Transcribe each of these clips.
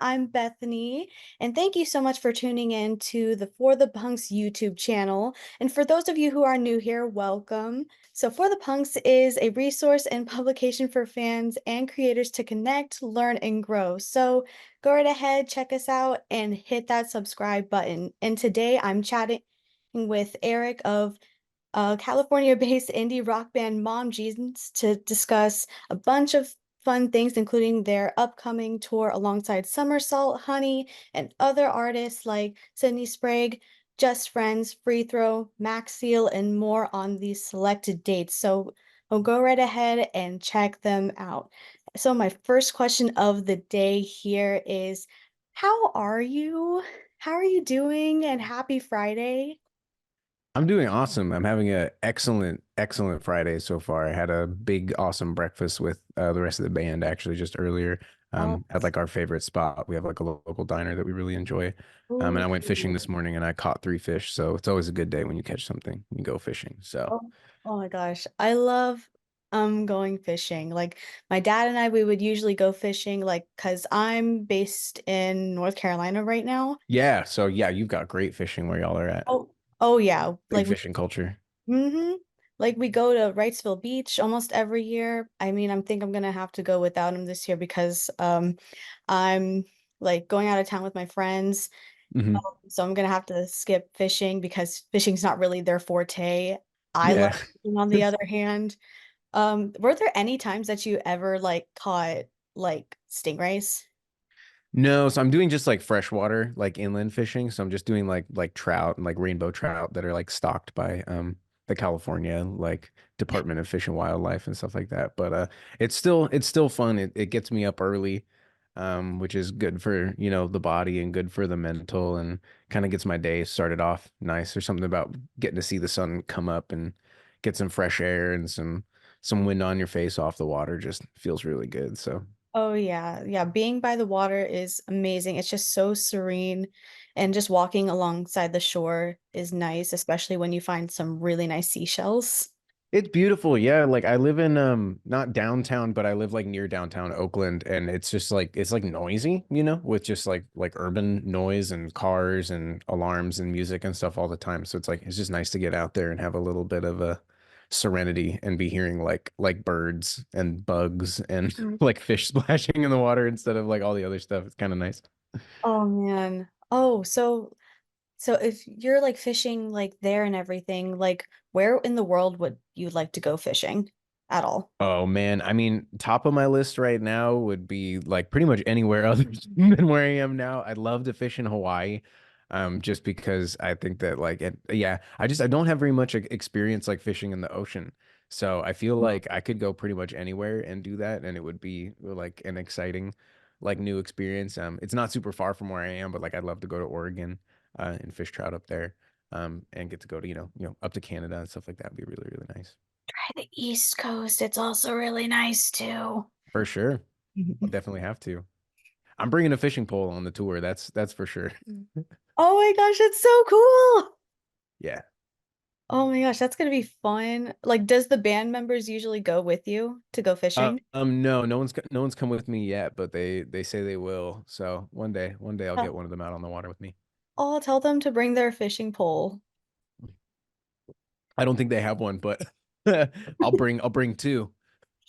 I'm Bethany, and thank you so much for tuning in to the For the Punks YouTube channel. And for those of you who are new here, welcome. So, For the Punks is a resource and publication for fans and creators to connect, learn, and grow. So, go right ahead, check us out, and hit that subscribe button. And today I'm chatting with Eric of California-based indie rock band Mom Jeans to discuss a bunch of fun things, including their upcoming tour alongside Summer Salt, Honey, and other artists like Sydney Sprague, Just Friends, Free Throw, MACSEAL, and more on these selected dates. So we'll go right ahead and check them out. So my first question of the day here is, how are you? How are you doing? And happy Friday. I'm doing awesome. I'm having a excellent Friday so far. I had a big, awesome breakfast with the rest of the band actually just earlier Oh, at like our favorite spot. We have like a local diner that we really enjoy. And I went fishing this morning and I caught 3 fish. So it's always a good day when you catch something. You go fishing. So oh, oh my gosh. I love going fishing. Like my dad and I, we would usually go fishing like because I'm based in North Carolina right now. yeah, so yeah, you've got great fishing where y'all are at. Oh yeah. Big fishing culture. Like we go to Wrightsville Beach almost every year. I mean, I'm gonna have to go without him this year because I'm like going out of town with my friends. Hmm. So I'm gonna have to skip fishing because fishing's not really their forte. I love Yeah. fishing on the other hand. Were there any times that you ever like caught like stingrays? No, so I'm doing just like freshwater, like inland fishing. So I'm just doing like trout and like rainbow trout that are like stocked by the California like Department of Fish and Wildlife and stuff like that. But it's still fun. It gets me up early, which is good for, the body and good for the mental and kind of gets my day started off nice. There's something about getting to see the sun come up and get some fresh air and some wind on your face off the water just feels really good. So Oh yeah. Yeah, being by the water is amazing. It's just so serene and just walking alongside the shore is nice, especially when you find some really nice seashells. it's beautiful. Yeah, like I live in not downtown, but I live like near downtown Oakland and it's just like it's like noisy, with just like urban noise and cars and alarms and music and stuff all the time. So it's just nice to get out there and have a little bit of a serenity and be hearing like birds and bugs and Mm. like fish splashing in the water instead of like all the other stuff. It's kind of nice. Oh man. Oh, so if you're like fishing like there and everything, like where in the world would you like to go fishing at all? Oh man, I mean, top of my list right now would be like pretty much anywhere other than where I am now. I'd love to fish in Hawaii, just because I think that yeah, I don't have very much experience like fishing in the ocean, so I feel like I could go pretty much anywhere and do that, and it would be like an exciting, like new experience. It's not super far from where I am, but like I'd love to go to Oregon, and fish trout up there, and get to go to up to Canada and stuff like that would be really really nice Try the East Coast. It's also really nice too. for sure. I'll definitely have to. I'm bringing a fishing pole on the tour. That's for sure. Oh my gosh, that's so cool. Yeah. Oh my gosh, that's gonna be fun. Like, does the band members usually go with you to go fishing? No, no one's come with me yet, but they say they will. So one day I'll Uh, get one of them out on the water with me. I'll tell them to bring their fishing pole. I don't think they have one, but I'll bring two.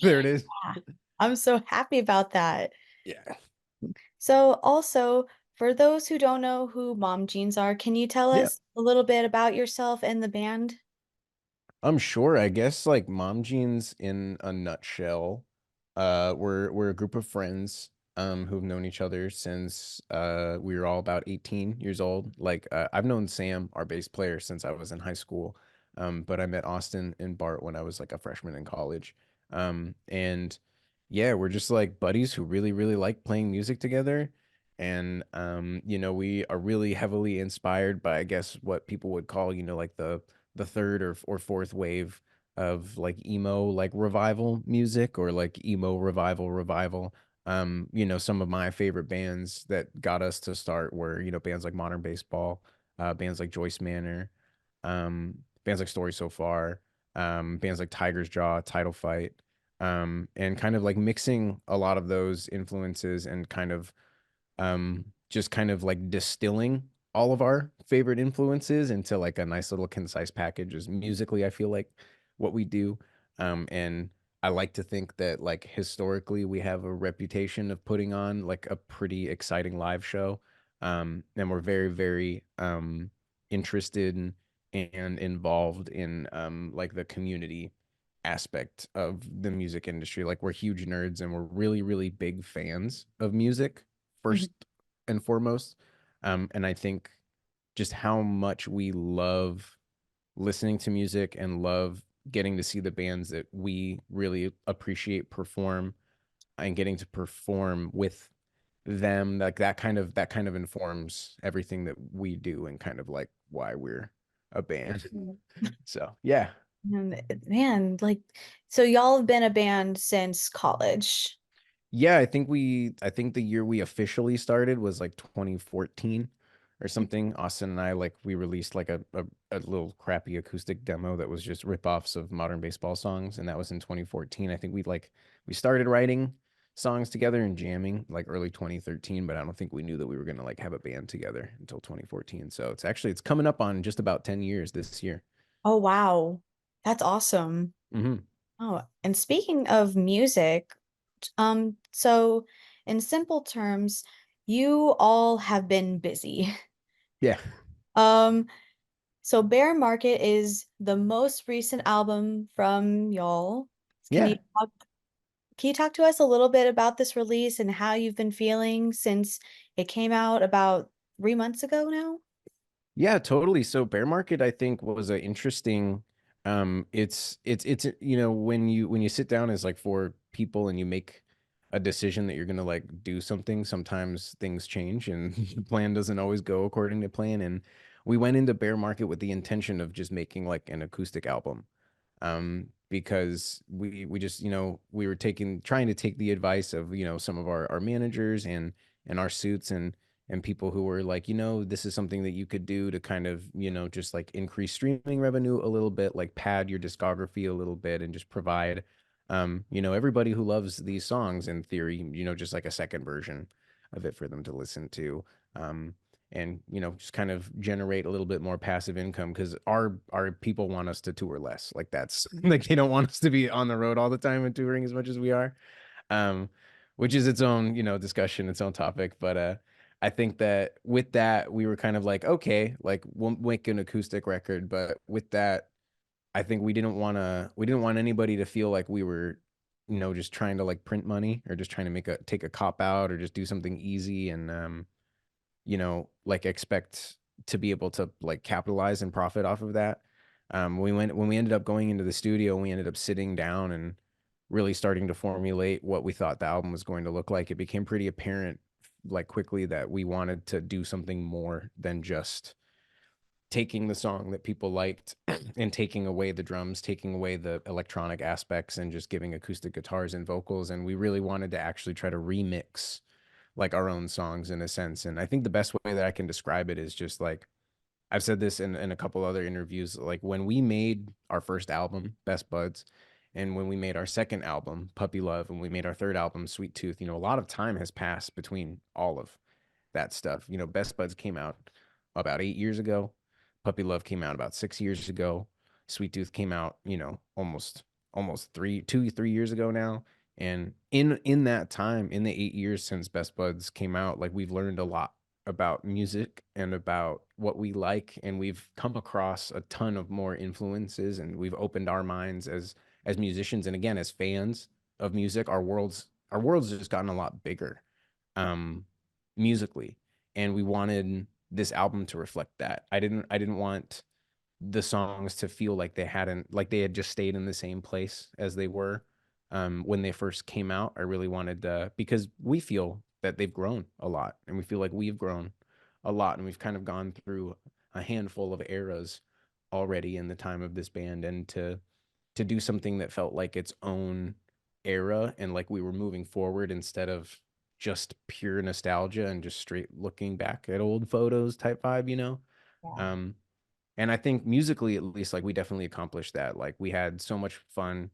There it is. Yeah. I'm so happy about that. Yeah. So, also, for those who don't know who Mom Jeans are, can you tell Yeah. us a little bit about yourself and the band? I'm sure. I guess like Mom Jeans in a nutshell. We're a group of friends who've known each other since we were all about 18 years old. Like I've known Sam, our bass player, since I was in high school. But I met Austin and Bart when I was like a freshman in college. And yeah, we're just like buddies who really, really like playing music together. And we are really heavily inspired by, I guess, what people would call, like the third or fourth wave of like emo like revival music or like emo revival. Some of my favorite bands that got us to start were, bands like Modern Baseball, bands like Joyce Manor, bands like Story So Far, bands like Tiger's Jaw, Title Fight, and kind of like mixing a lot of those influences and kind of just kind of like distilling all of our favorite influences into like a nice little concise package is musically, I feel like what we do. And I like to think that like historically we have a reputation of putting on like a pretty exciting live show. And we're very, very interested and involved in like the community aspect of the music industry. Like we're huge nerds and we're really, really big fans of music Mhm. first and foremost. And I think just how much we love listening to music and love getting to see the bands that we really appreciate perform and getting to perform with them, like that kind of informs everything that we do and kind of like why we're a band. So yeah. Man, like, so y'all have been a band since college. Yeah, I think the year we officially started was like 2014 or something. Austin and I like we released like a little crappy acoustic demo that was just rip-offs of modern baseball songs, and that was in 2014. I think we started writing songs together and jamming like early 2013, but I don't think we knew that we were gonna like have a band together until 2014. So it's coming up on just about 10 years this year. Oh, wow. That's awesome. Hmm. Oh, and speaking of music, so in simple terms, you all have been busy. Yeah. Um, so Bear Market is the most recent album from y'all. Can you Yeah. talk, can you talk to us a little bit about this release and how you've been feeling since it came out about 3 months ago now? Yeah, totally. So bear market, I think, was a interesting. It's when you sit down as like four people and you make a decision that you're gonna like do something, sometimes things change and the plan doesn't always go according to plan. And we went into bear market with the intention of just making like an acoustic album, because we just we were taking trying to take the advice of some of our managers and our suits and people who were like, this is something that you could do to kind of, just like increase streaming revenue a little bit, like pad your discography a little bit and just provide, everybody who loves these songs in theory, just like a second version of it for them to listen to. And just kind of generate a little bit more passive income because our people want us to tour less. Like that's like they don't want us to be on the road all the time and touring as much as we are, um, which is its own, discussion, its own topic. But I think that with that, we were kind of like, okay, like we'll make an acoustic record. But with that, I think we didn't want anybody to feel like we were, just trying to like print money or just trying to take a cop out or just do something easy and, like expect to be able to like capitalize and profit off of that. When we ended up going into the studio, we ended up sitting down and really starting to formulate what we thought the album was going to look like. It became pretty apparent like quickly that we wanted to do something more than just taking the song that people liked and taking away the drums, taking away the electronic aspects and just giving acoustic guitars and vocals. And we really wanted to actually try to remix like our own songs in a sense. And I think the best way that I can describe it is just like I've said this in a couple other interviews. Like when we made our first album, Best Buds, and when we made our second album, Puppy Love, and we made our third album, Sweet Tooth, a lot of time has passed between all of that stuff. Best Buds came out about 8 years ago. Puppy Love came out about 6 years ago. Sweet Tooth came out, almost 3 years ago now. And in that time, in the 8 years since Best Buds came out, like we've learned a lot about music and about what we like, and we've come across a ton of more influences, and we've opened our minds as musicians, and again as fans of music. Our world's just gotten a lot bigger, um, musically, and we wanted this album to reflect that. I didn't want the songs to feel like they had just stayed in the same place as they were, when they first came out. I really wanted because we feel that they've grown a lot, and we feel like we've grown a lot, and we've kind of gone through a handful of eras already in the time of this band, and to do something that felt like its own era and like we were moving forward instead of just pure nostalgia and just straight looking back at old photos type vibe. Yeah. Um, and I think musically, at least, like we definitely accomplished that. Like we had so much fun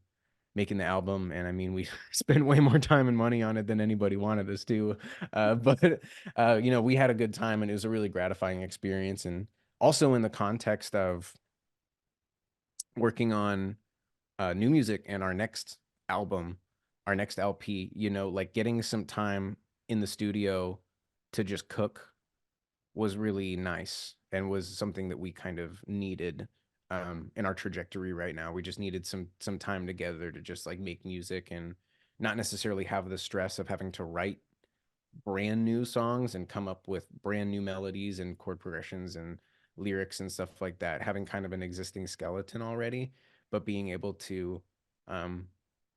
making the album, and I mean, we spent way more time and money on it than anybody wanted us to. But you know, we had a good time, and it was a really gratifying experience. And also in the context of working on new music and our next album, our next LP, you know, like getting some time in the studio to just cook was really nice and was something that we kind of needed in our trajectory right now. We just needed some time together to just like make music and not necessarily have the stress of having to write brand new songs and come up with brand new melodies and chord progressions and lyrics and stuff like that, having kind of an existing skeleton already, but being able to um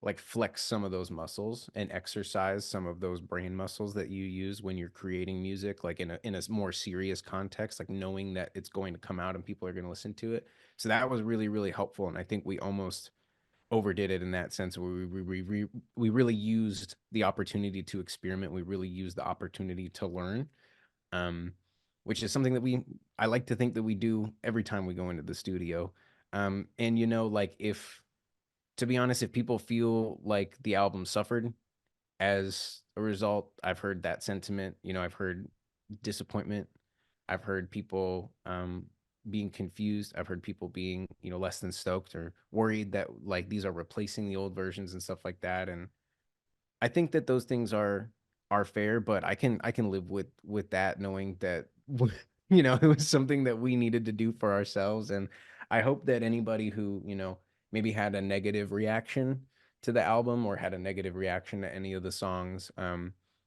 like flex some of those muscles and exercise some of those brain muscles that you use when you're creating music, like in a more serious context, like knowing that it's going to come out and people are going to listen to it. So that was really really helpful, and I think we almost overdid it in that sense where we really used the opportunity to experiment. We really used the opportunity to learn, um, which is something that I like to think that we do every time we go into the studio. And you know, like if, to be honest, if people feel like the album suffered as a result, I've heard that sentiment. You know, I've heard disappointment. I've heard people being confused. I've heard people being, you know, less than stoked or worried that like these are replacing the old versions and stuff like that. And I think that those things are fair, but I can live with that, knowing that you know, it was something that we needed to do for ourselves. And I hope that anybody who, you know, maybe had a negative reaction to the album or had a negative reaction to any of the songs,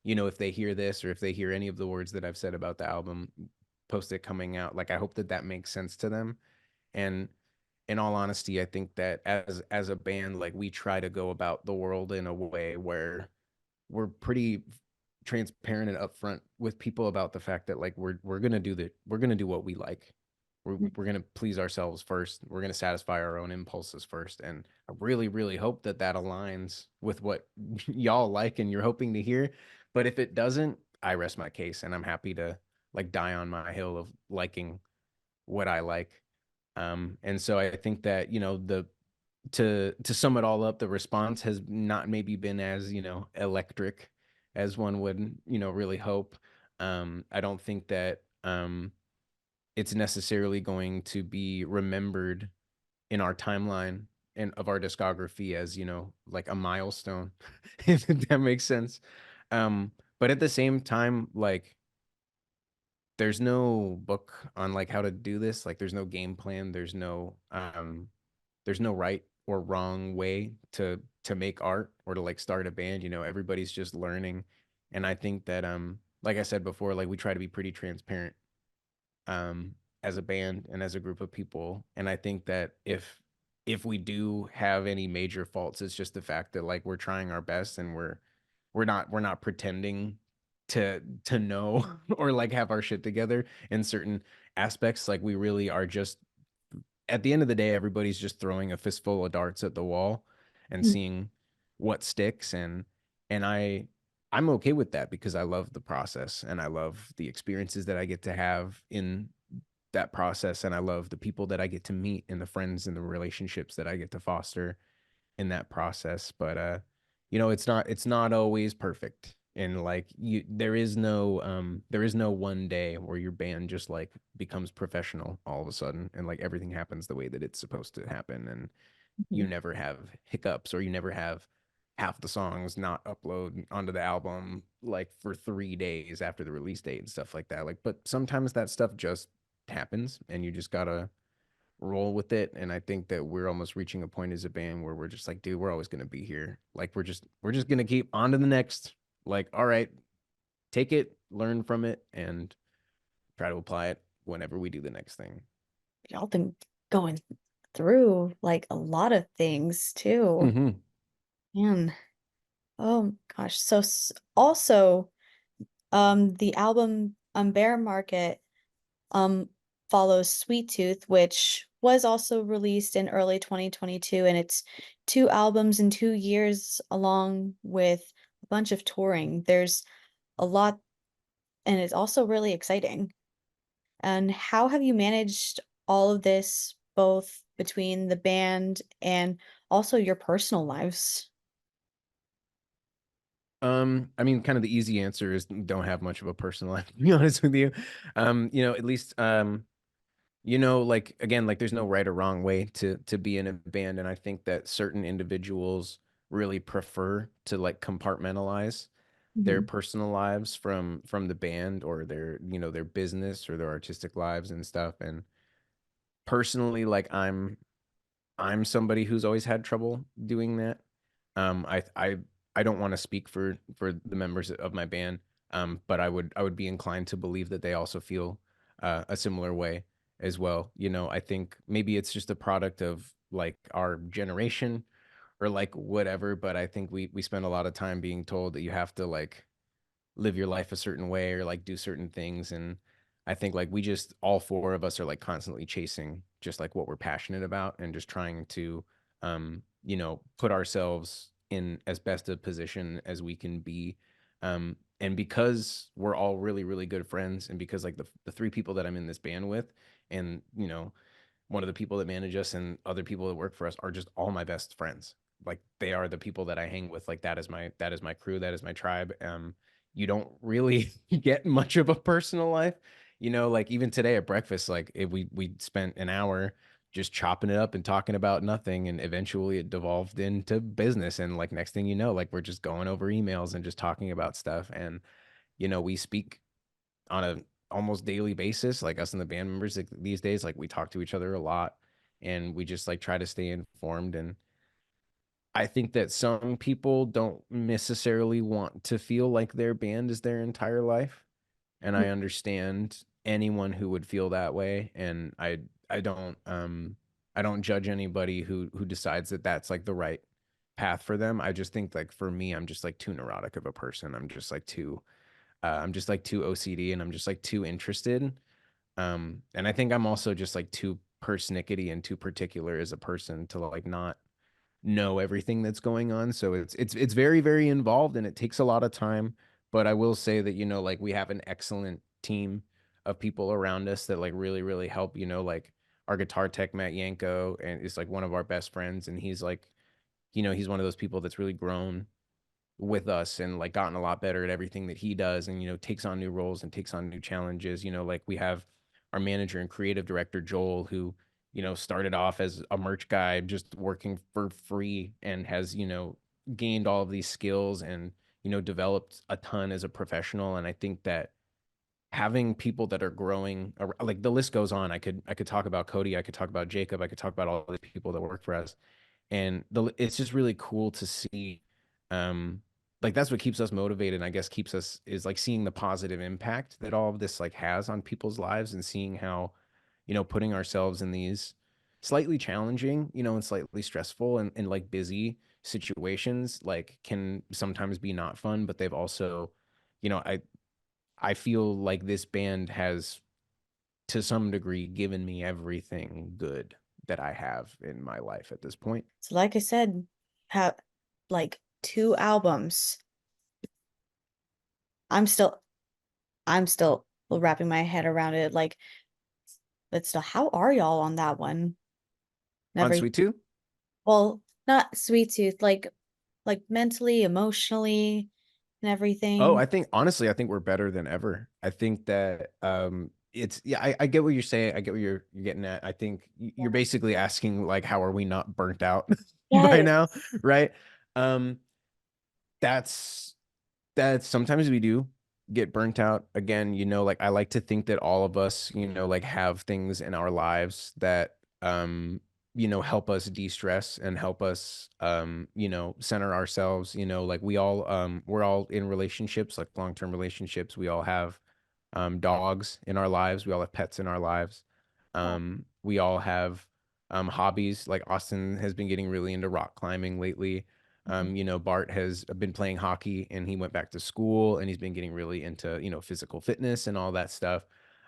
you know, if they hear this or if they hear any of the words that I've said about the album post it coming out, like I hope that that makes sense to them. And in all honesty, I think that as a band, like we try to go about the world in a way where we're pretty transparent and upfront with people about the fact that like we're gonna do what we like. We're gonna please ourselves first. We're gonna satisfy our own impulses first, and I really really hope that that aligns with what y'all like and you're hoping to hear. But if it doesn't, I rest my case, and I'm happy to like die on my hill of liking what I like. And so I think that, you know, the to sum it all up, the response has not maybe been as, you know, electric as one would, you know, really hope. I don't think that it's necessarily going to be remembered in our timeline and of our discography as, you know, like a milestone, if that makes sense. But at the same time, like there's no book on like how to do this. Like there's no game plan. There's no right or wrong way to make art or to like start a band. You know, everybody's just learning. And I think that like I said before, like we try to be pretty transparent um as a band and as a group of people. And I think that if we do have any major faults, it's just the fact that like we're trying our best and we're not pretending to know or like have our shit together in certain aspects. Like we really are just, at the end of the day, everybody's just throwing a fistful of darts at the wall and seeing what sticks. And I'm okay with that because I love the process and I love the experiences that I get to have in that process, and I love the people that I get to meet and the friends and the relationships that I get to foster in that process. But you know, it's not always perfect. And like you, there is no one day where your band just like becomes professional all of a sudden and like everything happens the way that it's supposed to happen, and you Mhm. never have hiccups or you never have half the songs not upload onto the album like for 3 days after the release date and stuff like that. Like, but sometimes that stuff just happens and you just gotta roll with it. And I think that we're almost reaching a point as a band where we're just like, dude, we're always gonna be here. Like we're just gonna keep on to the next. Like, all right, take it, learn from it, and try to apply it whenever we do the next thing. Y'all been going through like a lot of things too. Mm-hmm. Man, oh gosh. So also, the album Bear Market um follows Sweet Tooth, which was also released in early 2022, and it's two albums in 2 years along with a bunch of touring. There's a lot, and it's also really exciting. And how have you managed all of this, both between the band and also your personal lives? I mean, kind of the easy answer is don't have much of a personal life, to be honest with you. At least like again, like there's no right or wrong way to be in a band, and I think that certain individuals really prefer to like compartmentalize their Mhm. personal lives from the band or their business or their artistic lives and stuff. And personally, like I'm somebody who's always had trouble doing that. I don't want to speak for the members of my band, but I would be inclined to believe that they also feel a similar way as well. I think maybe it's just a product of like our generation or like whatever, but I think we spend a lot of time being told that you have to like live your life a certain way or like do certain things. And I think like we just all four of us are like constantly chasing just like what we're passionate about and just trying to put ourselves in as best a position as we can be. And because we're all really really good friends, and because like the three people that I'm in this band with, and one of the people that manage us and other people that work for us are just all my best friends. Like they are the people that I hang with. Like that is my crew, that is my tribe. You don't really get much of a personal life. Like even today at breakfast, like we spent an hour just chopping it up and talking about nothing, and eventually it devolved into business. And like next thing you know, like we're just going over emails and just talking about stuff. And we speak on a almost daily basis, like us and the band members, like, these days, like we talk to each other a lot, and we just like try to stay informed. And I think that some people don't necessarily want to feel like their band is their entire life, and I understand anyone who would feel that way. And I don't judge anybody who decides that that's like the right path for them. I just think like for me, I'm just like too neurotic of a person. I'm just like too OCD, and I'm just like too interested. And I think I'm also just like too persnickety and too particular as a person to like not know everything that's going on. So it's very, very involved, and it takes a lot of time. But I will say that, like we have an excellent team of people around us that like really, really help, like our guitar tech, Matt Yanko, and is like one of our best friends. And he's like, he's one of those people that's really grown with us and like gotten a lot better at everything that he does, and takes on new roles and takes on new challenges. Like we have our manager and creative director Joel, who started off as a merch guy just working for free, and has gained all of these skills and developed a ton as a professional. And I think that having people that are growing, like the list goes on. I could talk about Cody, I could talk about Jacob, I could talk about all the people that work for us. And it's just really cool to see. um like that's what keeps us motivated, and I guess keeps us, is like seeing the positive impact that all of this like has on people's lives, and seeing how putting ourselves in these slightly challenging and slightly stressful and like busy situations like can sometimes be not fun, but they've also, I feel like this band has to some degree given me everything good that I have in my life at this point. So like I said, have like 2 albums. I'm still I'm still wrapping my head around it. Like, but still, how are y'all on that one? On Never, Sweet Tooth? well, not Sweet Tooth, like mentally, emotionally, and Oh, everything. I think honestly, I think we're better than ever. I think that it's yeah, I get what you're saying. I get what you're getting at. I think you're basically asking like how are we not burnt out by Yes. now, right? Um that's that sometimes we do get burnt out. Again, like I like to think that all of us, like have things in our lives that help us de-stress and help us center ourselves. Like we're all in relationships, like long-term relationships. We all have dogs in our lives. We all have pets in our lives. We all have hobbies. Like Austin has been getting really into rock climbing lately. Bart has been playing hockey, and he went back to school, and he's been getting really into, physical fitness and all that stuff.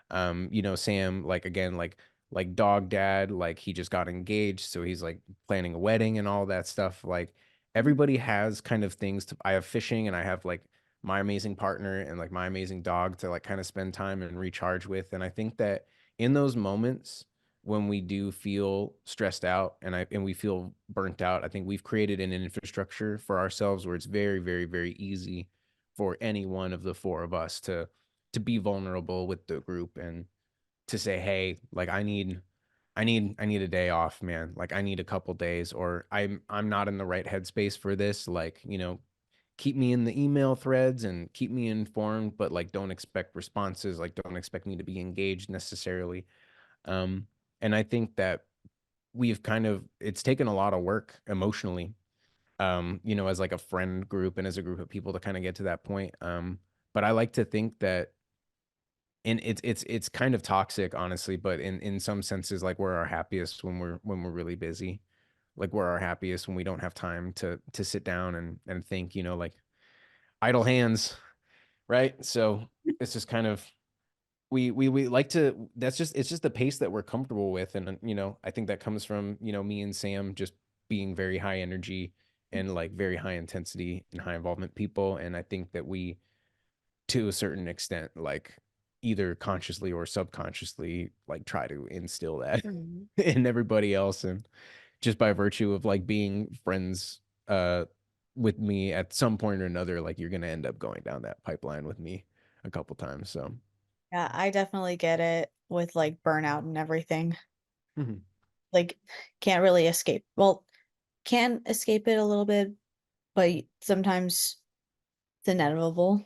Sam, like again, like dog dad, like he just got engaged, so he's like planning a wedding and all that stuff. Like everybody has kind of things I have fishing, and I have like my amazing partner and like my amazing dog to like kind of spend time and recharge with. And I think that in those moments when we do feel stressed out and we feel burnt out, I think we've created an infrastructure for ourselves where it's very, very, very easy for any one of the four of us to be vulnerable with the group and to say, hey, like I need a day off, man. Like I need a couple days, or I'm not in the right headspace for this. Like, keep me in the email threads and keep me informed, but like don't expect responses, like don't expect me to be engaged necessarily. Um, and I think that we've kind of it's taken a lot of work emotionally, as like a friend group and as a group of people to kind of get to that point. But I like to think that and it's kind of toxic, honestly, but in some senses, like we're our happiest when we're really busy. Like we're our happiest when we don't have time to sit down and think, like idle hands, right? So it's just kind of we like to that's just it's just the pace that we're comfortable with. And I think that comes from, me and Sam just being very high energy and like very high intensity and high involvement people. And I think that we, to a certain extent, like either consciously or subconsciously, like try to instill that Mhm. in everybody else. And just by virtue of like being friends with me at some point or another, like you're gonna end up going down that pipeline with me a couple times. So Yeah, I definitely get it with like burnout and everything. mhm. Like, can't really escape. Well, can escape it a little bit, but sometimes it's inevitable.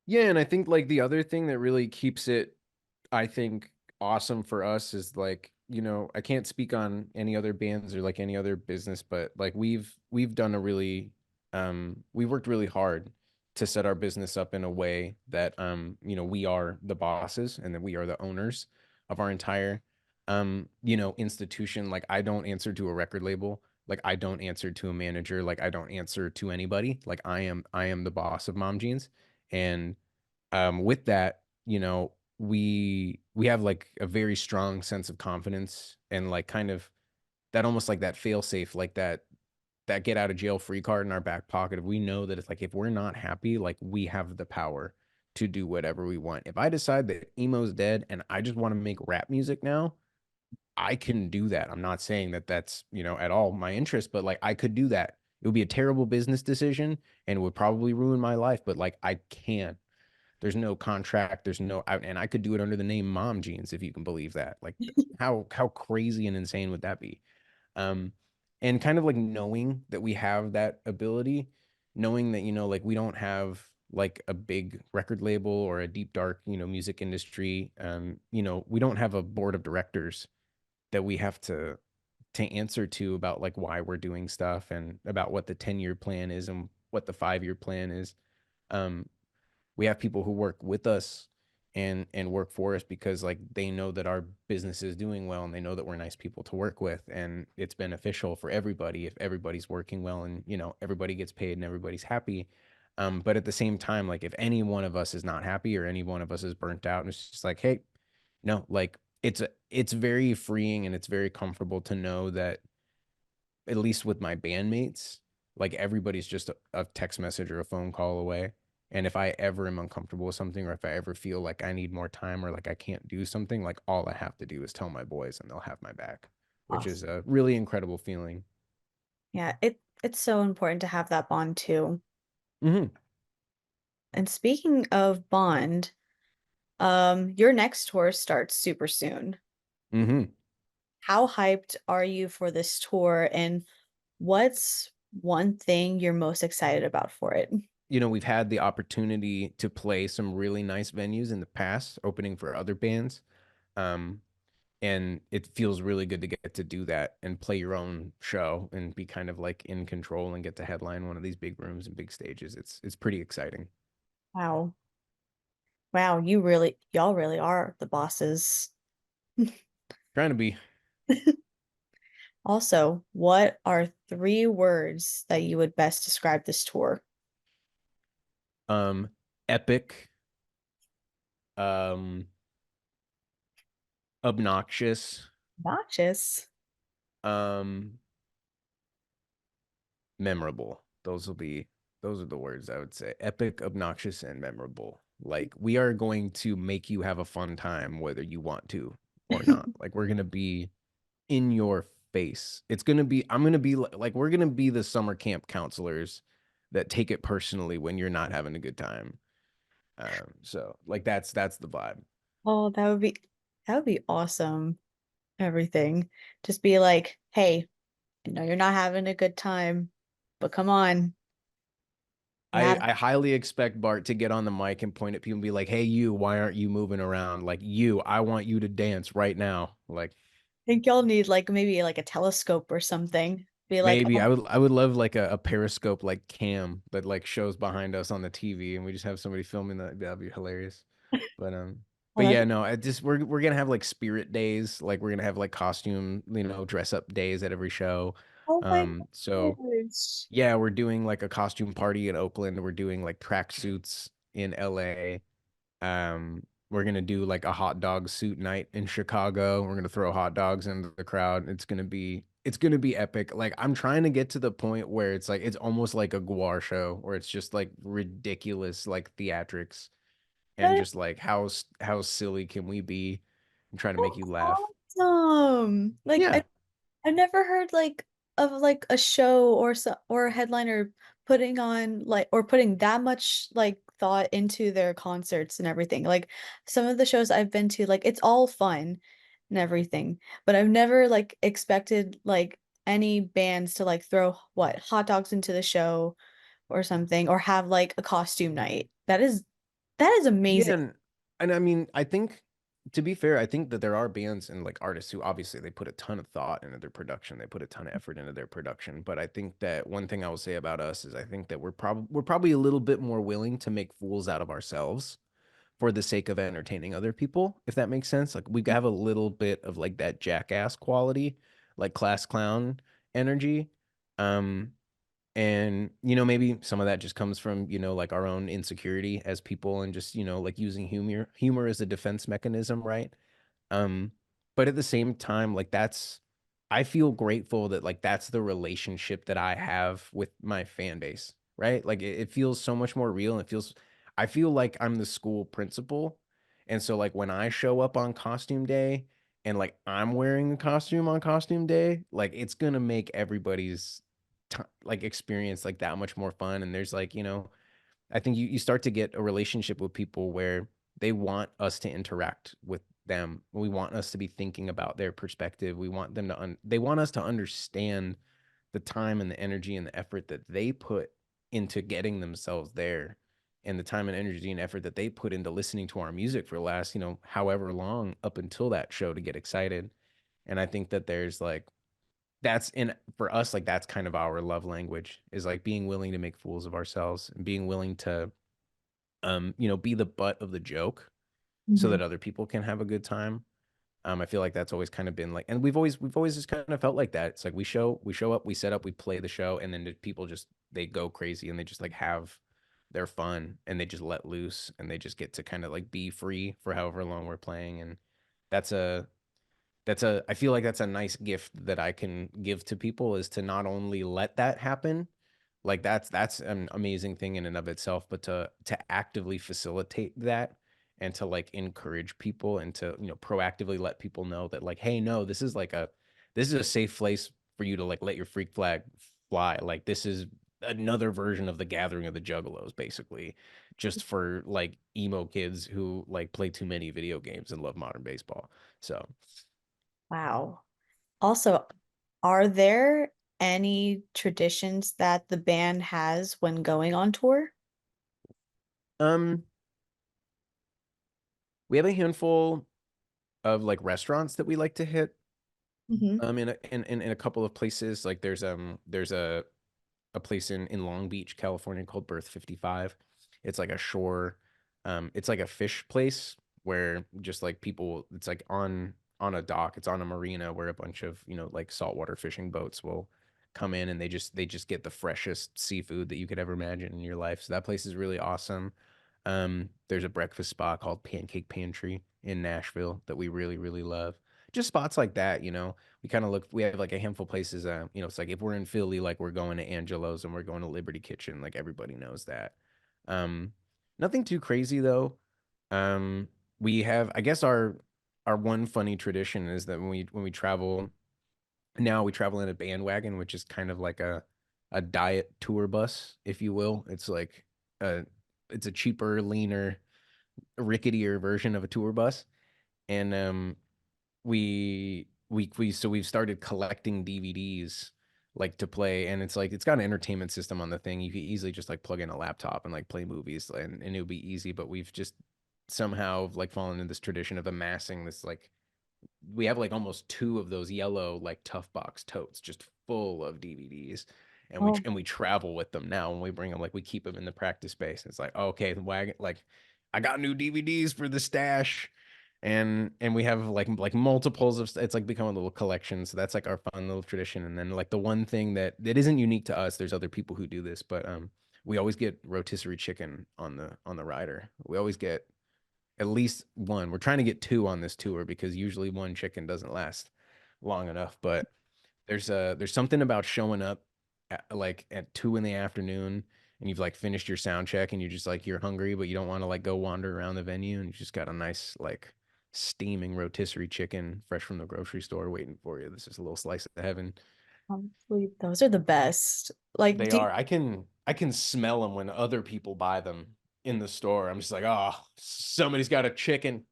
Yeah, and I think like the other thing that really keeps it, I think, awesome for us is like, I can't speak on any other bands or like any other business, but like we've done a really we worked really hard to set our business up in a way that we are the bosses and that we are the owners of our entire institution. Like I don't answer to a record label. Like I don't answer to a manager. Like I don't answer to anybody. Like I am the boss of Mom Jeans. And with that, we have like a very strong sense of confidence and like kind of that almost like that fail safe, like that get out of jail free card in our back pocket. If we know that it's like if we're not happy, like we have the power to do whatever we want. If I decide that emo's dead and I just want to make rap music now, I can do that. I'm not saying that that's, at all my interest, but like I could do that. It would be a terrible business decision and would probably ruin my life, but like I can. There's no contract. There's no, and I could do it under the name Mom Jeans if you can believe that. Like, how crazy and insane would that be? Um, and kind of like knowing that we have that ability, knowing that like we don't have like a big record label or a deep dark music industry. We don't have a board of directors that we have to answer to about like why we're doing stuff and about what the 10-year plan is and what the 5-year plan is. Um, we have people who work with us and work for us because like they know that our business is doing well and they know that we're nice people to work with and it's beneficial for everybody if everybody's working well and everybody gets paid and everybody's happy. But at the same time, like if any one of us is not happy or any one of us is burnt out, and it's just like, hey, no, like it's very freeing and it's very comfortable to know that at least with my bandmates, like everybody's just a text message or a phone call away. And if I ever am uncomfortable with something, or if I ever feel like I need more time or like I can't do something, like all I have to do is tell my boys and they'll have my back, which is Awesome. a really incredible feeling. Yeah, it's so important to have that bond too. Hmm. And speaking of bond, your next tour starts super soon. Hmm. How hyped are you for this tour, and what's one thing you're most excited about for it? We've had the opportunity to play some really nice venues in the past, opening for other bands. Um, and it feels really good to get to do that and play your own show and be kind of like in control and get to headline one of these big rooms and big stages. It's pretty exciting. Wow. Wow, y'all really are the bosses. Trying to be Also, what are 3 words that you would best describe this tour? um epic, um obnoxious, Noxious. um memorable. Those are the words I would say. Epic, obnoxious, and memorable. Like we are going to make you have a fun time whether you want to. or not. Like we're gonna be in your face. It's gonna be I'm gonna be like we're gonna be the summer camp counselors that take it personally when you're not having a good time. So like that's the vibe. Oh, that would be awesome. Everything. Just be like, hey, you're not having a good time, but come on. You I have I highly expect Bart to get on the mic and point at people and be like, "Hey, you, why aren't you moving around? Like you, I want you to dance right now." Like think y'all need like maybe like a telescope or something. Be like, maybe oh, I would love like a periscope like cam that like shows behind us on the TV and we just have somebody filming that. That'd be hilarious. But well, but yeah, that'd be, no, I just we're gonna have like spirit days, like we're gonna have like costume, dress up days at every show. oh my So gosh. yeah, we're doing like a costume party in Oakland. We're doing like track suits in LA. We're gonna do like a hot dog suit night in Chicago. We're gonna throw hot dogs into the crowd. It's gonna be epic. Like I'm trying to get to the point where it's like it's almost like a guar show, where it's just like ridiculous, like theatrics, and That just like how silly can we be, and trying to make you is laugh. awesome. Like Yeah, I've never heard like of like a show or a headliner putting on like or putting that much like thought into their concerts and everything. Like some of the shows I've been to, like it's all fun and everything, but I've never like expected like any bands to like throw what hot dogs into the show or something or have like a costume night. That is yeah, amazing. and I mean, I think to be fair, I think that there are bands and like artists who obviously they put a ton of thought into their production, they put a ton of effort into their production. But I think that one thing I will say about us is I think that we're probably a little bit more willing to make fools out of ourselves for the sake of entertaining other people, if that makes sense. Like we have a little bit of like that jackass quality, like class clown energy. Um, and maybe some of that just comes from like our own insecurity as people and just like using humor as a defense mechanism, right? um, but at the same time, like I feel grateful that like that's the relationship that I have with my fan base, right? Like it feels so much more real. And I feel like I'm the school principal. And so like when I show up on costume day and like I'm wearing a costume on costume day, like it's gonna make everybody's like experience like that much more fun. And there's like, I think you start to get a relationship with people where they want us to interact with them. We want us to be thinking about their perspective. We want them they want us to understand the time and the energy and the effort that they put into getting themselves there, and the time and energy and effort that they put into listening to our music for the last, however long up until that show to get excited. And I think that there's like that's in for us, like that's kind of our love language, is like being willing to make fools of ourselves and being willing to be the butt of the joke so Mhm. that other people can have a good time. I feel like that's always kind of been like, and we've always just kind of felt like that. It's like we show up, we set up, we play the show, and then the people just they go crazy and they just like have their fun and they just let loose and they just get to kind of like be free for however long we're playing. And that's a I feel like that's a nice gift that I can give to people, is to not only let that happen, like that's an amazing thing in and of itself, but to actively facilitate that and to like encourage people and to, proactively let people know that like, hey, no, this is a safe place for you to like let your freak flag fly. Like this is another version of the gathering of the juggalos, basically, just for like emo kids who like play too many video games and love modern baseball. So Wow. Also, are there any traditions that the band has when going on tour? um we have a handful of like restaurants that we like to hit. Hmm. In a couple of places, like there's a place in Long Beach, California called Berth 55. It's like a shore, it's like a fish place where just like people, it's like on a dock, it's on a marina where a bunch of, like saltwater fishing boats will come in and they just get the freshest seafood that you could ever imagine in your life. So that place is really awesome. There's a breakfast spot called Pancake Pantry in Nashville that we really, really love. Just spots like that, we have like a handful of places, it's like if we're in Philly, like we're going to Angelo's and we're going to Liberty Kitchen, like everybody knows that. Um, Nothing too crazy though. Um, we have, I guess our one funny tradition is that when we travel now, we travel in a bandwagon, which is kind of like a diet tour bus, if you will. A it's a cheaper, leaner, ricketier version of a tour bus. And we've started collecting DVDs like to play, and it's like it's got an entertainment system on the thing. You could easily just like plug in a laptop and like play movies, and it would be easy. But we've just somehow like fallen into this tradition of amassing this like we have like almost two of those yellow like tough box totes just full of DVDs. And we Oh, and we travel with them now when we bring them. Like we keep them in the practice space. It's like, oh, okay, the wagon. Like, I got new DVDs for the stash, and we have like multiples of. It's like become a little collection. So that's like our fun little tradition. And then like the one thing that isn't unique to us. There's other people who do this, but we always get rotisserie chicken on the rider. We always get at least one. We're trying to get two on this tour because usually one chicken doesn't last long enough. But there's something about showing up like at 2 in the afternoon and you've like finished your sound check and you just like you're hungry but you don't want to like go wander around the venue and you just got a nice like steaming rotisserie chicken fresh from the grocery store waiting for you. This is a little slice of heaven. honestly, those are the best. Like, They do are. I can smell them when other people buy them in the store. I'm just like, oh, somebody's got a chicken.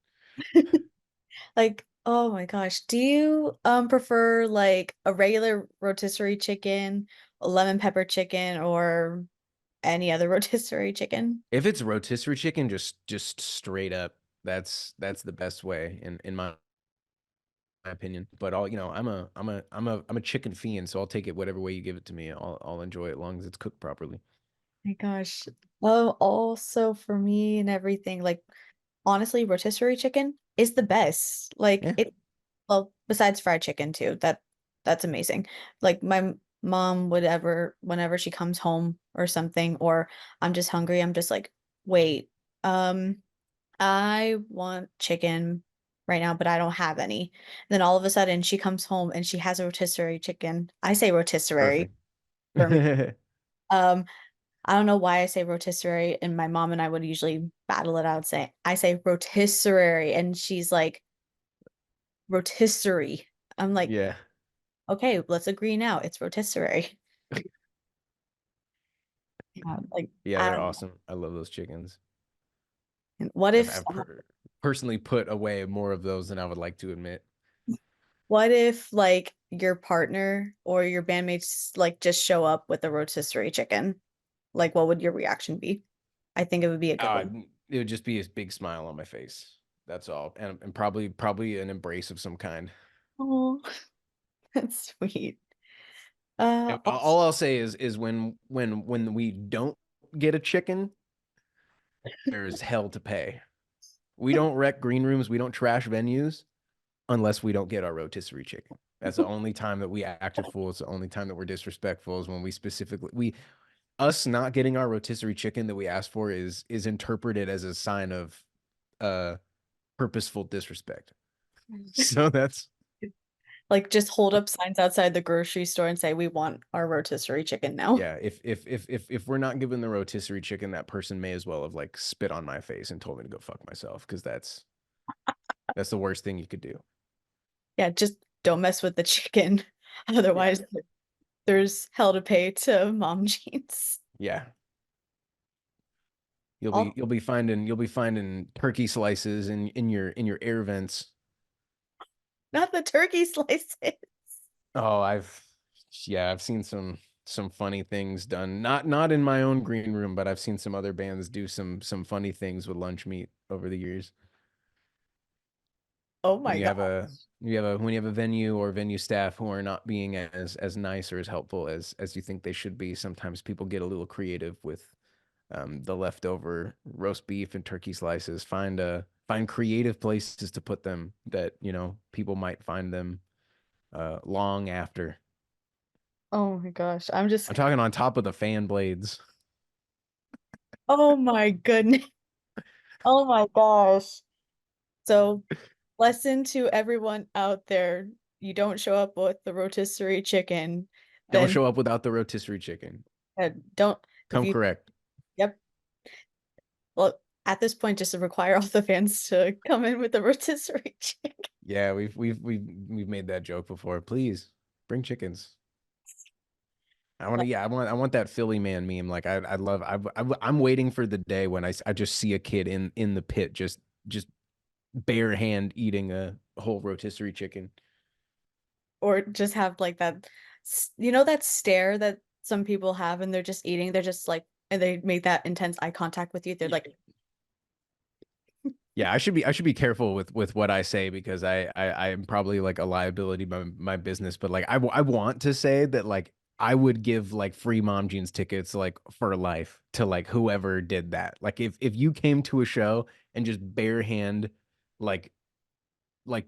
like, oh my gosh, do you prefer like a regular rotisserie chicken, a lemon pepper chicken, or any other rotisserie chicken? If it's rotisserie chicken, just straight up, that's the best way in my opinion. But I'm a chicken fiend, so I'll take it whatever way you give it to me. I'll enjoy it as long as it's cooked properly. My gosh. Oh, also for me and everything, like honestly, rotisserie chicken is the best. Like Yeah, it, well, besides fried chicken too. That's amazing. Like my mom would ever, whenever she comes home or something, or I'm just hungry, I'm just like, wait, I want chicken right now, but I don't have any. And then all of a sudden she comes home and she has a rotisserie chicken. I say rotisserie perfect. for me. Um, I don't know why I say rotisserie, and my mom and I would usually battle it out say I say rotisserie, and she's like rotisserie. I'm like, Yeah, okay, let's agree now. It's rotisserie. Yeah, like yeah, I they're don't know. awesome. I love those chickens. And what I've, if I've personally put away more of those than I would like to admit. what if like your partner or your bandmates like just show up with a rotisserie chicken? Like what would your reaction be? I think it would be a good Uh, one. it would just be a big smile on my face. That's all, and probably an embrace of some kind. Oh, that's sweet. And Also, all I'll say is when we don't get a chicken, there's hell to pay. We don't wreck green rooms, we don't trash venues unless we don't get our rotisserie chicken. That's the only time that we act a fool. It's the only time that we're disrespectful is when we specifically we us not getting our rotisserie chicken that we asked for is interpreted as a sign of uh purposeful disrespect. So that's like just hold up signs outside the grocery store and say we want our rotisserie chicken now. yeah, if we're not given the rotisserie chicken, that person may as well have like spit on my face and told me to go fuck myself because that's the worst thing you could do. Yeah, just don't mess with the chicken. Yeah. Otherwise, there's hell to pay to mom jeans. Yeah. You'll be All you'll be finding turkey slices in your air vents. not the turkey slices. Oh, I've seen some funny things done. Not in my own green room, but I've seen some other bands do some funny things with lunch meat over the years. Oh When my you God. have a when you have a venue or venue staff who are not being as nice or as helpful as you think they should be, sometimes people get a little creative with the leftover roast beef and turkey slices. Find creative places to put them that people might find them long after. Oh my gosh. I'm talking on top of the fan blades. Oh my goodness. Oh my gosh. So, lesson to everyone out there, you don't show up with the rotisserie chicken, Don't then show up without the rotisserie chicken. don't if Come you correct. yep. Well, At this point, just to require all the fans to come in with the rotisserie chicken. Yeah, we've made that joke before. Please bring chickens. I want to, But yeah, I want that Philly man meme. Like I love, I'm waiting for the day when I just see a kid in the pit just bare hand eating a whole rotisserie chicken. or just have, like, that you know that stare that some people have and they're just eating, they're just, like and they make that intense eye contact with you, they're like, Yeah, I should be careful with what I say because I am probably like a liability by my business, but like I want to say that like I would give like free Mom Jeans tickets like for life to like whoever did that. Like if you came to a show and just bare hand like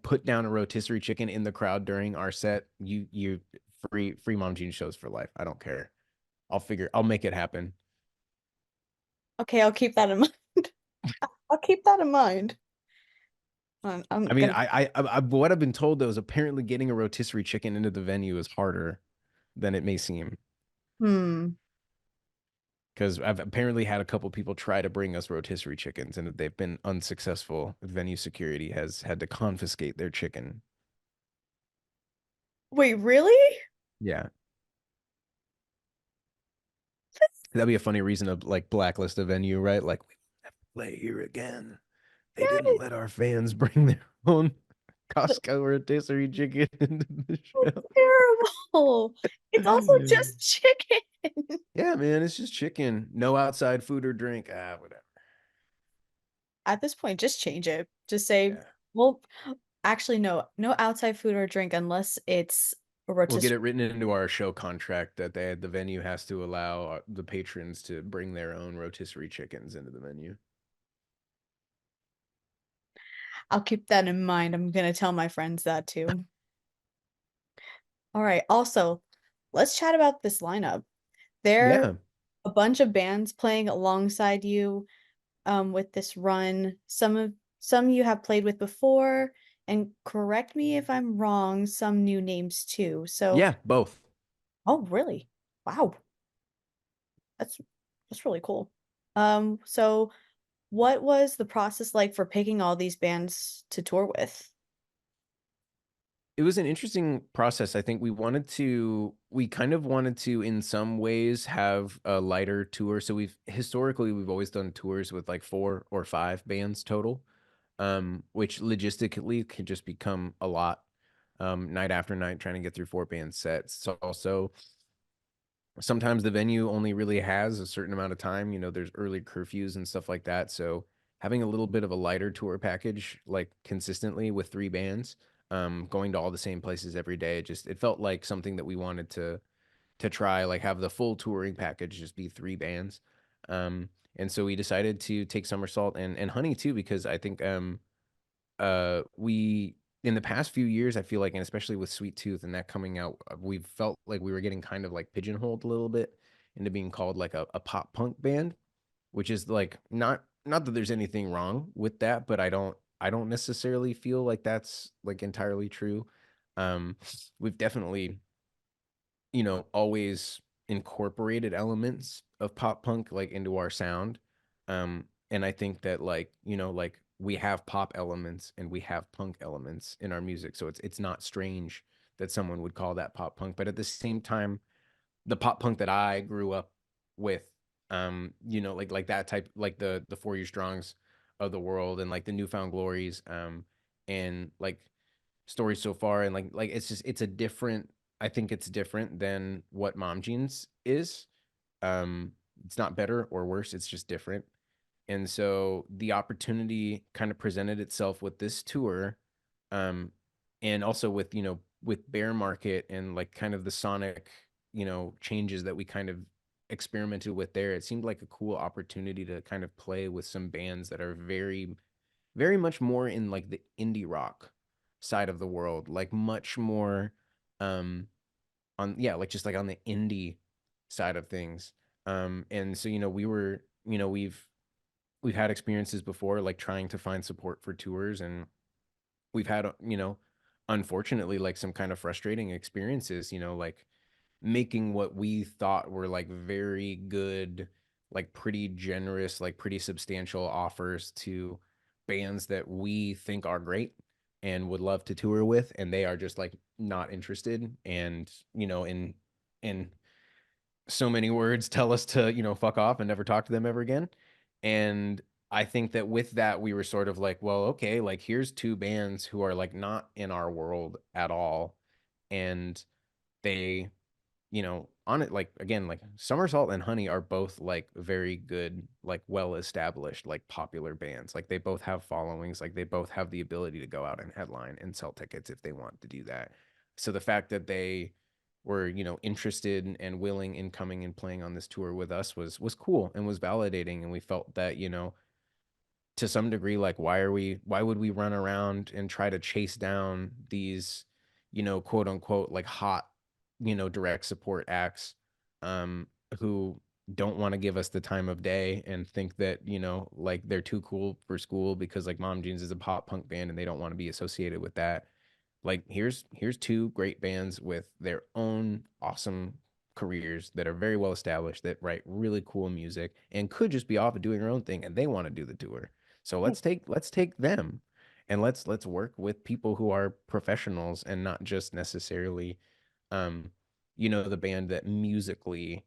put down a rotisserie chicken in the crowd during our set, you free Mom Jeans shows for life. I don't care. I'll make it happen. "Okay, I'll keep that in mind. I'll keep that in mind." I'm I mean, gonna what I've been told though is apparently getting a rotisserie chicken into the venue is harder than it may seem. hmm. Because I've apparently had a couple people try to bring us rotisserie chickens and they've been unsuccessful. Venue security has had to confiscate their chicken. Wait, really? Yeah. That'd be a funny reason to like blacklist a venue, right? Like we won't have to play here again. They didn't That let our fans bring their own is Costco rotisserie chicken into the terrible. It's also show. just chicken. Yeah, man, it's just chicken. No outside food or drink. Ah, whatever. At this point, just change it. Just say, Yeah. "Well, actually, no. No outside food or drink unless it's a We'll get rotisserie." it written into our show contract that the venue has to allow the patrons to bring their own rotisserie chickens into the venue. I'll keep that in mind. I'm gonna tell my friends that too. Alright, also, let's chat about this lineup. There are Yeah. a bunch of bands playing alongside you, with this run. Some you have played with before, and correct me if I'm wrong, some new names too. So Yeah, both. oh, really? Wow, that's that's really cool. So what was the process like for picking all these bands to tour with? It was an interesting process. I think we kind of wanted to, in some ways, have a lighter tour. So we've always done tours with like 4 or 5 bands total, which logistically can just become a lot, night after night trying to get through 4 band sets. So also sometimes the venue only really has a certain amount of time. There's early curfews and stuff like that. So having a little bit of a lighter tour package, like consistently with 3 bands, going to all the same places every day, it felt like something that we wanted to try, like have the full touring package just be 3 bands. And so we decided to take Summer Salt and Honey too, because I think we in the past few years, I feel like, and especially with Sweet Tooth and that coming out, we've felt like we were getting kind of like pigeonholed a little bit into being called like a pop punk band, which is like not that there's anything wrong with that, but I don't necessarily feel like that's like entirely true. Um, we've definitely, always incorporated elements of pop punk like into our sound. And I think that like, like we have pop elements and we have punk elements in our music. So it's not strange that someone would call that pop punk. But at the same time, the pop punk that I grew up with, like that type, like the 4 Year Strongs of the world and like the Newfound Glories, and like stories so far, and like it's a different, I think it's different than what Mom Jeans is. um it's not better or worse, it's just different. And so the opportunity kind of presented itself with this tour, um and also with with Bear Market and like kind of the sonic changes that we kind of experimented with there. It seemed like a cool opportunity to kind of play with some bands that are very much more in like the indie rock side of the world, like much more, um on, yeah, like just like on the indie side of things. And so we've had experiences before like trying to find support for tours, and we've had unfortunately like some kind of frustrating experiences, like making what we thought were like very good like pretty generous, like pretty substantial offers to bands that we think are great and would love to tour with, and they are just like not interested, and in so many words tell us to, fuck off and never talk to them ever again. And I think that with that, we were sort of like, well, okay, like here's two bands who are like not in our world at all. And they, on it, like again, like Summer Salt and Honey are both like very good, like well established, like popular bands. Like they both have followings, like they both have the ability to go out and headline and sell tickets if they want to do that. So the fact that they were, interested and willing in coming and playing on this tour with us was cool and was validating. And we felt that, to some degree, like why would we run around and try to chase down these, quote unquote, like hot, direct support acts, um who don't want to give us the time of day and think that, like they're too cool for school because like Mom Jeans is a pop punk band and they don't want to be associated with that. Like here's two great bands with their own awesome careers that are very well established, that write really cool music and could just be off and doing their own thing, and they want to do the tour. So let's take them, and let's work with people who are professionals and not just necessarily, um, the band that musically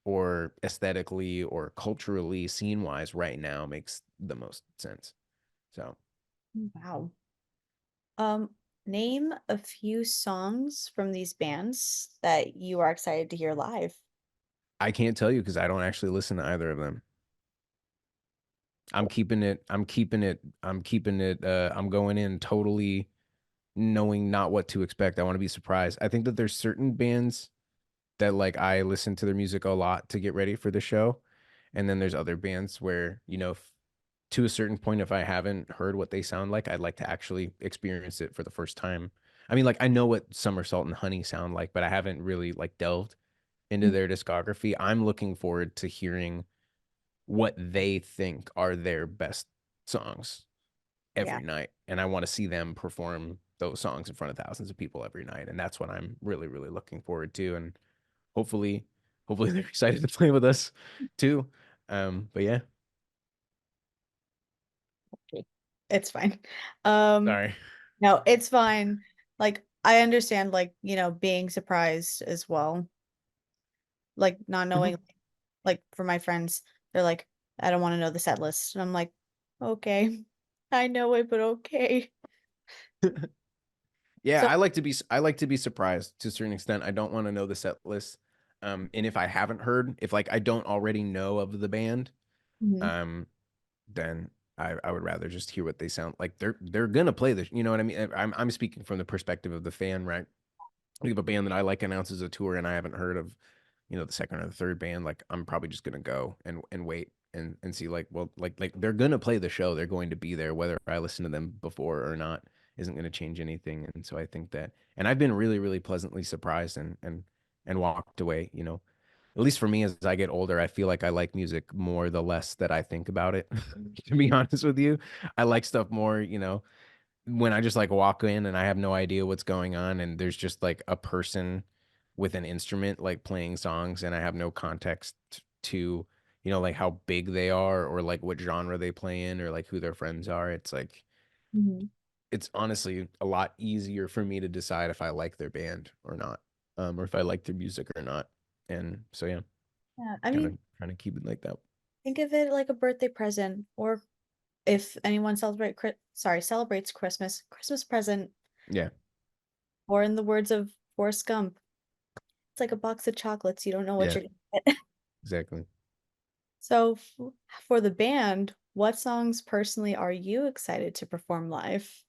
or aesthetically or culturally, scene wise, right now makes the most sense. So Wow. Um, Name a few songs from these bands that you are excited to hear live. I can't tell you because I don't actually listen to either of them. I'm going in totally knowing not what to expect. I want to be surprised. I think that there's certain bands that like I listen to their music a lot to get ready for the show. And then there's other bands where, to a certain point, if I haven't heard what they sound like, I'd like to actually experience it for the first time. I mean, like I know what Summer Salt and Honey sound like, but I haven't really like delved into Mm. their discography. I'm looking forward to hearing what they think are their best songs Yeah. every night. And I want to see them perform those songs in front of thousands of people every night. And that's what I'm really, really looking forward to. And hopefully, hopefully they're excited to play with us too. But yeah, Okay. It's fine. Um, sorry. no, it's fine. Like I understand like, being surprised as well. Like not knowing, Mhm. like for my friends, they're like, I don't want to know the set list. And I'm like, okay, I know it, but okay. Yeah, So, I like to be surprised to a certain extent. I don't want to know the set list. And if I haven't heard, if like I don't already know of the band, mhm, um, then I would rather just hear what they sound like. They're gonna play this, you know what I mean? I'm speaking from the perspective of the fan, right? Like if a band that I like announces a tour and I haven't heard of, the second or the third band, like I'm probably just gonna go and wait and see like, well, like they're gonna play the show. They're going to be there whether I listen to them before or not isn't gonna change anything. And so I think that, and I've been really, really pleasantly surprised and walked away, at least for me, as I get older, I feel like I like music more the less that I think about it. To be honest with you, I like stuff more, when I just like walk in and I have no idea what's going on, and there's just like a person with an instrument like playing songs, and I have no context to, like how big they are or like what genre they play in or like who their friends are. It's like, mhm. it's honestly a lot easier for me to decide if I like their band or not, or if I like their music or not. And so yeah, Yeah, I kind of mean, trying to keep it like that. think of it like a birthday present, or if anyone celebrates Christmas present, Yeah, or in the words of Forrest Gump, it's like a box of chocolates. You don't know what yeah, you're gonna get. exactly. So for the band, what songs personally are you excited to perform live?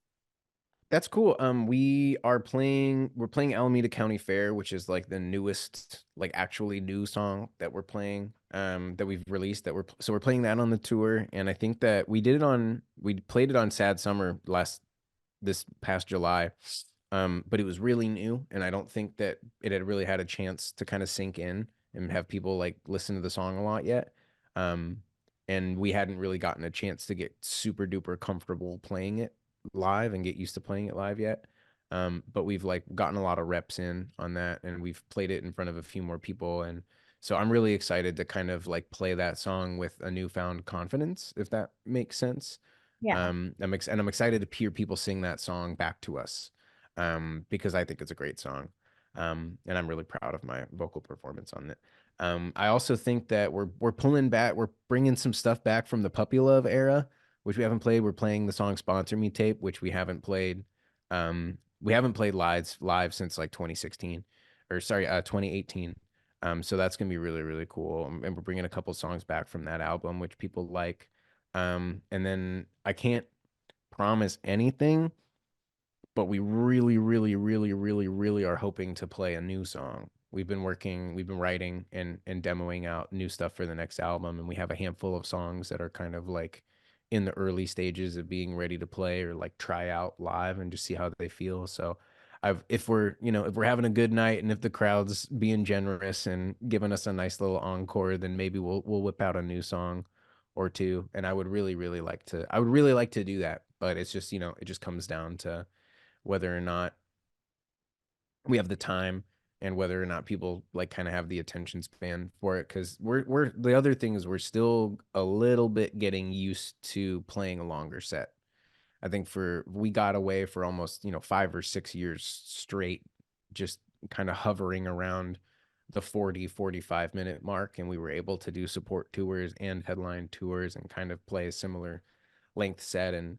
That's cool. We're playing Alameda County Fair, which is like the newest, like actually new song that we're playing, that we've released, so we're playing that on the tour. And I think that we played it on Sad Summer this past July. But it was really new, and I don't think that it had really had a chance to kind of sink in and have people like listen to the song a lot yet. Um, and we hadn't really gotten a chance to get super duper comfortable playing it live and get used to playing it live yet. But we've like gotten a lot of reps in on that, and we've played it in front of a few more people, and So I'm really excited to kind of like play that song with a newfound confidence, if that makes sense. Yeah. And I'm excited to hear people sing that song back to us, because I think it's a great song. And I'm really proud of my vocal performance on it. I also think that we're pulling back, we're bringing some stuff back from the Puppy Love era, which we haven't played. We're playing the song "Sponsor Me" tape, which we haven't played live since like 2016, or sorry, 2018. So that's gonna be really really cool, and we're bringing a couple songs back from that album, which people like. And then I can't promise anything, but we really, really, really, really, really are hoping to play a new song. We've been writing and demoing out new stuff for the next album, and we have a handful of songs that are kind of like in the early stages of being ready to play or like try out live and just see how they feel. So if we're, if we're having a good night and if the crowd's being generous and giving us a nice little encore, then maybe we'll whip out a new song or two. And I would really like to do that, but it's just, it just comes down to whether or not we have the time and whether or not people like kind of have the attention span for it. Because we're the other thing is we're still a little bit getting used to playing a longer set. I think we got away for almost 5 or 6 years straight, just kind of hovering around the 40-45 minute mark, and we were able to do support tours and headline tours and kind of play a similar length set. And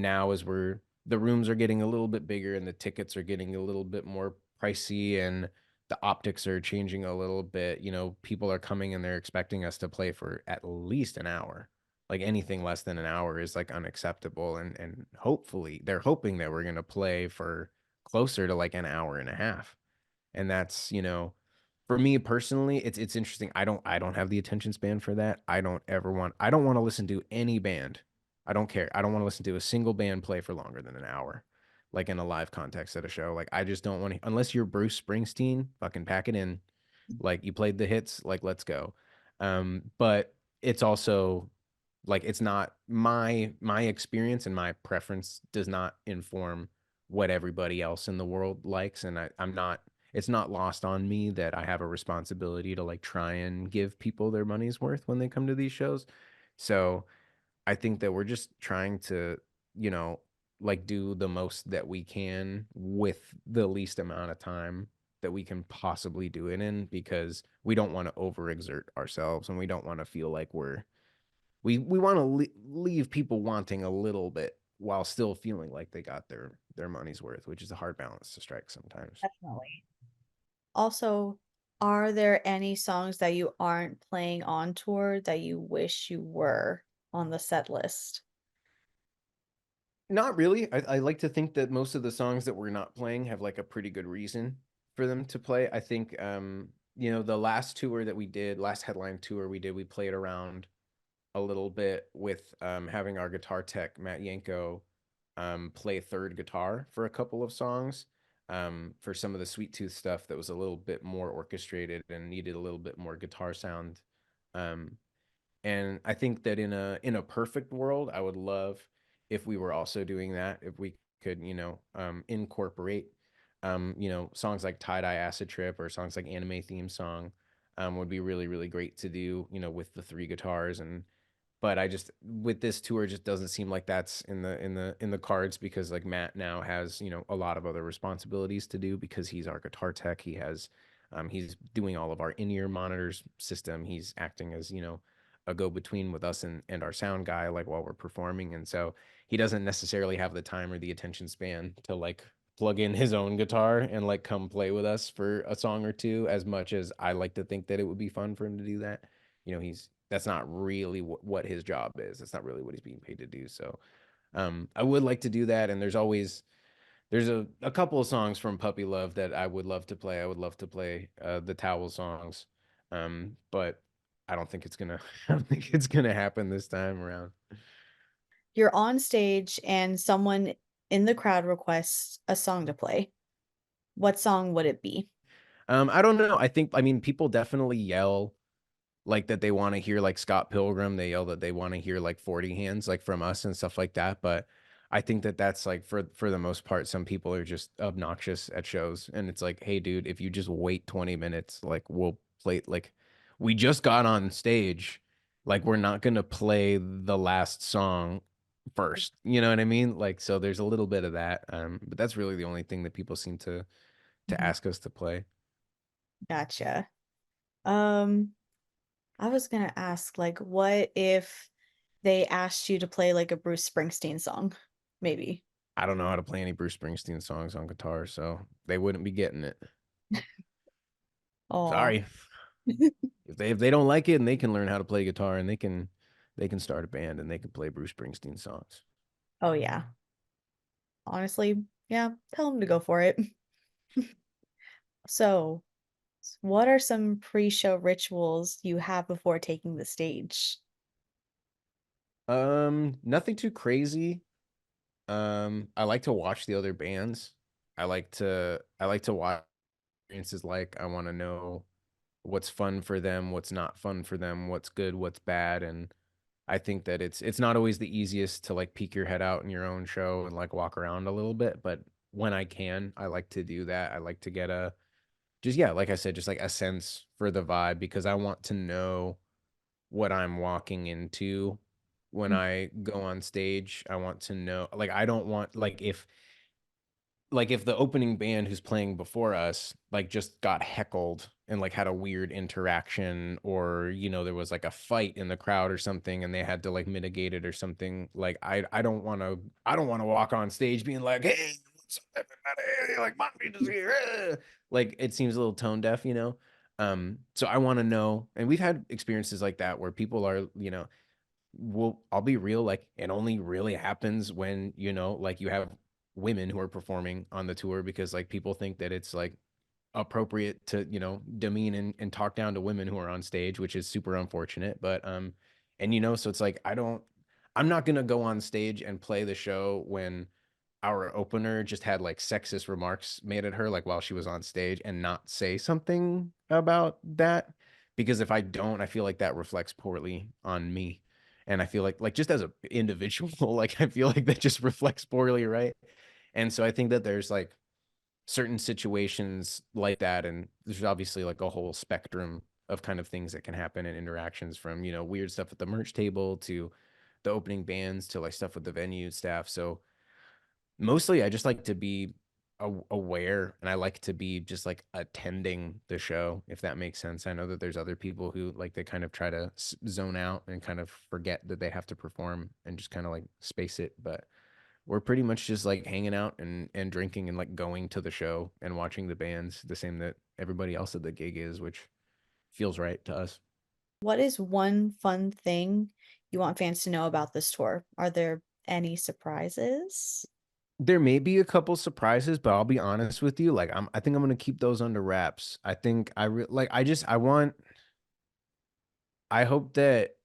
now as the rooms are getting a little bit bigger and the tickets are getting a little bit more pricey and the optics are changing a little bit, people are coming and they're expecting us to play for at least an hour. Like anything less than an hour is like unacceptable, and hopefully they're hoping that we're going to play for closer to like an hour and a half. And that's, for me personally, it's interesting. I don't have the attention span for that. I don't want to listen to any band. I don't care. I don't want to listen to a single band play for longer than an hour, like in a live context at a show. Like I just don't want to, unless you're Bruce Springsteen, fucking pack it in. Like you played the hits, like let's go. But it's also like it's not my experience, and my preference does not inform what everybody else in the world likes. And I'm not, it's not lost on me that I have a responsibility to like try and give people their money's worth when they come to these shows. So I think that we're just trying to, you know, like do the most that we can with the least amount of time that we can possibly do it in, because we don't want to overexert ourselves, and we don't want to feel like we want to leave people wanting a little bit while still feeling like they got their money's worth, which is a hard balance to strike sometimes. Definitely. Also, are there any songs that you aren't playing on tour that you wish you were on the set list? Not really. I like to think that most of the songs that we're not playing have like a pretty good reason for them to play. I think the last tour that we did, last headline tour we did, we played around a little bit with having our guitar tech Matt Yanko play third guitar for a couple of songs, for some of the Sweet Tooth stuff that was a little bit more orchestrated and needed a little bit more guitar sound. Um, and I think that in a perfect world, I would love if we were also doing that, if we could, incorporate, songs like Tie Dye Acid Trip or songs like Anime Theme Song, would be really, really great to do, with the three guitars. And but I just, with this tour, just doesn't seem like that's in the cards, because like Matt now has, a lot of other responsibilities to do, because he's our guitar tech. He's doing all of our in-ear monitors system. He's acting as, a go-between with us and our sound guy, like while we're performing. And so he doesn't necessarily have the time or the attention span to like plug in his own guitar and like come play with us for a song or two, as much as I like to think that it would be fun for him to do that. He's that's not really what his job is. That's not really what he's being paid to do. So I would like to do that. And there's a couple of songs from Puppy Love that I would love to play. I would love to play the Towel songs. But I don't think it's gonna I don't think it's gonna happen this time around. You're on stage and someone in the crowd requests a song to play. What song would it be? I don't know. I mean, people definitely yell like that they want to hear like Scott Pilgrim. They yell that they want to hear like 40 Hands, like from us and stuff like that. But I think that that's like, for the most part, some people are just obnoxious at shows, and it's like, hey, dude, if you just wait 20 minutes, like we'll play. Like we just got on stage. Like we're not gonna play the last song first. You know what I mean? Like so there's a little bit of that. But that's really the only thing that people seem to Mhm. ask us to play. Gotcha. Um, I was gonna ask, like, what if they asked you to play like a Bruce Springsteen song? Maybe. I don't know how to play any Bruce Springsteen songs on guitar, so they wouldn't be getting it. Oh, Sorry. If they don't like it and they can learn how to play guitar and they can start a band and they can play Bruce Springsteen songs. oh yeah. Honestly, yeah, tell them to go for it. So, what are some pre-show rituals you have before taking the stage? Nothing too crazy. I like to watch the other bands. I like to watch experiences like I want to know what's fun for them, what's not fun for them, what's good, what's bad, and I think that it's not always the easiest to like peek your head out in your own show and like walk around a little bit, but when I can, I like to do that. I like to get a just yeah, like I said, just like a sense for the vibe because I want to know what I'm walking into when I go on stage. I want to know like I don't want like if the opening band who's playing before us like just got heckled and like had a weird interaction or there was like a fight in the crowd or something and they had to like mitigate it or something like I don't want to walk on stage being like hey what's up everybody like my beat is here like it seems a little tone deaf. So I want to know, and we've had experiences like that where people are well, I'll be real, like it only really happens when, like you have women who are performing on the tour because like people think that it's like appropriate to, demean and talk down to women who are on stage, which is super unfortunate. But and so it's like I'm not gonna go on stage and play the show when our opener just had like sexist remarks made at her like while she was on stage and not say something about that because if I don't, I feel like that reflects poorly on me. And I feel like just as an individual, like I feel like that just reflects poorly, right? And so I think that there's like certain situations like that and there's obviously like a whole spectrum of kind of things that can happen in interactions from, weird stuff at the merch table to the opening bands to like stuff with the venue staff. So mostly I just like to be aware and I like to be just like attending the show, if that makes sense. I know that there's other people who like they kind of try to zone out and kind of forget that they have to perform and just kind of like space it. But we're pretty much just like hanging out and drinking and like going to the show and watching the bands the same that everybody else at the gig is, which feels right to us. What is one fun thing you want fans to know about this tour? Are there any surprises? There may be a couple surprises, but I'll be honest with you. Like I think I'm gonna keep those under wraps. I think like I hope that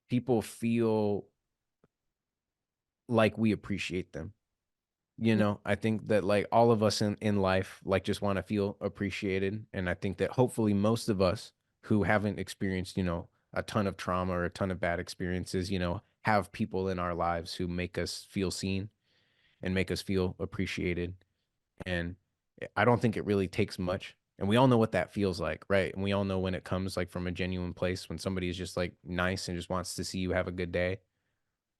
people feel like we appreciate them. I think that like all of us in life like just want to feel appreciated. And I think that hopefully most of us who haven't experienced, a ton of trauma or a ton of bad experiences, have people in our lives who make us feel seen and make us feel appreciated. And I don't think it really takes much. And we all know what that feels like, right? And we all know when it comes like from a genuine place, when somebody is just like nice and just wants to see you have a good day.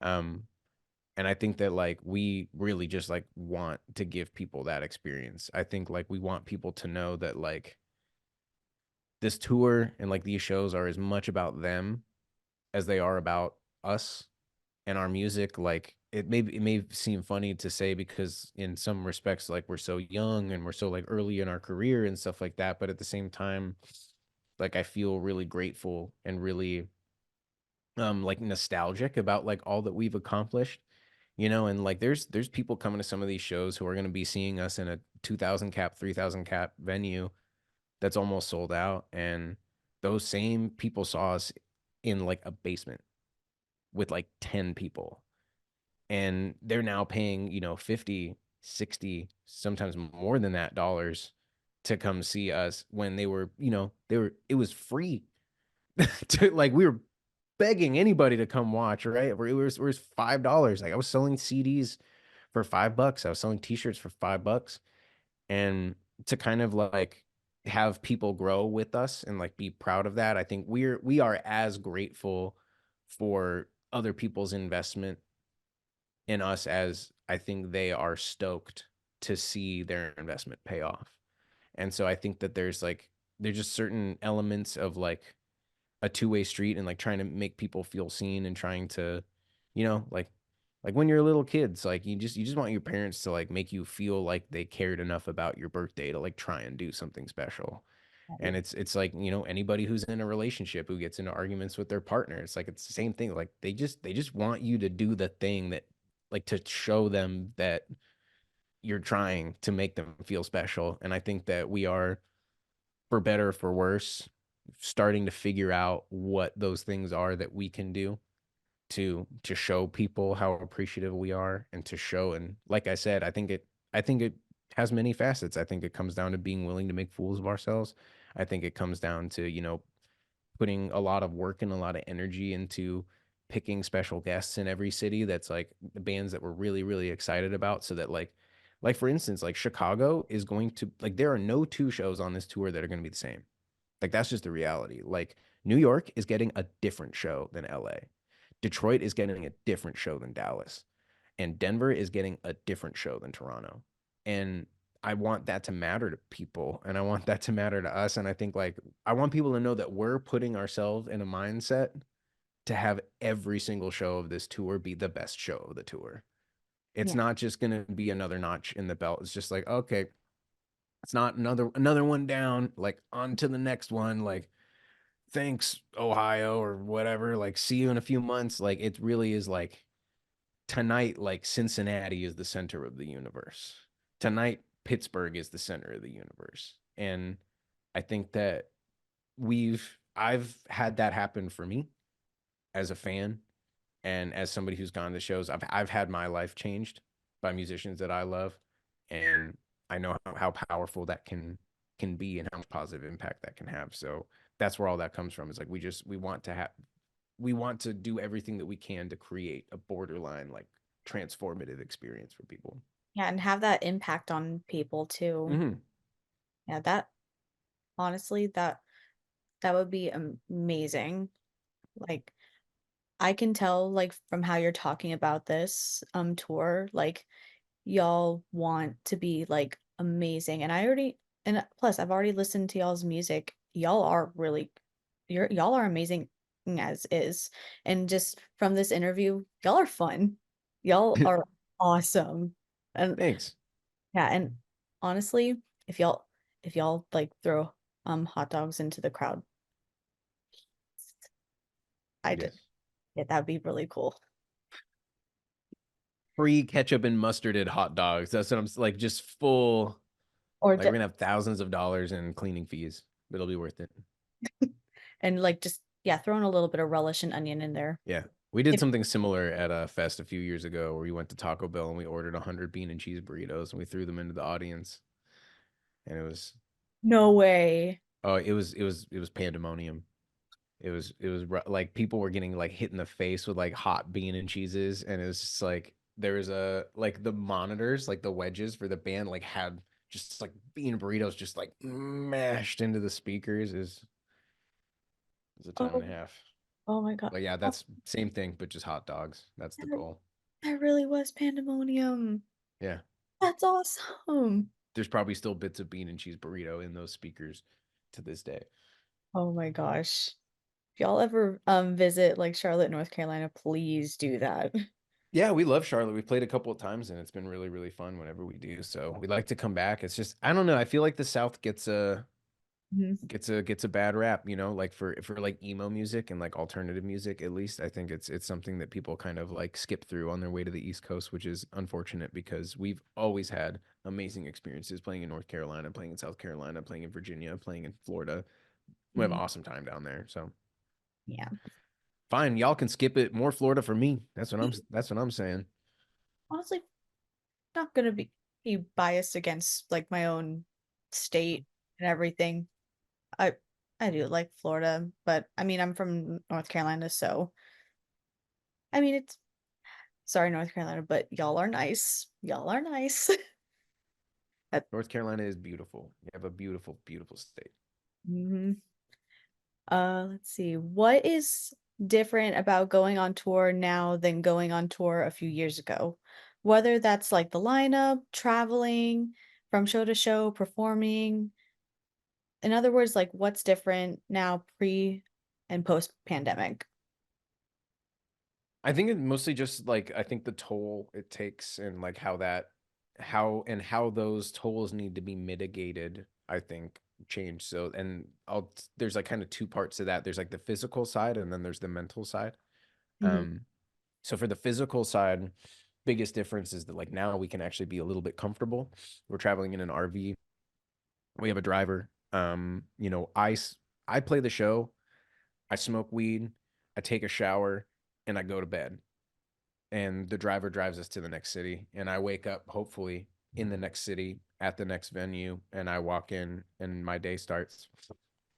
Um, and I think that like we really just like want to give people that experience. I think like we want people to know that like this tour and like these shows are as much about them as they are about us and our music. Like it may seem funny to say because in some respects like we're so young and we're so like early in our career and stuff like that, but at the same time like I feel really grateful and really like nostalgic about like all that we've accomplished. And like there's people coming to some of these shows who are going to be seeing us in a 2000 cap 3000 cap venue that's almost sold out, and those same people saw us in like a basement with like 10 people, and they're now paying 50, 60, sometimes more than that dollars to come see us when they were it was free to like we were begging anybody to come watch, right? Where it was $5. Like I was selling CDs for $5. I was selling t-shirts for $5. And to kind of like have people grow with us and like be proud of that. I think we are as grateful for other people's investment in us as I think they are stoked to see their investment pay off. And so I think that there's just certain elements of like a two-way street and like trying to make people feel seen and trying to, like when you're little kids, like you just want your parents to like make you feel like they cared enough about your birthday to like try and do something special. And it's like, anybody who's in a relationship who gets into arguments with their partner, it's like it's the same thing. Like they just want you to do the thing that like to show them that you're trying to make them feel special. And I think that we are, for better or for worse, starting to figure out what those things are that we can do to show people how appreciative we are and to show. And like I said, I think it has many facets. I think it comes down to being willing to make fools of ourselves. I think it comes down to, putting a lot of work and a lot of energy into picking special guests in every city that's like the bands that we're really really excited about, so that like for instance, like Chicago is going to, like, there are no two shows on this tour that are going to be the same. Like that's just the reality. Like New York is getting a different show than LA. Detroit is getting a different show than Dallas. And Denver is getting a different show than Toronto. And I want that to matter to people and I want that to matter to us. And I think like I want people to know that we're putting ourselves in a mindset to have every single show of this tour be the best show of the tour. It's Yeah. not just going to be another notch in the belt. It's just like, okay, it's not another one down, like on to the next one. Like, thanks, Ohio or whatever. Like, see you in a few months. Like, it really is like tonight, like Cincinnati is the center of the universe. Tonight, Pittsburgh is the center of the universe. And I think that I've had that happen for me as a fan and as somebody who's gone to shows. I've had my life changed by musicians that I love. And I know how powerful that can be and how much positive impact that can have. So that's where all that comes from. Is like we want to do everything that we can to create a borderline like transformative experience for people. Yeah, and have that impact on people too. Hmm. Yeah, that honestly, that would be amazing. Like I can tell like from how you're talking about this tour, like y'all want to be like amazing. And I already and plus I've already listened to y'all's music. Y'all are really y'all are amazing as is. And just from this interview, y'all are fun. Y'all are awesome. And Thanks. yeah, and honestly, if y'all if y'all like throw hot dogs into the crowd, I did. Yes. Yeah, that'd be really cool. Free ketchup and mustarded hot dogs. That's what I'm like, just full. Or Like we're gonna have thousands of dollars in cleaning fees, but it'll be worth it. and like just yeah, throwing a little bit of relish and onion in there. Yeah. We did If something similar at a fest a few years ago where we went to Taco Bell and we ordered 100 bean and cheese burritos and we threw them into the audience. And it was, no way. oh, it was pandemonium. Like people were getting like hit in the face with like hot bean and cheeses, and it was just like there was a like the monitors, like the wedges for the band, like had just like bean burritos just like mashed into the speakers. Is a time and a Oh, half. oh my God. But yeah, Oh, that's same thing, but just hot dogs. That's the that, goal. that really was pandemonium. Yeah, That's awesome. there's probably still bits of bean and cheese burrito in those speakers to this day. Oh my gosh. If y'all ever visit like Charlotte, North Carolina, please do that. Yeah, we love Charlotte. We played a couple of times and it's been really, really fun whenever we do. So we like to come back. It's just I don't know. I feel like the South Mhm. gets a bad rap, like for like emo music and like alternative music at least. I think it's something that people kind of like skip through on their way to the East Coast, which is unfortunate because we've always had amazing experiences playing in North Carolina, playing in South Carolina, playing in Virginia, playing in Florida. We have an Mhm. awesome time down there. So Yeah. fine, y'all can skip it. More Florida for me. That's what I'm saying. Honestly, not gonna be biased against like my own state and everything. I I do like Florida, but I mean I'm from North Carolina, so I mean it's sorry North Carolina, but y'all are nice. Y'all are nice. North Carolina is beautiful. You have a beautiful, beautiful state. Mm-hmm. Let's see. What is different about going on tour now than going on tour a few years ago? Whether that's like the lineup, traveling from show to show, performing. In other words, like what's different now pre and post pandemic? I think it mostly just like I think the toll it takes and like how those tolls need to be mitigated, I think change. So and I'll there's like kind of two parts to that. There's like the physical side and then there's the mental side. Hmm. Um so for the physical side, biggest difference is that like now we can actually be a little bit comfortable. We're traveling in an RV. We have a driver. I play the show, I smoke weed, I take a shower, and I go to bed, and the driver drives us to the next city, and I wake up hopefully in the next city at the next venue, and I walk in and my day starts.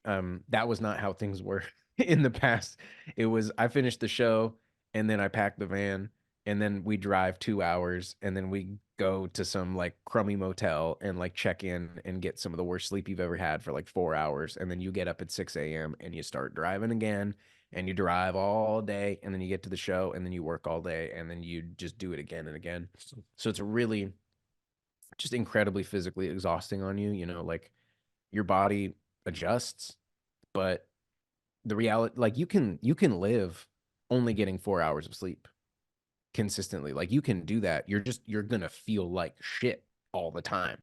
That was not how things were in the past. It was I finished the show and then I packed the van and then we drive 2 hours and then we go to some like crummy motel and like check in and get some of the worst sleep you've ever had for like 4 hours. And then you get up at 6 a.m. and you start driving again and you drive all day and then you get to the show and then you work all day and then you just do it again and again. So it's really just incredibly physically exhausting on you, like your body adjusts, but the reality, like you can live only getting 4 hours of sleep consistently. Like you can do that. You're gonna feel like shit all the time.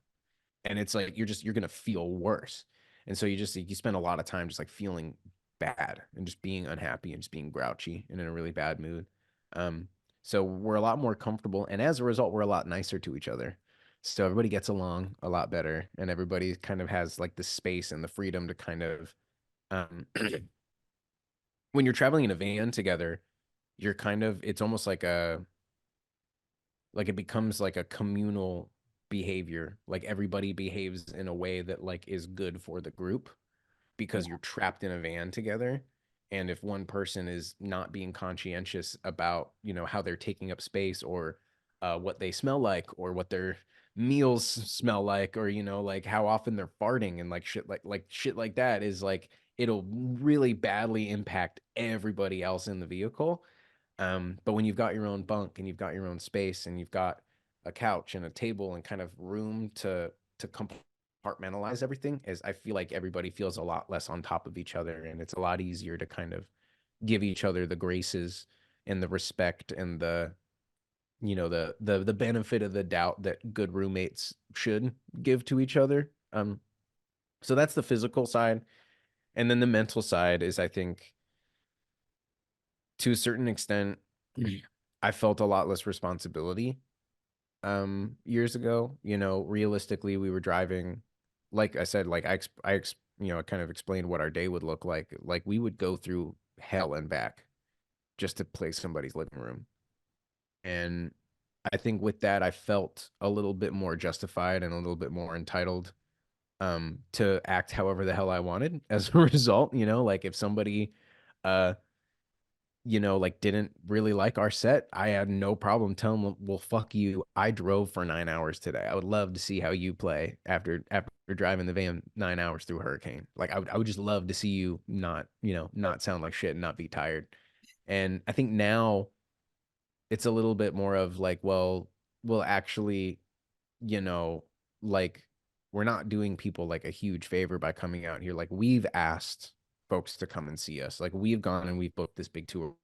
And it's like you're gonna feel worse. And so you spend a lot of time just like feeling bad and just being unhappy and just being grouchy and in a really bad mood. Um, so we're a lot more comfortable, and as a result, we're a lot nicer to each other. So everybody gets along a lot better, and everybody kind of has like the space and the freedom to kind of um when you're traveling in a van together, you're kind of it's almost like it becomes like a communal behavior. Like everybody behaves in a way that like is good for the group because you're trapped in a van together. And if one person is not being conscientious about, how they're taking up space or what they smell like or what their meals smell like or, like how often they're farting and like shit like that is like it'll really badly impact everybody else in the vehicle. But when you've got your own bunk and you've got your own space and you've got a couch and a table and kind of room to compartmentalize everything, is I feel like everybody feels a lot less on top of each other and it's a lot easier to kind of give each other the graces and the respect and the benefit of the doubt that good roommates should give to each other. So that's the physical side. And then the mental side is I think to a certain extent I felt a lot less responsibility years ago. Realistically we were driving, like I said, like I kind of explained what our day would look like we would go through hell and back just to play somebody's living room. And I think with that I felt a little bit more justified and a little bit more entitled to act however the hell I wanted as a result. Like if somebody uh like didn't really like our set, I had no problem telling them, well, fuck you. I drove for 9 hours today. I would love to see how you play after driving the van 9 hours through a hurricane. Like I would just love to see you not sound like shit and not be tired. And I think now it's a little bit more of like, well, actually, you know, like we're not doing people like a huge favor by coming out here. Like we've asked folks to come and see us. Like we've gone and we've booked this big tour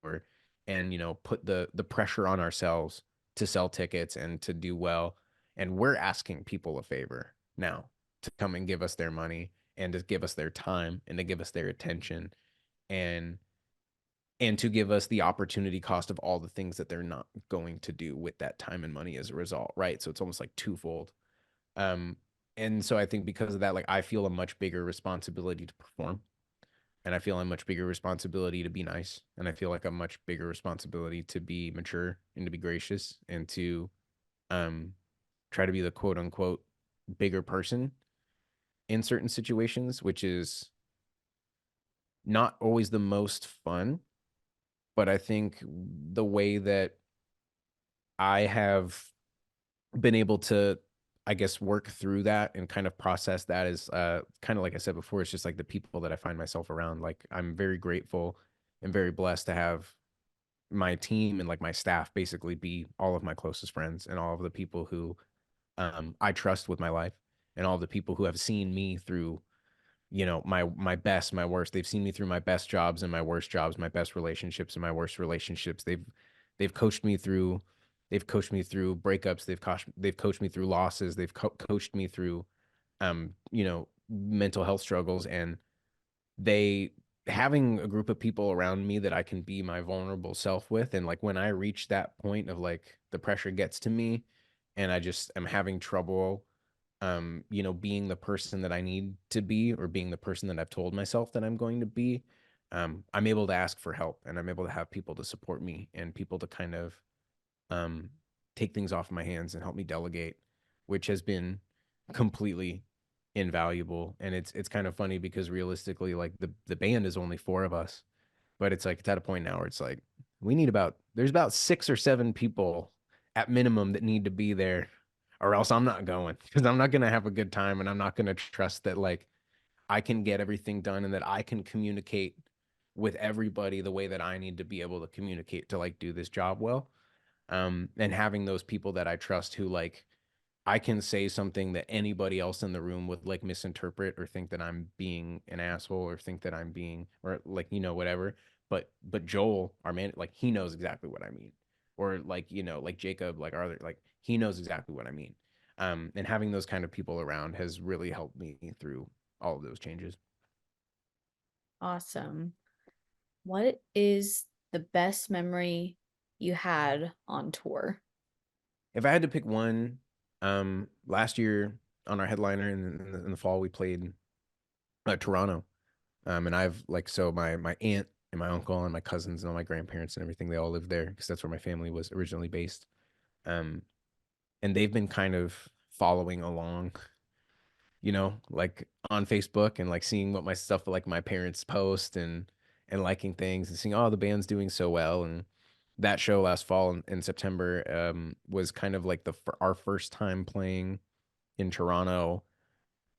and put the pressure on ourselves to sell tickets and to do well. And we're asking people a favor now to come and give us their money and to give us their time and to give us their attention and to give us the opportunity cost of all the things that they're not going to do with that time and money as a result, right? So it's almost like twofold. um, and so I think because of that, like I feel a much bigger responsibility to perform, and I feel a much bigger responsibility to be nice, and I feel like a much bigger responsibility to be mature and to be gracious and to um try to be the quote unquote bigger person in certain situations, which is not always the most fun, but I think the way that I have been able to I guess, work through that and kind of process that is kind of like I said before, it's just like the people that I find myself around. Like I'm very grateful and very blessed to have my team and like my staff basically be all of my closest friends and all of the people who I trust with my life and all the people who have seen me through, my best, my worst. They've seen me through my best jobs and my worst jobs, my best relationships and my worst relationships. They've coached me through breakups. They've coached me through losses. They've coached me through mental health struggles, and they having a group of people around me that I can be my vulnerable self with. And like when I reach that point of like the pressure gets to me and I just am having trouble being the person that I need to be or being the person that I've told myself that I'm going to be, I'm able to ask for help and I'm able to have people to support me and people to kind of um, take things off my hands and help me delegate, which has been completely invaluable. And it's kind of funny because realistically, like the band is only four of us, but it's like it's at a point now where it's like there's about 6 or 7 people at minimum that need to be there, or else I'm not going because I'm not gonna have a good time and I'm not gonna trust that like I can get everything done and that I can communicate with everybody the way that I need to be able to communicate to like do this job well, and having those people that I trust who like I can say something that anybody else in the room would like misinterpret or think that I'm being an asshole or think that I'm being or like whatever. But Joel, our man, like he knows exactly what I mean, or like like Jacob, like our other like he knows exactly what I mean. And having those kind of people around has really helped me through all of those changes. Awesome. What is the best memory you had on tour? If I had to pick one, last year on our headliner in the fall, we played Toronto. And I've like so my aunt and my uncle and my cousins and all my grandparents and everything, they all live there because that's where my family was originally based. Um, and they've been kind of following along, like on Facebook and like seeing what my stuff like my parents post and liking things and seeing oh the band's doing so well. And that show last fall in September was kind of like our first time playing in Toronto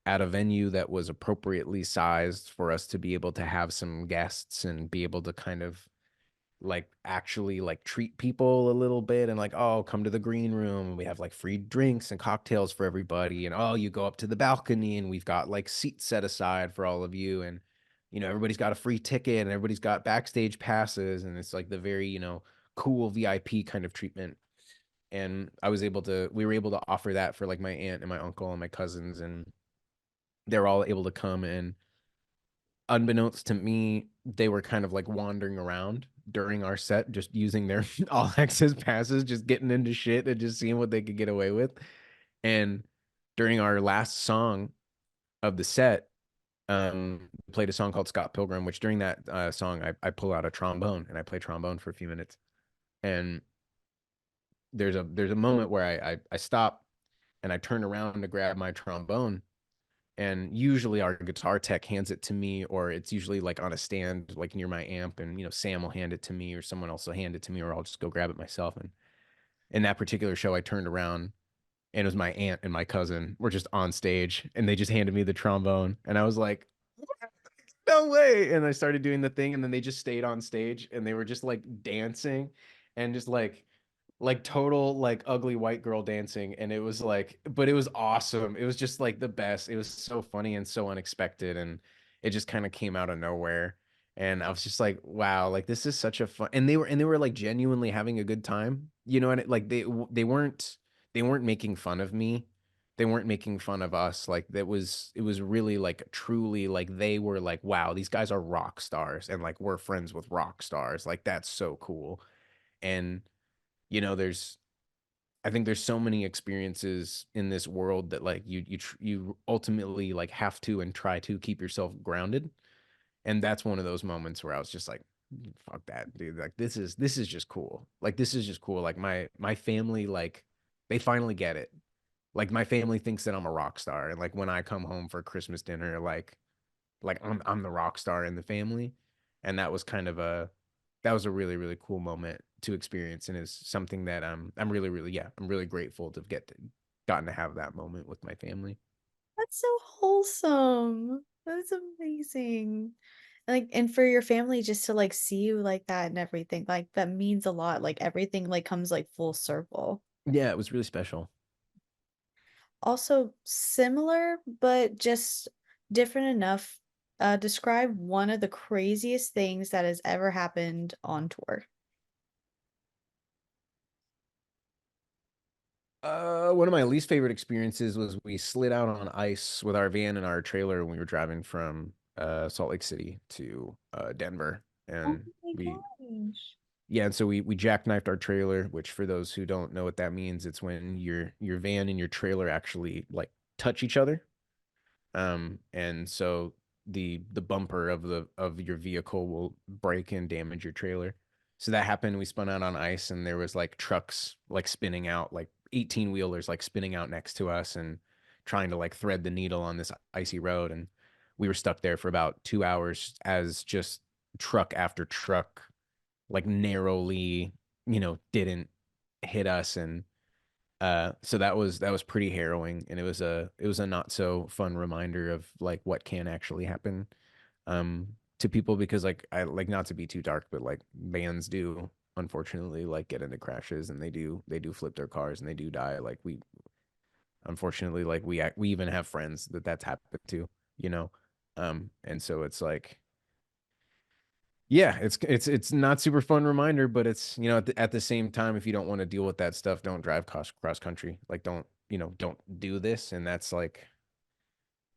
at a venue that was appropriately sized for us to be able to have some guests and be able to kind of like actually like treat people a little bit and like oh come to the green room and we have like free drinks and cocktails for everybody and oh you go up to the balcony and we've got like seats set aside for all of you and everybody's got a free ticket and everybody's got backstage passes and it's like the very cool VIP kind of treatment. And we were able to offer that for like my aunt and my uncle and my cousins, and they were all able to come. And unbeknownst to me, they were kind of like wandering around during our set, just using their all access passes, just getting into shit and just seeing what they could get away with. And during our last song of the set, we played a song called Scott Pilgrim, which during that song, I pull out a trombone and I play trombone for a few minutes. And there's a moment where I stop and I turn around to grab my trombone, and usually our guitar tech hands it to me, or it's usually like on a stand like near my amp, and Sam will hand it to me or someone else will hand it to me or I'll just go grab it myself. And in that particular show I turned around and it was my aunt and my cousin were just on stage and they just handed me the trombone and I was like no way. And I started doing the thing and then they just stayed on stage and they were just like dancing and just like total like ugly white girl dancing. And it was like but it was awesome. It was just like the best. It was so funny and so unexpected, and it just kind of came out of nowhere. And I was just like wow, like this is such a fun. And they were like genuinely having a good time, and like they weren't making fun of me. They weren't making fun of us. Like it was really like truly like they were like wow, these guys are rock stars and like we're friends with rock stars, like that's so cool. And there's I think there's so many experiences in this world that like you ultimately like have to and try to keep yourself grounded. And that's one of those moments where I was just like fuck that dude, like this is just cool, like this is just cool, like my family, like they finally get it. Like my family thinks that I'm a rock star, and like when I come home for Christmas dinner, like I'm the rock star in the family. And that was a really really cool moment to experience, and is something that I'm really really, yeah, I'm really grateful to get gotten to have that moment with my family. That's so wholesome. That's amazing. Like, and for your family just to like see you like that and everything, like that means a lot. Like everything like comes like full circle. Yeah, it was really special. Also similar, but just different enough. Describe one of the craziest things that has ever happened on tour. One of my least favorite experiences was we slid out on ice with our van and our trailer when we were driving from Salt Lake City to Denver, Oh and my we gosh. yeah, and so we jackknifed our trailer, which for those who don't know what that means, it's when your van and your trailer actually like touch each other. And so the bumper of your vehicle will break and damage your trailer. So that happened. We spun out on ice, and there was like trucks like spinning out, like 18 wheelers like spinning out next to us and trying to like thread the needle on this icy road. And we were stuck there for about 2 hours as just truck after truck like narrowly, didn't hit us. And so that was pretty harrowing, and it was a not so fun reminder of like what can actually happen to people, because like I like, not to be too dark, but like vans do unfortunately like get into crashes, and they do flip their cars, and they do die. Like we unfortunately, like we even have friends that's happened to, you know. And so it's like, yeah, it's not super fun reminder, but it's, at the same time, if you don't want to deal with that stuff, don't drive cross country. Like, don't do this. And that's like,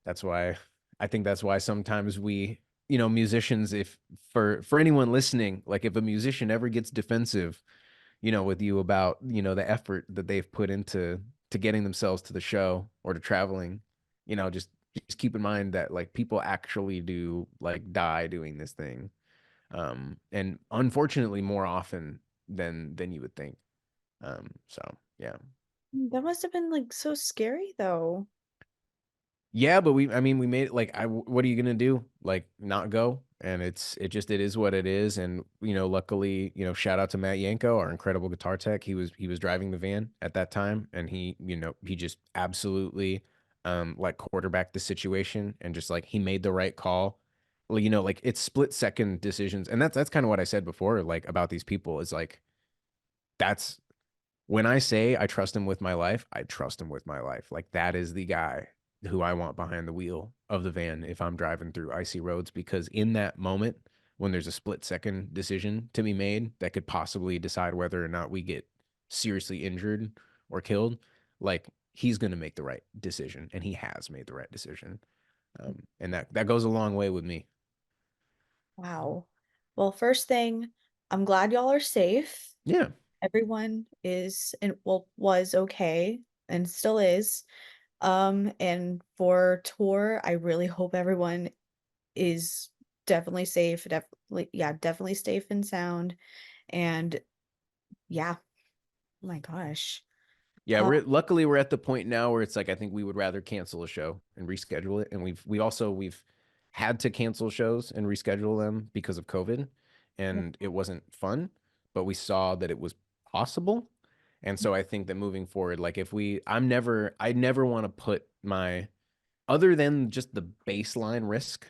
that's why I think that's why sometimes we, musicians, if for anyone listening, like if a musician ever gets defensive, with you about, the effort that they've put into getting themselves to the show or to traveling, just keep in mind that like people actually do like die doing this thing, and unfortunately more often than you would think. So yeah. That must have been like so scary though. Yeah, but I mean, we made it. Like, what are you gonna do? Like, not go? And it is what it is. And luckily, shout out to Matt Yanko, our incredible guitar tech. He was driving the van at that time, and he just absolutely like quarterbacked the situation, and just like he made the right call. Well, like it's split second decisions, and that's kind of what I said before, like about these people is like that's when I say I trust him with my life, I trust him with my life. Like that is the guy who I want behind the wheel of the van if I'm driving through icy roads, because in that moment when there's a split second decision to be made that could possibly decide whether or not we get seriously injured or killed, like he's going to make the right decision, and he has made the right decision. And that goes a long way with me. Wow. Well, first thing, I'm glad y'all are safe. Yeah. Everyone is and well was okay and still is. And for tour, I really hope everyone is definitely safe, definitely, yeah, definitely safe and sound. And yeah, oh my gosh. Yeah, Uh, luckily we're at the point now where it's like I think we would rather cancel a show and reschedule it, and we've had to cancel shows and reschedule them because of COVID, and it wasn't fun, but we saw that it was possible, and so I think that moving forward, like if we, I never want to put my, other than just the baseline risk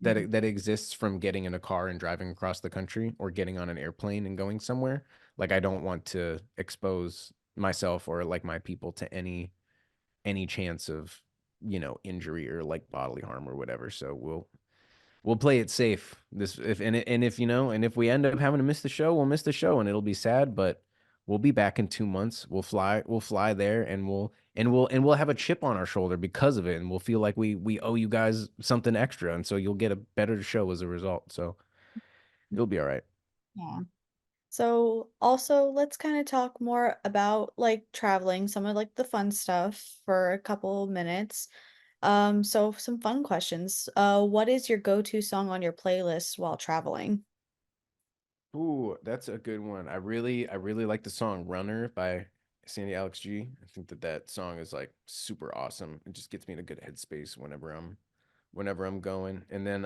mhm. that exists from getting in a car and driving across the country, or getting on an airplane and going somewhere. Like I don't want to expose myself or like my people to any chance of, injury or like bodily harm or whatever. So we'll play it safe. This if and if and if we end up having to miss the show, we'll miss the show, and it'll be sad, but we'll be back in 2 months. We'll fly there, and we'll have a chip on our shoulder because of it, and we'll feel like we owe you guys something extra, and so you'll get a better show as a result. So it'll be all right. Yeah. So also let's kind of talk more about like traveling, some of like the fun stuff for a couple minutes. So some fun questions. What is your go-to song on your playlist while traveling? Ooh, that's a good one. I really like the song "Runner" by Sandy Alex G. I think that song is like super awesome. It just gets me in a good headspace whenever I'm going. And then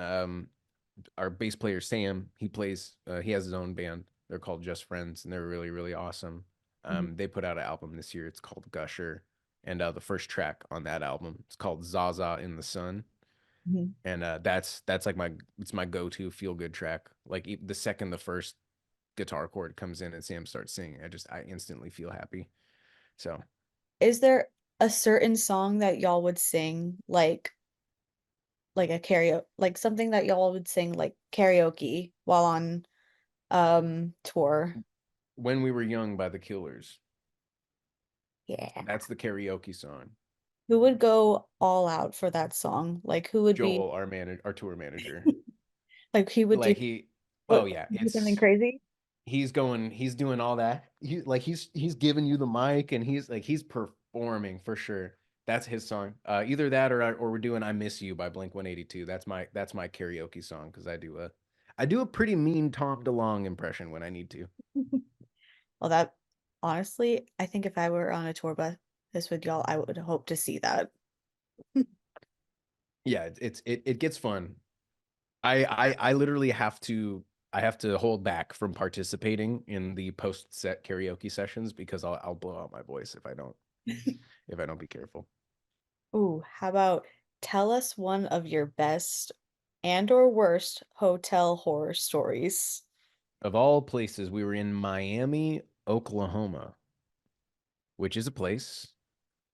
our bass player Sam, he has his own band. They're called Just Friends, and they're really really awesome. Mhm. They put out an album this year. It's called Gusher. and the first track on that album. It's called Zaza in the Sun, Mhm. and that's like my go-to feel good track. Like the second the first guitar chord comes in and Sam starts singing, I instantly feel happy. So Is there a certain song that y'all would sing like a karaoke, like something that y'all would sing like karaoke while on tour? when we were young by the Killers, Yeah. that's the karaoke song. Who would go all out for that song? Like who would be Joel, our tour manager, like he would do like he, oh what yeah, do something crazy? he's doing all that. He's giving you the mic and he's performing for sure. That's his song. Either that or we're doing "I Miss You" by Blink 182. That's my karaoke song because I do a pretty mean Tom DeLonge impression when I need to. Well, that honestly, I think if I were on a tour bus this with y'all, I would hope to see that. Yeah, it gets fun. I literally I have to hold back from participating in the post set karaoke sessions because I'll blow out my voice if I don't be careful. Ooh, how about tell us one of your best and or worst hotel horror stories? Of all places, we were in Miami, Oklahoma, which is a place.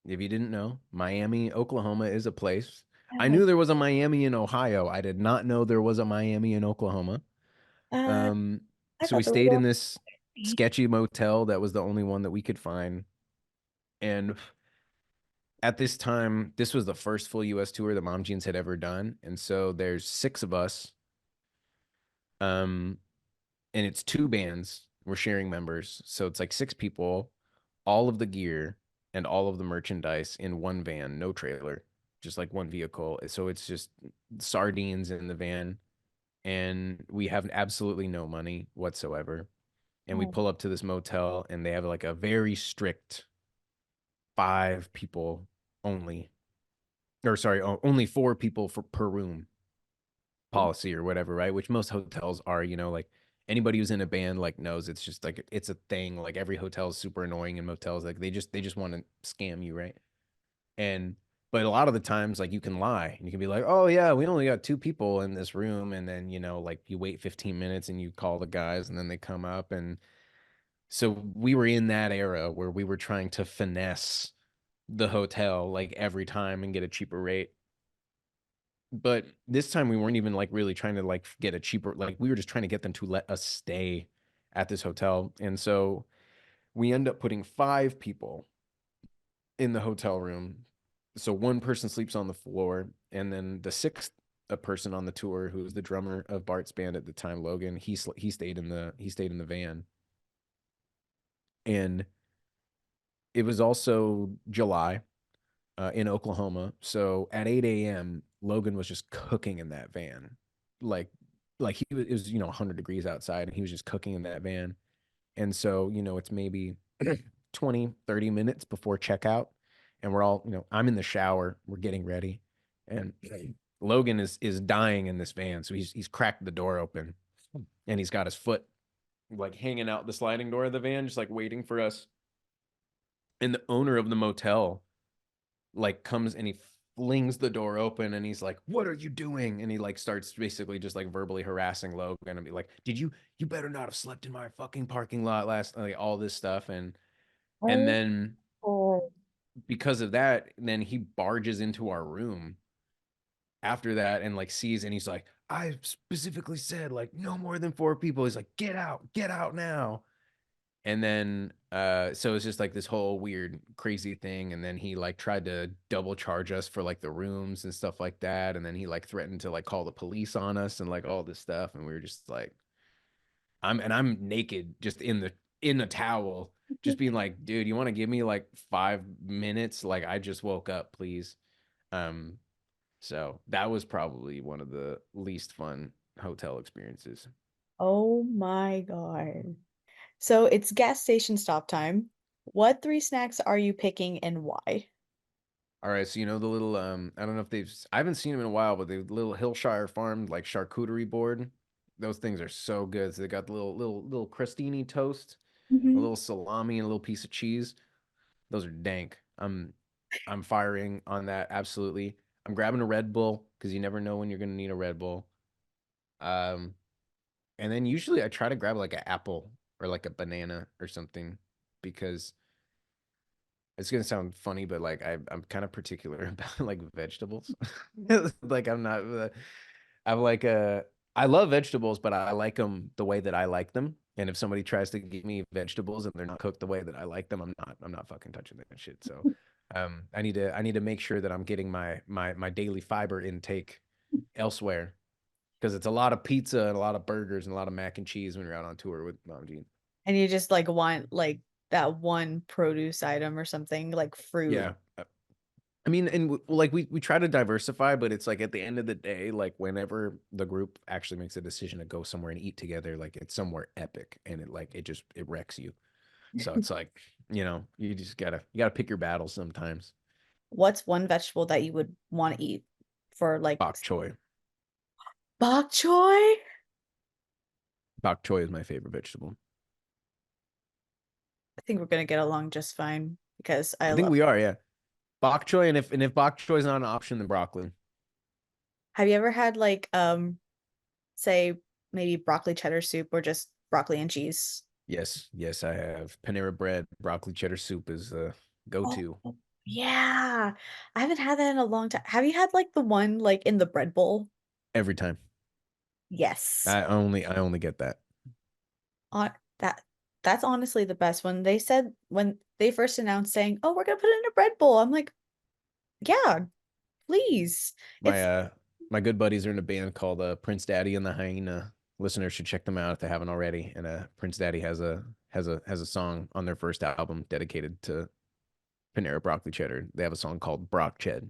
If you didn't know, Miami, Oklahoma is a place. I Uh, knew there was a Miami in Ohio. I did not know there was a Miami in Oklahoma. uh, Um, I so we thought there stayed in was this one. sketchy motel that was the only one that we could find. And at this time, this was the first full US tour that Mom Jeans had ever done. And so there's six of us. Um, and it's two bands. We're sharing members. So it's like six people, all of the gear and all of the merchandise in one van, no trailer, just like one vehicle. So it's just sardines in the van. And we have absolutely no money whatsoever. And we Oh, pull up to this motel and they have like a very strict five people only, or sorry, only four people per room policy or whatever, right? Which most hotels are, like anybody who's in a band like knows it's just like it's a thing. Like every hotel is super annoying in motels. Like they just want to scam you, right? And but a lot of the times, like you can lie. You can be like, "Oh yeah, we only got two people in this room," and then like you wait 15 minutes and you call the guys, and then they come up, and so we were in that era where we were trying to finesse the hotel like every time and get a cheaper rate. But this time we weren't even like really trying to like get a cheaper, like we were just trying to get them to let us stay at this hotel. And so we end up putting five people in the hotel room. So one person sleeps on the floor, and then the sixth a person on the tour, who was the drummer of Bart's band at the time, Logan, he stayed in the van. And it was also July in Oklahoma. So at 8 a.m., Logan was just cooking in that van. Like, like it was, 100 degrees outside and he was just cooking in that van. And so, it's maybe 20, 30 minutes before checkout. And we're all, I'm in the shower, we're getting ready. And Logan is dying in this van. So he's cracked the door open and he's got his foot like hanging out the sliding door of the van, just like waiting for us. And the owner of the motel like comes and he flings the door open and he's like, "What are you doing?" And he like starts basically just like verbally harassing Logan and be like, "You better not have slept in my fucking parking lot last," like all this stuff. And oh, then oh, because of that, then he barges into our room after that and like sees, and he's like, "I specifically said like no more than four people." He's like, get out now." And then so it's just like this whole weird crazy thing, and then he like tried to double charge us for like the rooms and stuff like that, and then he like threatened to like call the police on us and like all this stuff, and we were just like, I'm naked just in the towel, just being like, "Dude, you want to give me like 5 minutes, like I just woke up, please." um so that was probably one of the least fun hotel experiences. oh my God. So it's gas station stop time. What three snacks are you picking and why? All right, so the little I don't know if I haven't seen them in a while, but the little Hillshire Farm like charcuterie board, those things are so good. So they got the little crostini toast, a Mhm. little salami, and a little piece of cheese. Those are dank. I'm firing on that absolutely. I'm grabbing a Red Bull because you never know when you're gonna need a Red Bull. Um, and then usually I try to grab like an apple or like a banana or something because it's gonna sound funny, but like I'm kind of particular about like vegetables. Like I'm not. I'm like I love vegetables, but I like them the way that I like them. And if somebody tries to give me vegetables and they're not cooked the way that I like them, I'm not fucking touching that shit. So, I need to make sure that I'm getting my daily fiber intake elsewhere because it's a lot of pizza and a lot of burgers and a lot of mac and cheese when you're out on tour with Mom Jean. And you just like want like that one produce item or something like fruit. Yeah. I mean, and like we try to diversify, but it's like at the end of the day, like whenever the group actually makes a decision to go somewhere and eat together, like it's somewhere epic, and it wrecks you. So it's like you gotta pick your battles sometimes. What's one vegetable that you would want to eat for like Bok choy. bok choy? Bok choy is my favorite vegetable. I think we're gonna get along just fine because I I think love. we are, yeah. Bok choy, and if bok choy is not an option, then broccoli. Have you ever had like say maybe broccoli cheddar soup or just broccoli and cheese? Yes, yes, I have. Panera bread, broccoli cheddar soup is the Oh, go-to yeah. I haven't had that in a long time. Have you had like the one like in the bread bowl? every time. Yes. I only get that. On that that's honestly the best one. They said when they first announced saying, "Oh, we're gonna put it in a bread bowl." I'm like, "Yeah, please." My It's my good buddies are in a band called Prince Daddy and the Hyena. Listeners should check them out if they haven't already. And Prince Daddy has a song on their first album dedicated to Panera Broccoli Cheddar. They have a song called Brock Ched.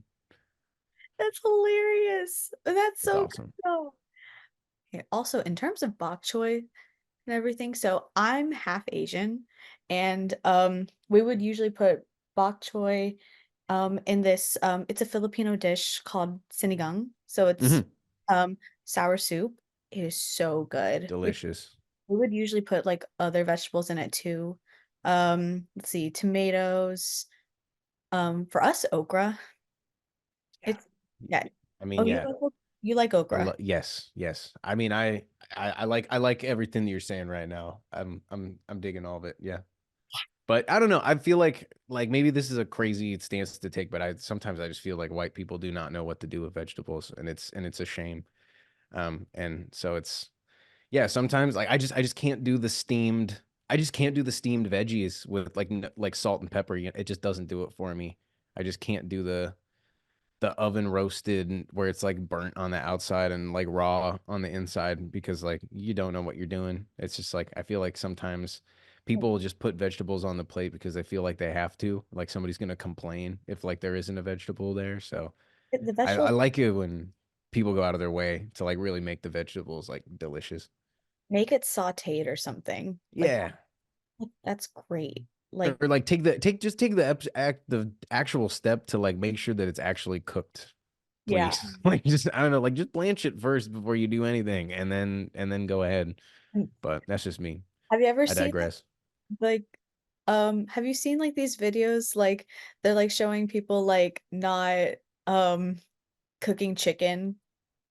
that's hilarious. That's It's so good awesome. though. Okay, also, in terms of bok choy and everything, so I'm half Asian, and we would usually put bok choy in this it's a Filipino dish called sinigang. So it's Hmm. um sour soup. It is so good. Delicious. We would usually put like other vegetables in it too. Let's see, tomatoes, for us okra. Yeah. It's yeah. I mean, Oh, yeah. you like okra. Yes, yes. I mean, I like everything that you're saying right now. I'm digging all of it. Yeah. But I don't know. I feel like maybe this is a crazy stance to take, but I just feel like white people do not know what to do with vegetables, and it's a shame. And so it's yeah, sometimes like I just can't do the steamed I just can't do the steamed veggies with like salt and pepper. It just doesn't do it for me. I just can't do the oven roasted where it's like burnt on the outside and like raw on the inside because like you don't know what you're doing. It's just like I feel like sometimes people will just put vegetables on the plate because they feel like they have to, like somebody's gonna complain if like there isn't a vegetable there. So The I vegetables like it when people go out of their way to like really make the vegetables like delicious. make it sautéed or something. Yeah. Like, that's great. Or Like, like take the actual step to like make sure that it's actually cooked, yeah. please. Like just I don't know, like just blanch it first before you do anything, and then go ahead. And But that's just me. have you ever I seen digress. like have you seen like these videos like they're like showing people like not um cooking chicken,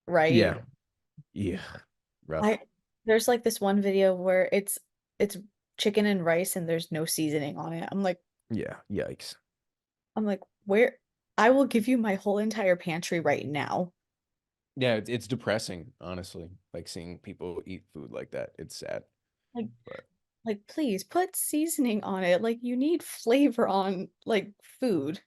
right? Yeah, yeah, rough. I there's like this one video where it's chicken and rice and there's no seasoning on it. Yeah, yikes. I'm like, where I will give you my whole entire pantry right now. Yeah, it's depressing, honestly. Like seeing people eat food like that. It's sad, Like but like please put seasoning on it. Like you need flavor on like food.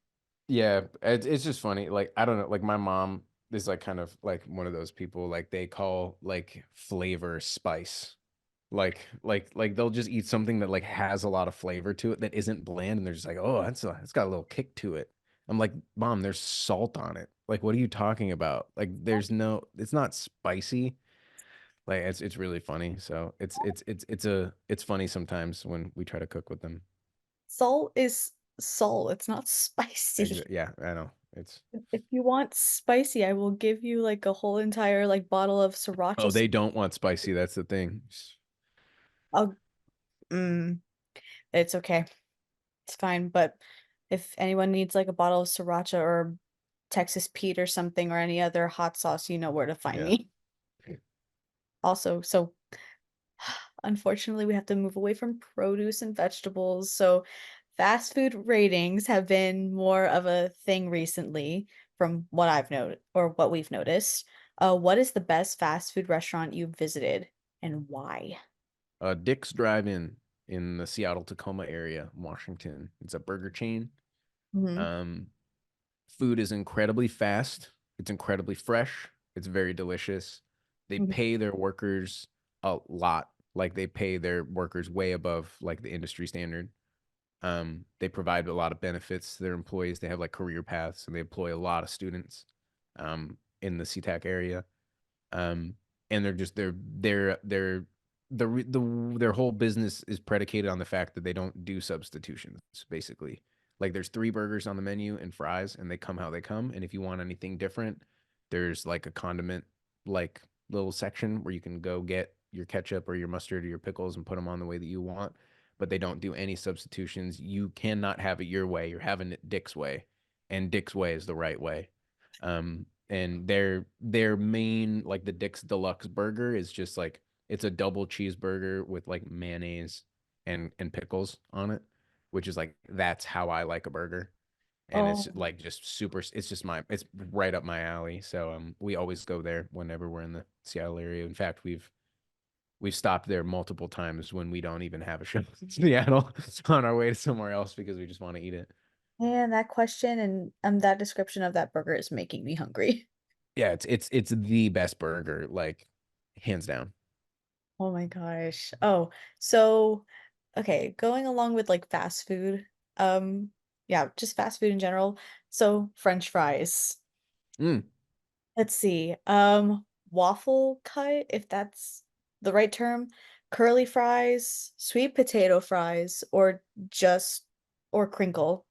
yeah, it's just funny. Like I don't know. Like my mom is like kind of like one of those people. Like they call like flavor spice. Like they'll just eat something that like has a lot of flavor to it that isn't bland, and they're just like, oh, it's got a little kick to it. I'm like, Mom, there's salt on it. Like, what are you talking about? Like, it's not spicy. Like, it's really funny. So it's funny sometimes when we try to cook with them. Salt is salt. It's not spicy. Yeah, I know. It's If you want spicy, I will give you like a whole entire like bottle of sriracha oh, sauce. they don't want spicy. That's the thing. I'll, mm, it's okay. It's fine. But If anyone needs like a bottle of sriracha or Texas Pete or something or any other hot sauce, you know where to find Yeah. me. Also, so unfortunately, we have to move away from produce and vegetables. So fast food ratings have been more of a thing recently from what I've noted or what we've noticed. What is the best fast food restaurant you've visited and why? Dick's Drive-In in the Seattle Tacoma area, Washington. It's a burger chain. Hmm. Um, Food is incredibly fast. It's incredibly fresh. It's very delicious. They Hmm. pay their workers a lot. Like they pay their workers way above like the industry standard. They provide a lot of benefits to their employees. They have like career paths and they employ a lot of students in the SeaTac area. um, and they're just their whole business is predicated on the fact that they don't do substitutions. Basically, like there's three burgers on the menu and fries, and they come how they come. And if you want anything different, there's like a condiment like little section where you can go get your ketchup or your mustard or your pickles and put them on the way that you want. But they don't do any substitutions. You cannot have it your way. You're having it Dick's way, and Dick's way is the right way. And their main like the Dick's Deluxe burger is just like it's a double cheeseburger with like mayonnaise and pickles on it, which is like that's how I like a burger. And it's Oh, like just super it's just my it's right up my alley. So we always go there whenever we're in the Seattle area. In fact, we've stopped there multiple times when we don't even have a show in Seattle on our way to somewhere else because we just want to eat it. man, that question and that description of that burger is making me hungry. Yeah, it's the best burger, like hands down. Oh my gosh. Oh, so okay, going along with like fast food, yeah, just fast food in general. So French fries. Mm. Let's see. Waffle cut, if that's the right term, curly fries, sweet potato fries, or just or crinkle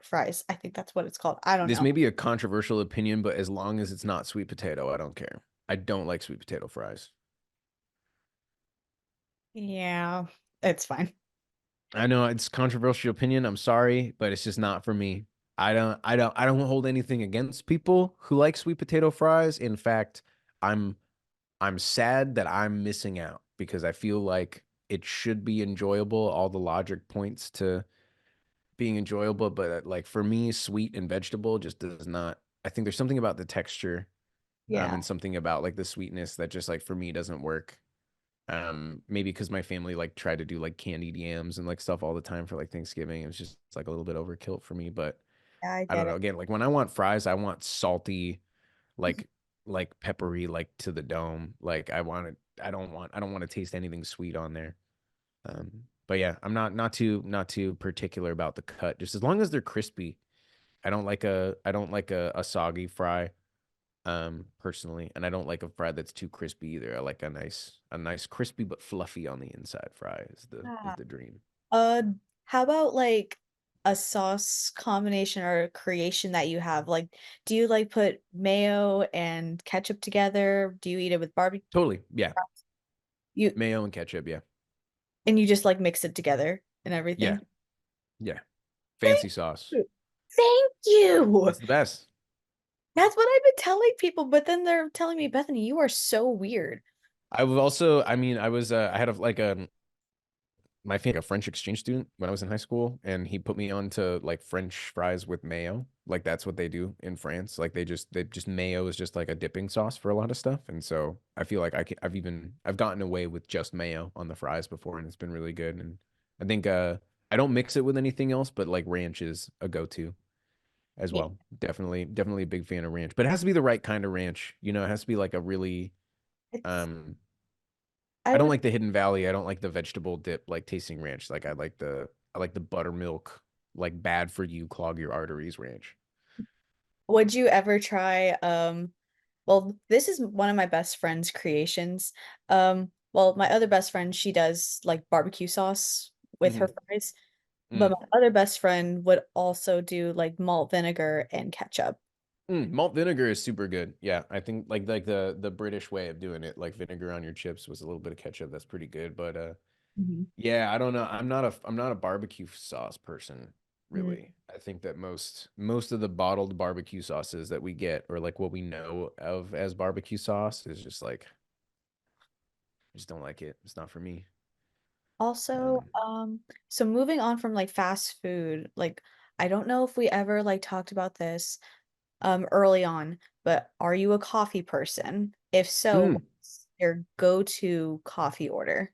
fries. I think that's what it's called. I don't This know. may be a controversial opinion, but as long as it's not sweet potato, I don't care. I don't like sweet potato fries. Yeah, it's fine. I know it's controversial opinion. I'm sorry, but it's just not for me. I don't hold anything against people who like sweet potato fries. In fact, I'm I'm sad that I'm missing out because I feel like it should be enjoyable. All the logic points to being enjoyable, but like for me, sweet and vegetable just does not. I think there's something about the texture, Yeah, and something about like the sweetness that just like for me doesn't work. Maybe because my family like tried to do like candied yams and like stuff all the time for like Thanksgiving. It was just like a little bit overkill for me, but yeah, I I don't get know. it. Again, like when I want fries, I want salty, like like peppery, like to the dome. Like I want it. I don't want to taste anything sweet on there. But yeah, I'm not too particular about the cut. Just as long as they're crispy. I don't like a soggy fry personally, and I don't like a fry that's too crispy either. I like a nice crispy but fluffy on the inside fry is Yeah. the dream. Uh, how about like a sauce combination or creation that you have? Like, do you like put mayo and ketchup together? Do you eat it with barbecue? Totally. Yeah. You Mayo and ketchup, yeah. and you just like mix it together and Yeah. everything? Yeah. Thank Fancy sauce. you. Thank you. It's the best. That's what I've been telling people, but then they're telling me, Bethany, you are so weird. I was also, I mean, I had like my family, like a French exchange student when I was in high school, and he put me on to like French fries with mayo. Like that's what they do in France. Like they just mayo is just like a dipping sauce for a lot of stuff. And so I feel like I've gotten away with just mayo on the fries before, and it's been really good. And I think I don't mix it with anything else, but like ranch is a go-to as Yeah, well. Definitely a big fan of ranch, but it has to be the right kind of ranch. It has to be like a really it's um I I don't would like the hidden valley. I don't like the vegetable dip like tasting ranch. Like I like the buttermilk, like bad for you, clog your arteries ranch. would you ever try well, this is one of my best friend's creations. Well, my other best friend, she does like barbecue sauce with her Hmm. fries, but Mm. my other best friend would also do like malt vinegar and ketchup. Malt vinegar is super good. Yeah, I think like the British way of doing it, like vinegar on your chips with a little bit of ketchup. That's pretty good. But Mhm. yeah, I don't know. I'm not a barbecue sauce person, Mm. really. I think that most of the bottled barbecue sauces that we get, or like what we know of as barbecue sauce, is just like I just don't like it. It's not for me. Also, Um, so moving on from like fast food, like I don't know if we ever like talked about this early on, but are you a coffee person? If so, mm, what's your go-to coffee order?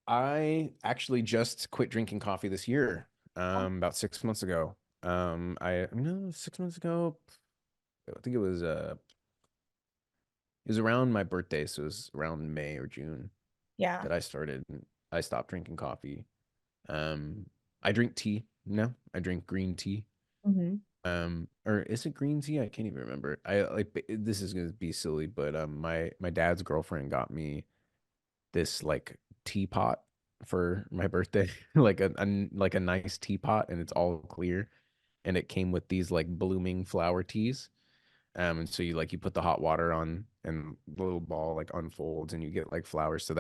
I actually just quit drinking coffee this year, Oh, about 6 months ago. I no 6 months ago. I think it was around my birthday, so it was around May or June yeah. that I started. I stopped drinking coffee. Um, I drink tea. No, I drink green tea. Hmm. Or is it green tea? I can't even remember. I like this is gonna be silly, but my dad's girlfriend got me this like teapot for my birthday, like like a nice teapot, and it's all clear, and it came with these like blooming flower teas. And so you put the hot water on and the little ball like unfolds and you get like flowers. So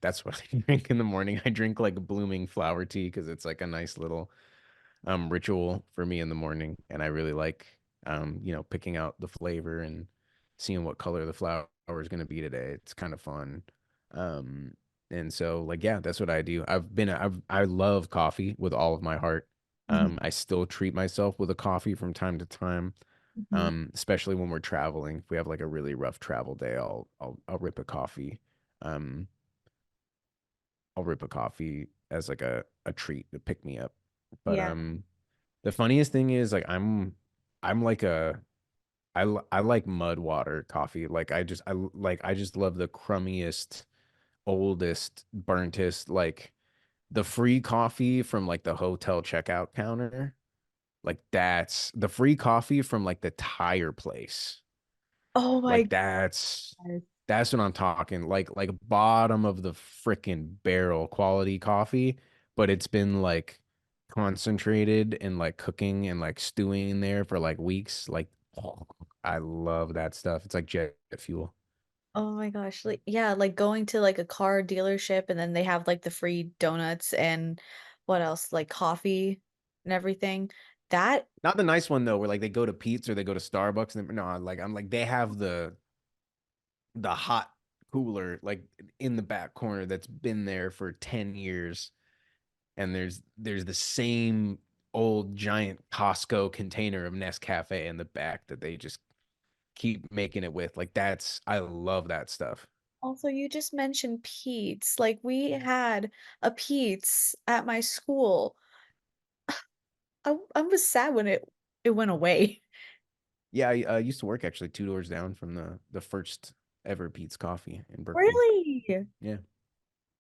that's what I drink in the morning. I drink like blooming flower tea because it's like a nice little ritual for me in the morning. And I really like picking out the flavor and seeing what color the flower is gonna be today. It's kind of fun. Um and so like yeah, that's what I do. I love coffee with all of my heart. Hmm. I still treat myself with a coffee from time to time, Hmm. especially when we're traveling. If we have like a really rough travel day, I'll rip a coffee. Um, I'll rip a coffee as like a treat to pick me up. But Yeah. the funniest thing is like I'm like I like mud water coffee. Like I just love the crummiest, oldest, burntest, like the free coffee from like the hotel checkout counter. Like that's the free coffee from like the tire place. Oh my Like that's God. that's what I'm talking. Like bottom of the freaking barrel quality coffee, but it's been like concentrated and like cooking and like stewing in there for like weeks. Like oh, I love that stuff. It's like jet fuel. Oh my gosh. Like yeah, like going to like a car dealership and then they have like the free donuts and what else? Like coffee and everything. That Not the nice one though, where like they go to Pete's or they go to Starbucks and no, like I'm like they have the hot cooler like in the back corner that's been there for 10 years and there's the same old giant Costco container of Nescafe in the back that they just keep making it with. Like that's I love that stuff. also you just mentioned Pete's. Like we had a Pete's at my school. I was sad when it went away. Yeah, I used to work actually 2 doors down from the first ever Pete's Coffee in Berkeley. Really? Yeah, I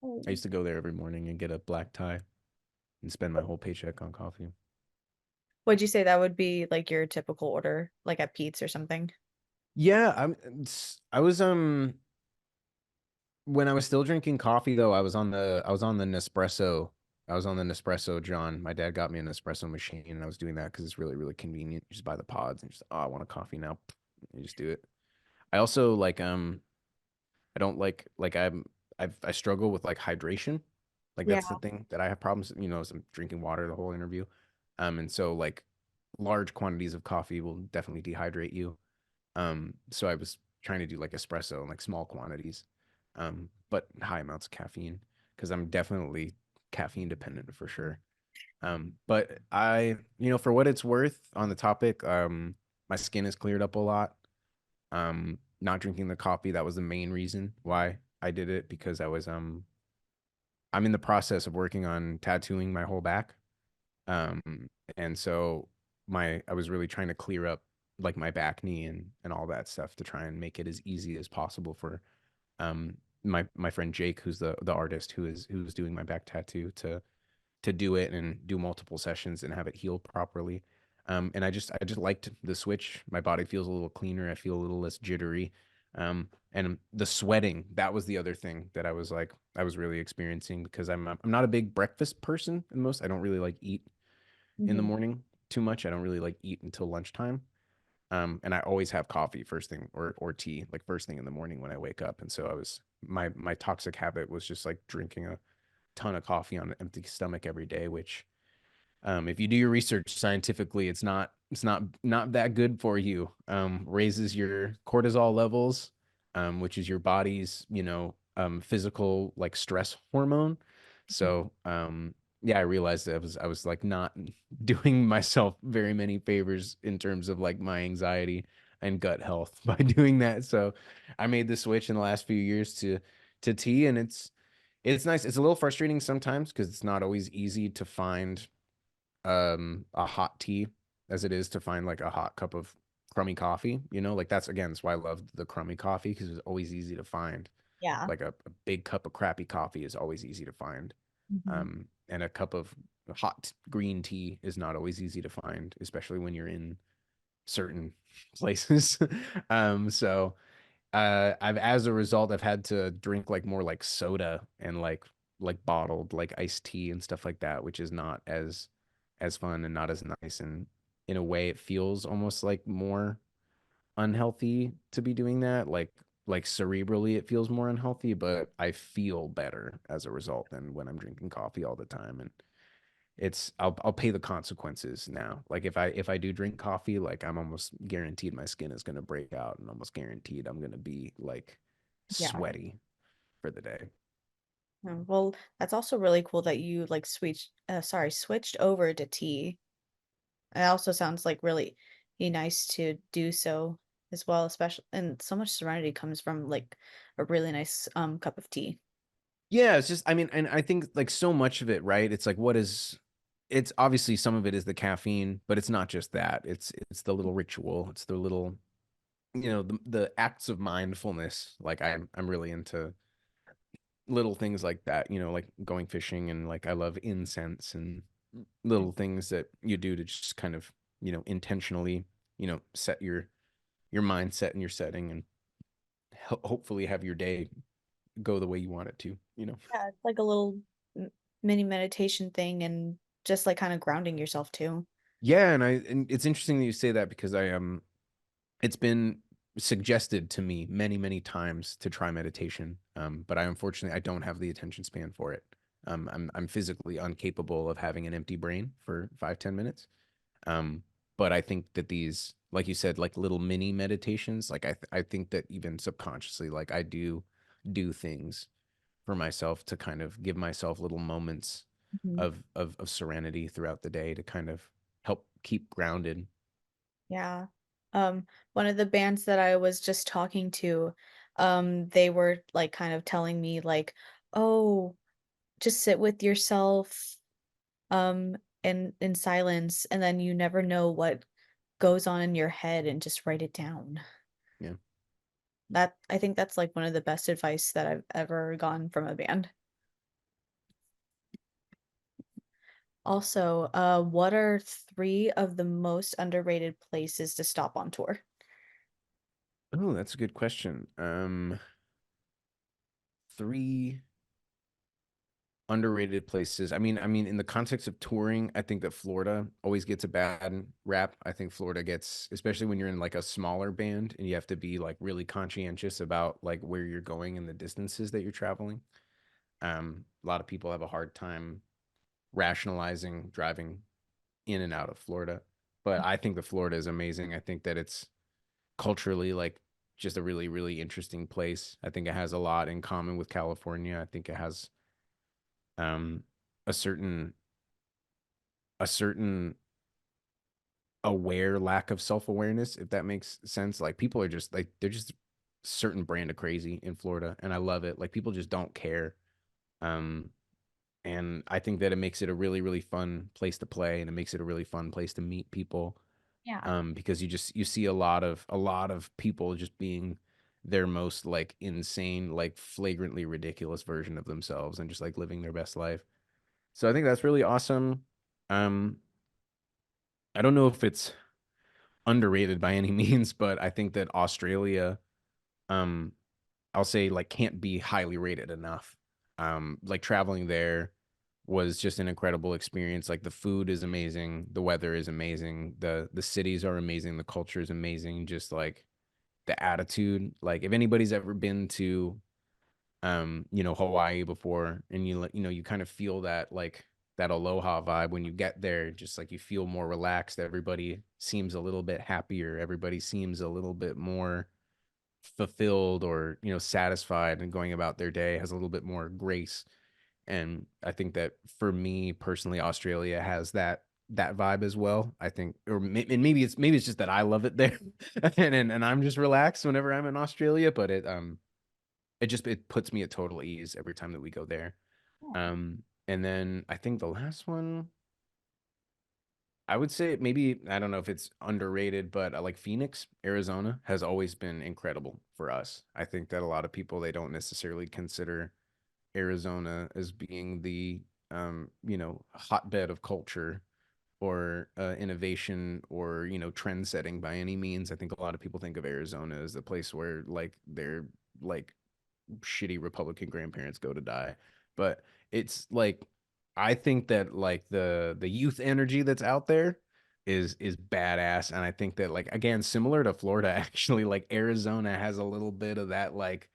Oh. used to go there every morning and get a black tie and spend my whole paycheck on coffee. Would you say that would be like your typical order, like at Pete's or something? Yeah, I was when I was still drinking coffee though, I was on the Nespresso. I was on the Nespresso John. My dad got me an espresso machine and I was doing that because it's really, really convenient. You just buy the pods and just, oh, I want a coffee now. You just do it. I also like I don't like I struggle with like hydration. Like Yeah. that's the thing that I have problems, as I'm drinking water the whole interview. And so like large quantities of coffee will definitely dehydrate you. So I was trying to do like espresso in like small quantities, but high amounts of caffeine because I'm definitely caffeine dependent for sure. But for what it's worth on the topic, my skin has cleared up a lot. Not drinking the coffee, that was the main reason why I did it because I'm in the process of working on tattooing my whole back. Um, and so I was really trying to clear up like my back knee and all that stuff to try and make it as easy as possible for my friend Jake, who's the artist who's doing my back tattoo to do it and do multiple sessions and have it heal properly. And I just liked the switch. My body feels a little cleaner. I feel a little less jittery. And the sweating, that was the other thing that I was really experiencing because I'm not a big breakfast person in most. I don't really like eat in the Hmm. morning too much. I don't really like eat until lunchtime. And I always have coffee first thing or tea like first thing in the morning when I wake up. And so my toxic habit was just like drinking a ton of coffee on an empty stomach every day, which If you do your research scientifically, not that good for you. Raises your cortisol levels, which is your body's physical like stress hormone. So yeah, I realized that I was like not doing myself very many favors in terms of like my anxiety and gut health by doing that. So I made the switch in the last few years to tea, and it's nice. It's a little frustrating sometimes because it's not always easy to find a hot tea as it is to find like a hot cup of crummy coffee, like that's why I love the crummy coffee because it's always easy to find. Yeah. Like a big cup of crappy coffee is always easy to find. Mhm. And a cup of hot green tea is not always easy to find, especially when you're in certain places. So I've as a result I've had to drink like more like soda and like bottled like iced tea and stuff like that, which is not as fun and not as nice. And in a way, it feels almost like more unhealthy to be doing that. Like cerebrally, it feels more unhealthy, but I feel better as a result than when I'm drinking coffee all the time. And I'll pay the consequences now. Like if I do drink coffee, like I'm almost guaranteed my skin is gonna break out and almost guaranteed I'm gonna be like Yeah. sweaty for the day. Well, that's also really cool that you like switched over to tea. It also sounds like really nice to do so as well, especially and so much serenity comes from like a really nice cup of tea. Yeah, it's just I mean, and I think like so much of it, right? It's like it's obviously some of it is the caffeine, but it's not just that. It's the little ritual. It's the little, the acts of mindfulness. Like I'm really into little things like that, like going fishing and like I love incense and little things that you do to just kind of, intentionally, set your mindset and your setting and hopefully have your day go the way you want it to. Yeah, it's like a little mini meditation thing and just like kind of grounding yourself too. Yeah, and it's interesting that you say that because it's been suggested to me many, many times to try meditation. But I don't have the attention span for it. I'm physically incapable of having an empty brain for 5, 10 minutes. Um, but I think that these, like you said, like little mini meditations, like I think that even subconsciously, like I do things for myself to kind of give myself little moments Mhm. of serenity throughout the day to kind of help keep grounded. Yeah. One of the bands that I was just talking to, they were like kind of telling me like, "Oh, just sit with yourself, in silence, and then you never know what goes on in your head and just write it down." Yeah. That I think that's like one of the best advice that I've ever gotten from a band. Also, what are 3 of the most underrated places to stop on tour? Oh, that's a good question. Three underrated places. I mean, in the context of touring, I think that Florida always gets a bad rap. I think Florida gets, especially when you're in like a smaller band and you have to be like really conscientious about like where you're going and the distances that you're traveling. A lot of people have a hard time rationalizing driving in and out of Florida. But I think that Florida is amazing. I think that it's culturally like just a really, really interesting place. I think it has a lot in common with California. I think it has um a certain aware lack of self-awareness, if that makes sense. Like people are just like they're just a certain brand of crazy in Florida, and I love it. Like people just don't care. Um and I think that it makes it a really, really fun place to play, and it makes it a really fun place to meet people. Yeah. Because you see a lot of people just being their most like insane, like flagrantly ridiculous version of themselves and just like living their best life. So I think that's really awesome. Um, I don't know if it's underrated by any means, but I think that Australia, um, I'll say like can't be highly rated enough. Like traveling there was just an incredible experience. Like the food is amazing, the weather is amazing, the cities are amazing, the culture is amazing, just like the attitude. Like if anybody's ever been to Hawaii before and you kind of feel that like that aloha vibe when you get there. Just like you feel more relaxed. Everybody seems a little bit happier. Everybody seems a little bit more fulfilled or, satisfied and going about their day, has a little bit more grace. And I think that for me personally, Australia has that vibe as well. I think, and maybe it's just that I love it there, and I'm just relaxed whenever I'm in Australia. But it puts me at total ease every time that we go there. And then I think the last one, I would say maybe, I don't know if it's underrated, but like Phoenix, Arizona has always been incredible for us. I think that a lot of people, they don't necessarily consider Arizona as being the hotbed of culture or innovation or trend setting by any means. I think a lot of people think of Arizona as the place where like their like shitty Republican grandparents go to die, but it's like I think that like the youth energy that's out there is badass, and I think that like again similar to Florida actually, like Arizona has a little bit of that like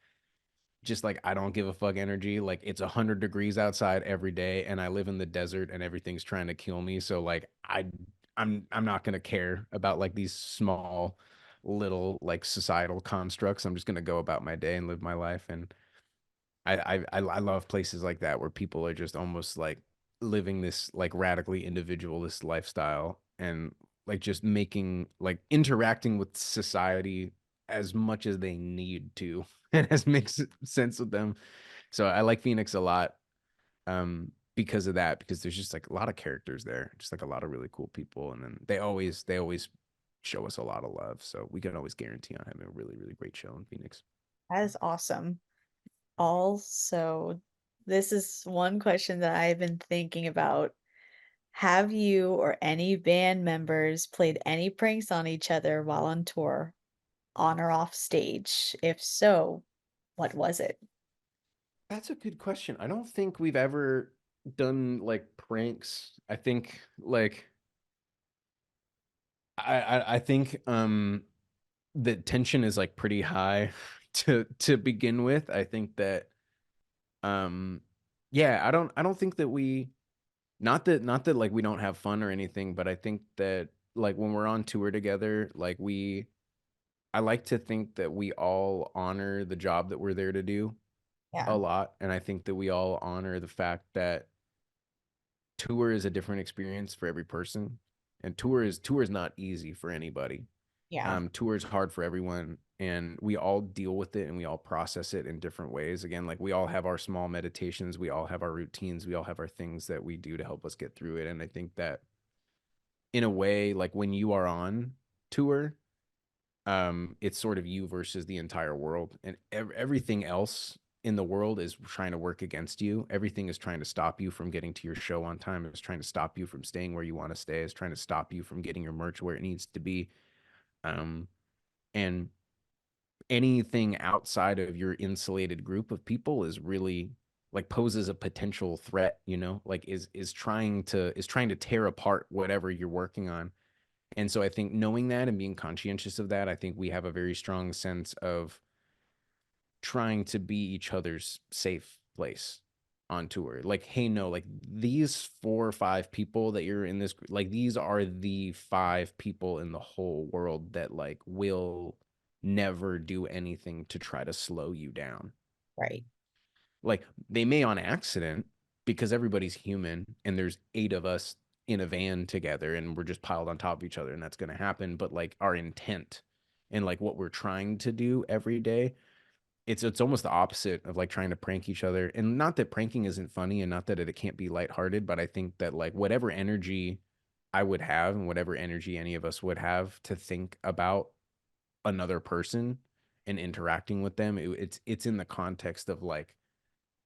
just like I don't give a fuck energy. Like it's 100 degrees outside every day, and I live in the desert, and everything's trying to kill me. So like I'm not gonna care about like these small little like societal constructs. I'm just gonna go about my day and live my life. And I love places like that where people are just almost like living this like radically individualist lifestyle and like just making like interacting with society as much as they need to and as makes sense with them. So I like Phoenix a lot because of that, because there's just like a lot of characters there, just like a lot of really cool people, and then they always show us a lot of love, so we can always guarantee on having a really really great show in Phoenix. That is awesome. Also, this is one question that I've been thinking about. Have you or any band members played any pranks on each other while on tour, on or off stage? If so, what was it? That's a good question. I don't think we've ever done like pranks. I think like I think the tension is like pretty high to begin with. I think that um yeah, I don't think that we, not that like we don't have fun or anything, but I think that like when we're on tour together, like I like to think that we all honor the job that we're there to do a Yeah, lot, and I think that we all honor the fact that tour is a different experience for every person, and tour is not easy for anybody. yeah, Tour is hard for everyone, and we all deal with it and we all process it in different ways. Again, like we all have our small meditations, we all have our routines, we all have our things that we do to help us get through it. And I think that in a way, like when you are on tour, it's sort of you versus the entire world, and everything else in the world is trying to work against you. Everything is trying to stop you from getting to your show on time. It's trying to stop you from staying where you want to stay. It's trying to stop you from getting your merch where it needs to be. Um, and anything outside of your insulated group of people is really like poses a potential threat, like is trying to tear apart whatever you're working on. And so I think knowing that and being conscientious of that, I think we have a very strong sense of trying to be each other's safe place on tour. Like, hey, no, like these 4 or 5 people that you're in this, like these are the 5 people in the whole world that like will never do anything to try to slow you down. right. Like they may on accident, because everybody's human and there's 8 of us in a van together and we're just piled on top of each other, and that's going to happen. But like our intent and like what we're trying to do every day, it's almost the opposite of like trying to prank each other. And not that pranking isn't funny and not that it can't be lighthearted, but I think that like whatever energy I would have and whatever energy any of us would have to think about another person and interacting with them, it's in the context of like,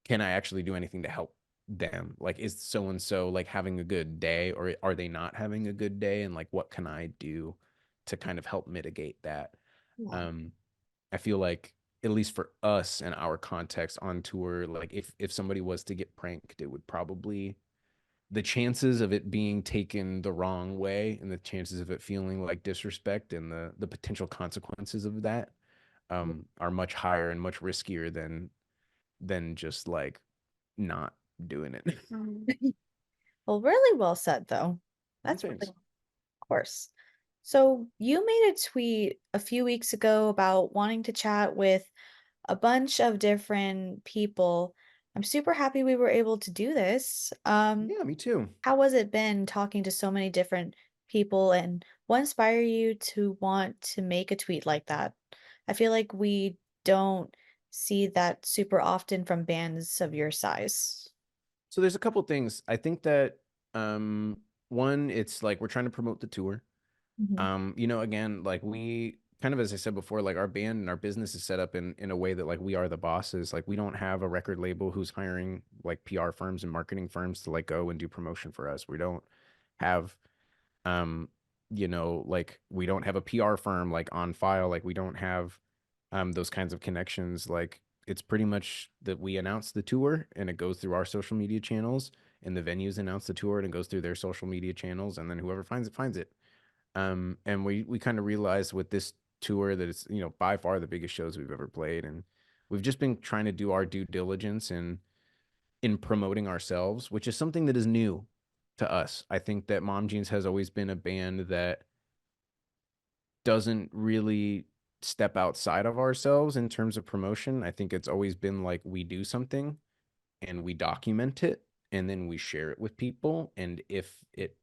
can I actually do anything to help them? Like, is so and so like having a good day, or are they not having a good day? And like, what can I do to kind of help mitigate that? Yeah, Um, I feel like at least for us and our context on tour, like if somebody was to get pranked, it would probably, the chances of it being taken the wrong way and the chances of it feeling like disrespect and the potential consequences of that are much higher and much riskier than just like not doing it. Well, really well said, though. Well, That's really, thanks. of course. So you made a tweet a few weeks ago about wanting to chat with a bunch of different people. I'm super happy we were able to do this. Yeah, me too. How has it been talking to so many different people, and what inspired you to want to make a tweet like that? I feel like we don't see that super often from bands of your size. So there's a couple things. I think that one, it's like we're trying to promote the tour. Mhm. Again, like we kind of, as I said before, like our band and our business is set up in a way that like we are the bosses. Like we don't have a record label who's hiring like PR firms and marketing firms to like go and do promotion for us. We don't have um like we don't have a PR firm like on file. Like we don't have those kinds of connections. Like it's pretty much that we announce the tour and it goes through our social media channels, and the venues announce the tour and it goes through their social media channels, and then whoever finds it finds it. And we kind of realized with this tour that it's, by far the biggest shows we've ever played. And we've just been trying to do our due diligence in promoting ourselves, which is something that is new to us. I think that Mom Jeans has always been a band that doesn't really step outside of ourselves in terms of promotion. I think it's always been like we do something and we document it and then we share it with people. And if it,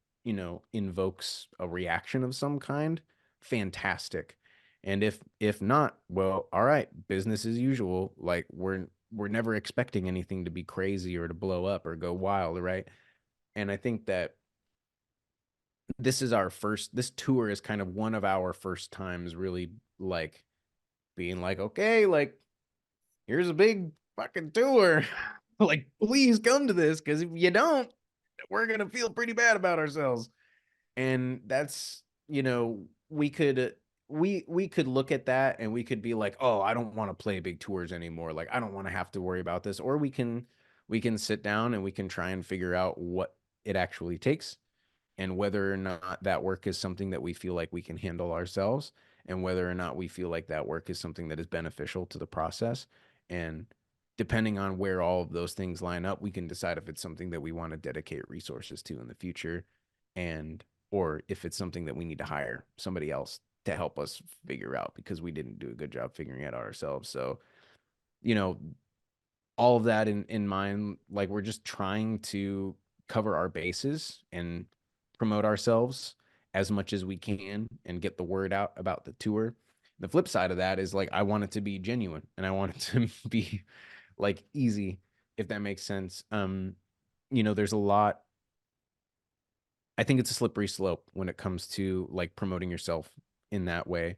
invokes a reaction of some kind, fantastic. And if not, well, all right, business as usual. Like we're never expecting anything to be crazy or to blow up or go wild, right? And I think that this tour is kind of one of our first times really like being like, okay, like here's a big fucking tour. Like, please come to this, because if you don't, we're gonna feel pretty bad about ourselves. And that's, we could look at that and we could be like, oh, I don't want to play big tours anymore. Like, I don't want to have to worry about this. Or we can sit down and we can try and figure out what it actually takes, and whether or not that work is something that we feel like we can handle ourselves, and whether or not we feel like that work is something that is beneficial to the process. And depending on where all of those things line up, we can decide if it's something that we want to dedicate resources to in the future, and or if it's something that we need to hire somebody else to help us figure out because we didn't do a good job figuring it out ourselves. So, you know, all of that in mind, like we're just trying to cover our bases and promote ourselves as much as we can and get the word out about the tour. The flip side of that is like I want it to be genuine and I want it to be like easy, if that makes sense. There's a lot. I think it's a slippery slope when it comes to like promoting yourself in that way.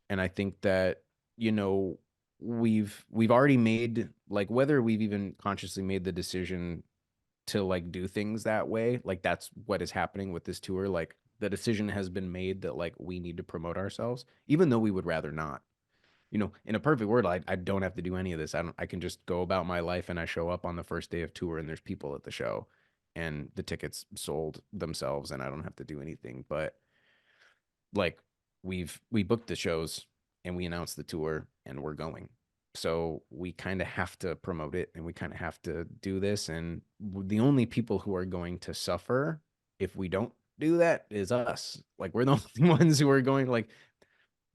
And I think that, you know, we've already made, like, whether we've even consciously made the decision to like do things that way, like that's what is happening with this tour. Like the decision has been made that like we need to promote ourselves, even though we would rather not. In a perfect world, I don't have to do any of this. I can just go about my life and I show up on the first day of tour and there's people at the show and the tickets sold themselves and I don't have to do anything. But like we booked the shows and we announced the tour and we're going. So we kind of have to promote it and we kind of have to do this. And the only people who are going to suffer if we don't do that is us. Like we're the only ones who are going, like,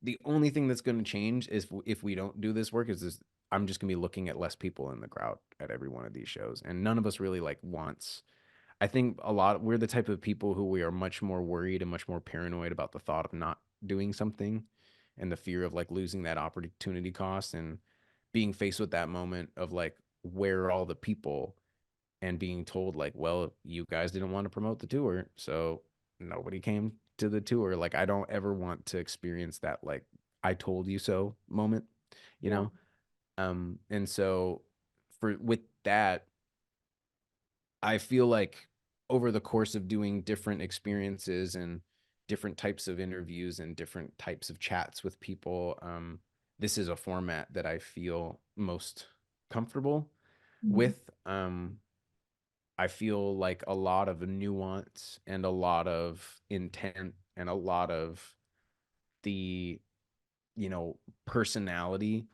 the only thing that's going to change is if we don't do this work is this. I'm just going to be looking at less people in the crowd at every one of these shows, and none of us really like wants. I think we're the type of people who we are much more worried and much more paranoid about the thought of not doing something, and the fear of like losing that opportunity cost and being faced with that moment of like, where are all the people, and being told like, well, you guys didn't want to promote the tour, so nobody came to the tour. Like I don't ever want to experience that like I told you so moment, you Yeah. know? And so for with that, I feel like over the course of doing different experiences and different types of interviews and different types of chats with people, this is a format that I feel most comfortable Mhm. with. I feel like a lot of nuance and a lot of intent and a lot of the, personality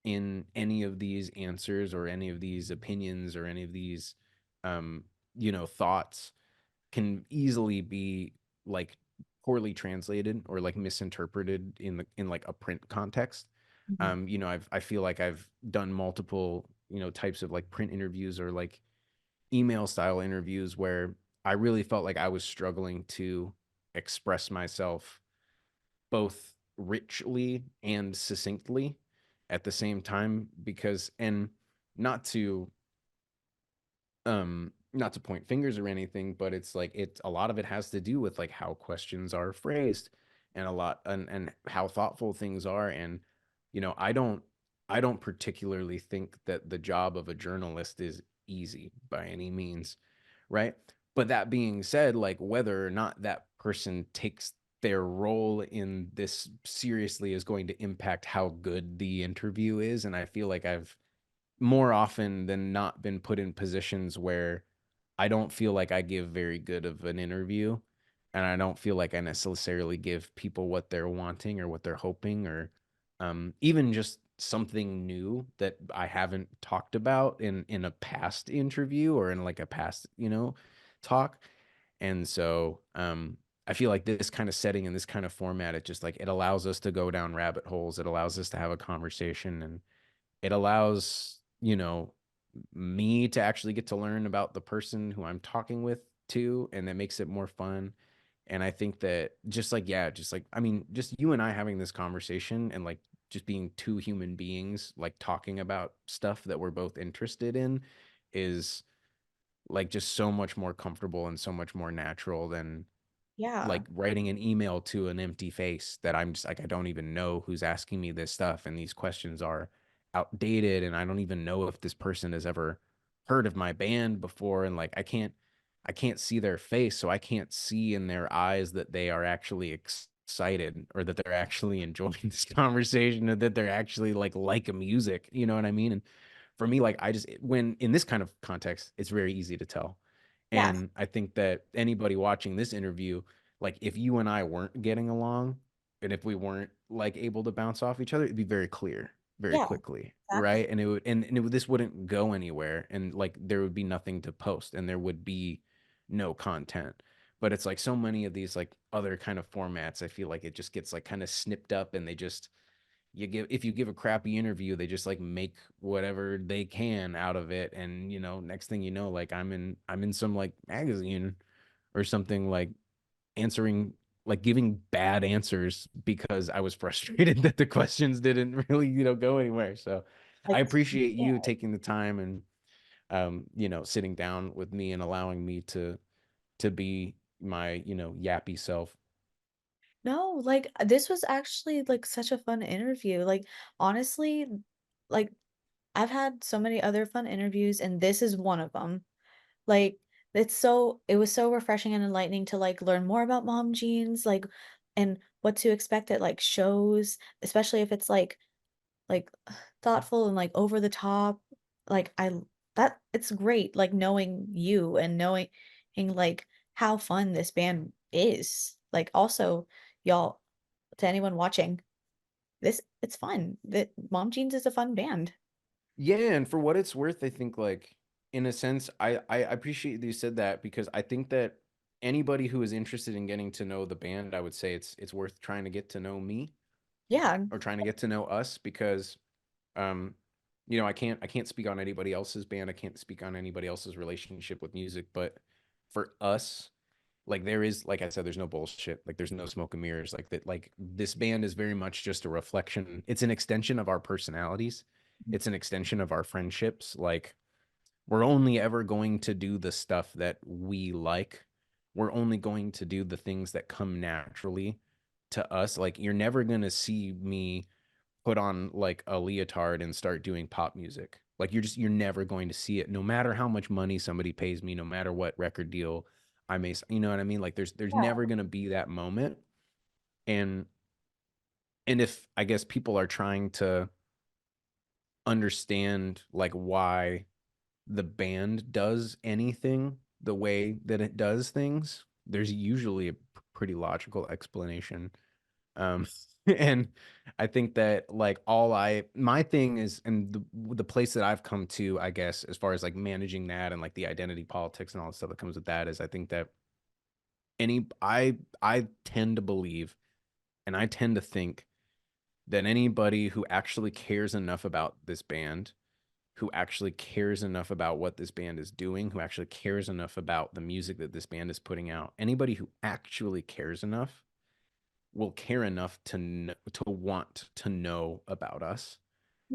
in any of these answers or any of these opinions or any of these, um, thoughts can easily be like poorly translated or like misinterpreted in like a print context. Mhm. I feel like I've done multiple, types of like print interviews or like email style interviews where I really felt like I was struggling to express myself both richly and succinctly at the same time because and not to not to point fingers or anything, but it's like it's a lot of it has to do with like how questions are phrased and a lot and how thoughtful things are. And I don't particularly think that the job of a journalist is easy by any means, right? But that being said, like whether or not that person takes their role in this seriously is going to impact how good the interview is. And I feel like I've more often than not been put in positions where I don't feel like I give very good of an interview, and I don't feel like I necessarily give people what they're wanting or what they're hoping, or even just something new that I haven't talked about in a past interview or in like a past talk. And so I feel like this kind of setting and this kind of format, it just like it allows us to go down rabbit holes. It allows us to have a conversation, and it allows me to actually get to learn about the person who I'm talking with too, and that makes it more fun. And I think that just like yeah, just like I mean, just you and I having this conversation and like just being two human beings like talking about stuff that we're both interested in is like just so much more comfortable and so much more natural than Yeah. like writing an email to an empty face that I'm just like I don't even know who's asking me this stuff, and these questions are outdated and I don't even know if this person has ever heard of my band before, and like I can't see their face, so I can't see in their eyes that they are actually excited or that they're actually enjoying this conversation or that they're actually like a music, you know what I mean? And for me, like I just when in this kind of context, it's very easy to tell. Yeah. And I think that anybody watching this interview, like if you and I weren't getting along and if we weren't like able to bounce off each other, it'd be very clear very Yeah. quickly, Exactly. right? And this wouldn't go anywhere, and like there would be nothing to post and there would be no content. But it's like so many of these like other kind of formats, I feel like it just gets like kind of snipped up, and they just if you give a crappy interview, they just like make whatever they can out of it. And next thing you know, like I'm in some like magazine or something, like answering like giving bad answers because I was frustrated that the questions didn't really go anywhere. So I Like, appreciate yeah. you taking the time and sitting down with me and allowing me to be my yappy self. No, like this was actually like such a fun interview. Like honestly, like I've had so many other fun interviews and this is one of them. Like it was so refreshing and enlightening to like learn more about mom jeans, like and what to expect at like shows, especially if it's like thoughtful and like over the top. Like that it's great like knowing you and knowing like how fun this band is. Like also y'all, to anyone watching, this it's fun. That Mom Jeans is a fun band. Yeah, and for what it's worth, I think like in a sense, I appreciate that you said that because I think that anybody who is interested in getting to know the band, I would say it's worth trying to get to know me Yeah. or trying to get to know us because um I can't speak on anybody else's band. I can't speak on anybody else's relationship with music, but for us, like there is like I said, there's no bullshit. Like there's no smoke and mirrors. Like that like this band is very much just a reflection. It's an extension of our personalities. It's an extension of our friendships. Like we're only ever going to do the stuff that we like. We're only going to do the things that come naturally to us. Like you're never going to see me put on like a leotard and start doing pop music. Like you're never going to see it no matter how much money somebody pays me, no matter what record deal I may, you know what I mean? Like there's Yeah. never going to be that moment. And and if I guess people are trying to understand like why the band does anything the way that it does things, there's usually a pretty logical explanation. Um, and I think that like my thing is, and the place that I've come to, I guess, as far as like managing that and like the identity politics and all the stuff that comes with that is I think that I tend to believe and I tend to think that anybody who actually cares enough about this band, who actually cares enough about what this band is doing, who actually cares enough about the music that this band is putting out, anybody who actually cares enough will care enough to want to know about us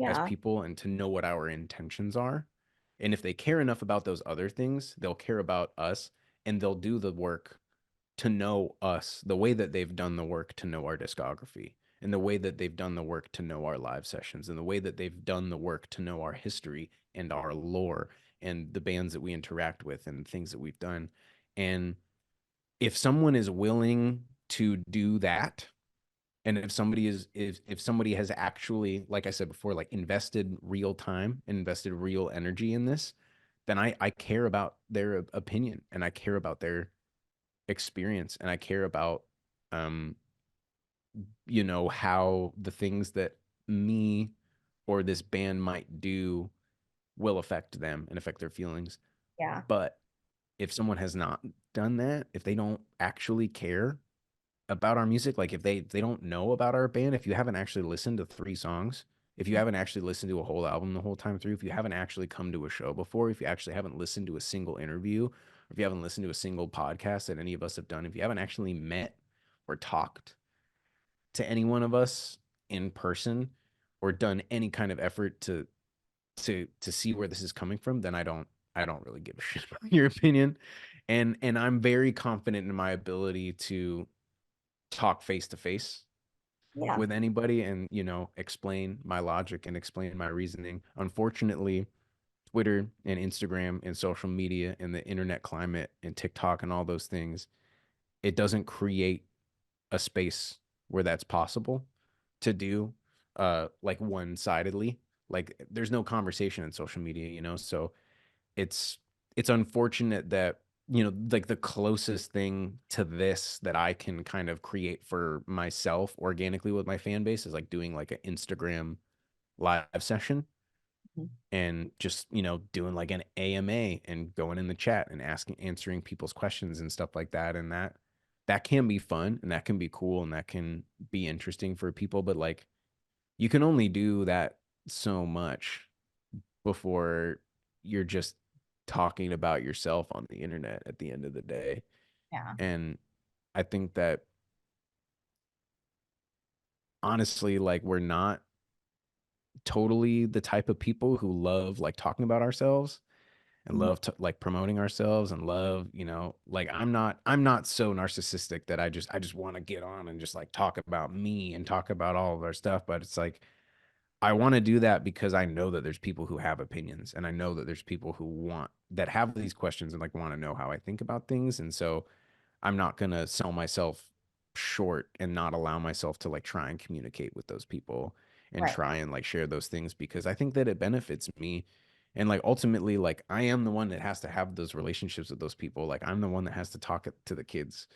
as Yeah. people and to know what our intentions are. And if they care enough about those other things, they'll care about us and they'll do the work to know us the way that they've done the work to know our discography and the way that they've done the work to know our live sessions and the way that they've done the work to know our history and our lore and the bands that we interact with and things that we've done. And if someone is willing to do that, and if somebody has actually, like I said before, like invested real time, invested real energy in this, then I care about their opinion and I care about their experience and I care about um how the things that me or this band might do will affect them and affect their feelings. Yeah. But if someone has not done that, if they don't actually care about our music, like if they don't know about our band, if you haven't actually listened to 3 songs, if you haven't actually listened to a whole album the whole time through, if you haven't actually come to a show before, if you actually haven't listened to a single interview, or if you haven't listened to a single podcast that any of us have done, if you haven't actually met or talked to any one of us in person or done any kind of effort to see where this is coming from, then I don't really give a shit about your opinion. And I'm very confident in my ability to talk face to face Yeah. with anybody and explain my logic and explain my reasoning. Unfortunately, Twitter and Instagram and social media and the internet climate and TikTok and all those things, it doesn't create a space where that's possible to do like one-sidedly. Like there's no conversation in social media, so it's it's unfortunate that like the closest thing to this that I can kind of create for myself organically with my fan base is like doing like an Instagram live session Mhm. and just doing like an AMA and going in the chat and answering people's questions and stuff like that. And that can be fun and that can be cool and that can be interesting for people, but like you can only do that so much before you're just talking about yourself on the internet at the end of the day. Yeah. And I think that honestly, like we're not totally the type of people who love like talking about ourselves and Mhm. love to, like promoting ourselves and love, like I'm not so narcissistic that I just want to get on and just like talk about me and talk about all of our stuff, but it's like I want to do that because I know that there's people who have opinions and I know that there's people who that have these questions and like want to know how I think about things. And so I'm not going to sell myself short and not allow myself to like try and communicate with those people and Right. try and like share those things because I think that it benefits me. And like ultimately, like I am the one that has to have those relationships with those people. Like I'm the one that has to talk to the kids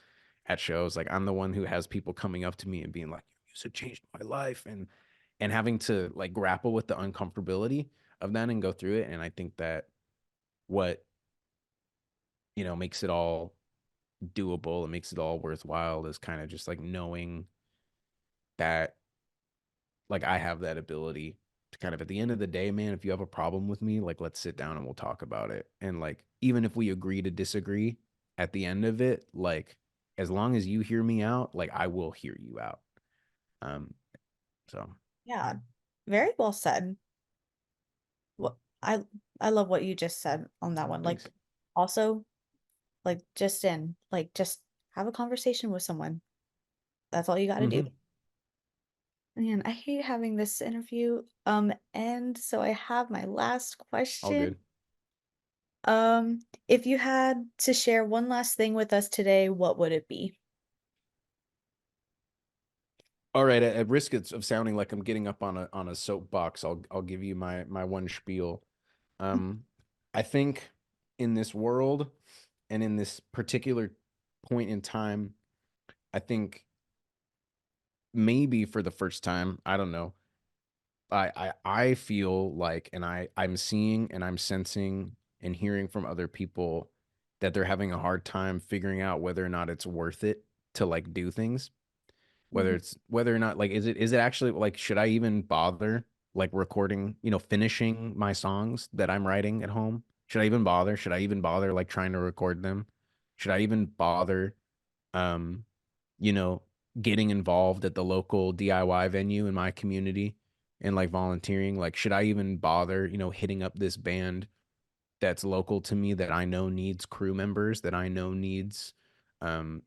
at shows. Like I'm the one who has people coming up to me and being like, "You music changed my life," and having to like grapple with the uncomfortability of that and go through it. And I think that what makes it all doable and makes it all worthwhile is kind of just like knowing that like I have that ability to kind of at the end of the day, man, if you have a problem with me, like let's sit down and we'll talk about it. And like even if we agree to disagree at the end of it, like as long as you hear me out, like I will hear you out. Um so Yeah. Very well said. What I love what you just said on that one. thanks. Like also just have a conversation with someone. That's all you got to do. Mhm. Man, I hate having this interview end, so I have my last All question. good. If you had to share one last thing with us today, what would it be? All right, at risk of sounding like I'm getting up on a soapbox, I'll give you my one spiel. Um, I think in this world and in this particular point in time, I think maybe for the first time, I don't know. I feel like, and I'm seeing and I'm sensing and hearing from other people that they're having a hard time figuring out whether or not it's worth it to like do things, Mhm. whether or not like is it actually like should I even bother like recording, finishing my songs that I'm writing at home? Should I even bother like trying to record them? Should I even bother um you know getting involved at the local DIY venue in my community and like volunteering? Like should I even bother, hitting up this band that's local to me that I know needs crew members, that I know needs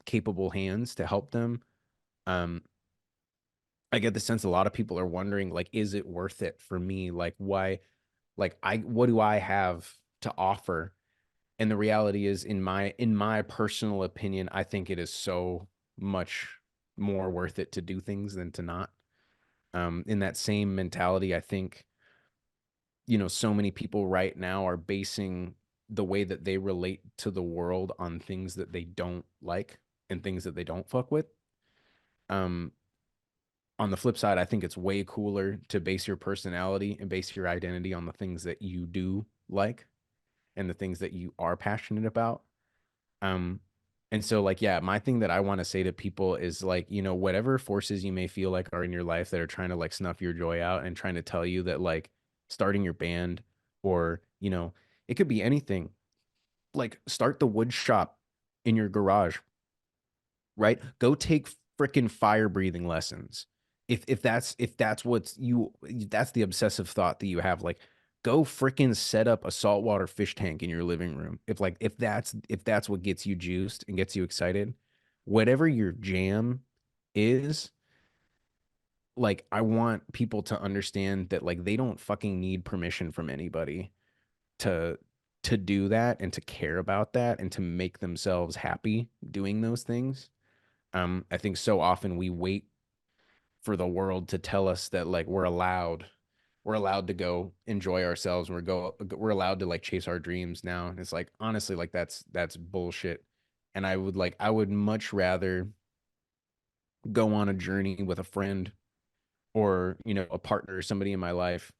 capable hands to help them? um I get the sense a lot of people are wondering, like, is it worth it for me? Like, why? Like, what do I have to offer? And the reality is, in my personal opinion, I think it is so much more worth it to do things than to not. In that same mentality, I think so many people right now are basing the way that they relate to the world on things that they don't like and things that they don't fuck with. Um, on the flip side, I think it's way cooler to base your personality and base your identity on the things that you do like and the things that you are passionate about. Um, and so like, yeah, my thing that I want to say to people is like, whatever forces you may feel like are in your life that are trying to like snuff your joy out and trying to tell you that like starting your band or, it could be anything. Like start the wood shop in your garage, right? Go take freaking fire breathing lessons. If that's what's you that's the obsessive thought that you have, like go freaking set up a saltwater fish tank in your living room. If that's what gets you juiced and gets you excited, whatever your jam is, like I want people to understand that like they don't fucking need permission from anybody to do that and to care about that and to make themselves happy doing those things. I think so often we wait for the world to tell us that like we're allowed to go enjoy ourselves. We're allowed to like chase our dreams now. And it's like honestly, like that's bullshit. And I would much rather go on a journey with a friend or a partner or somebody in my life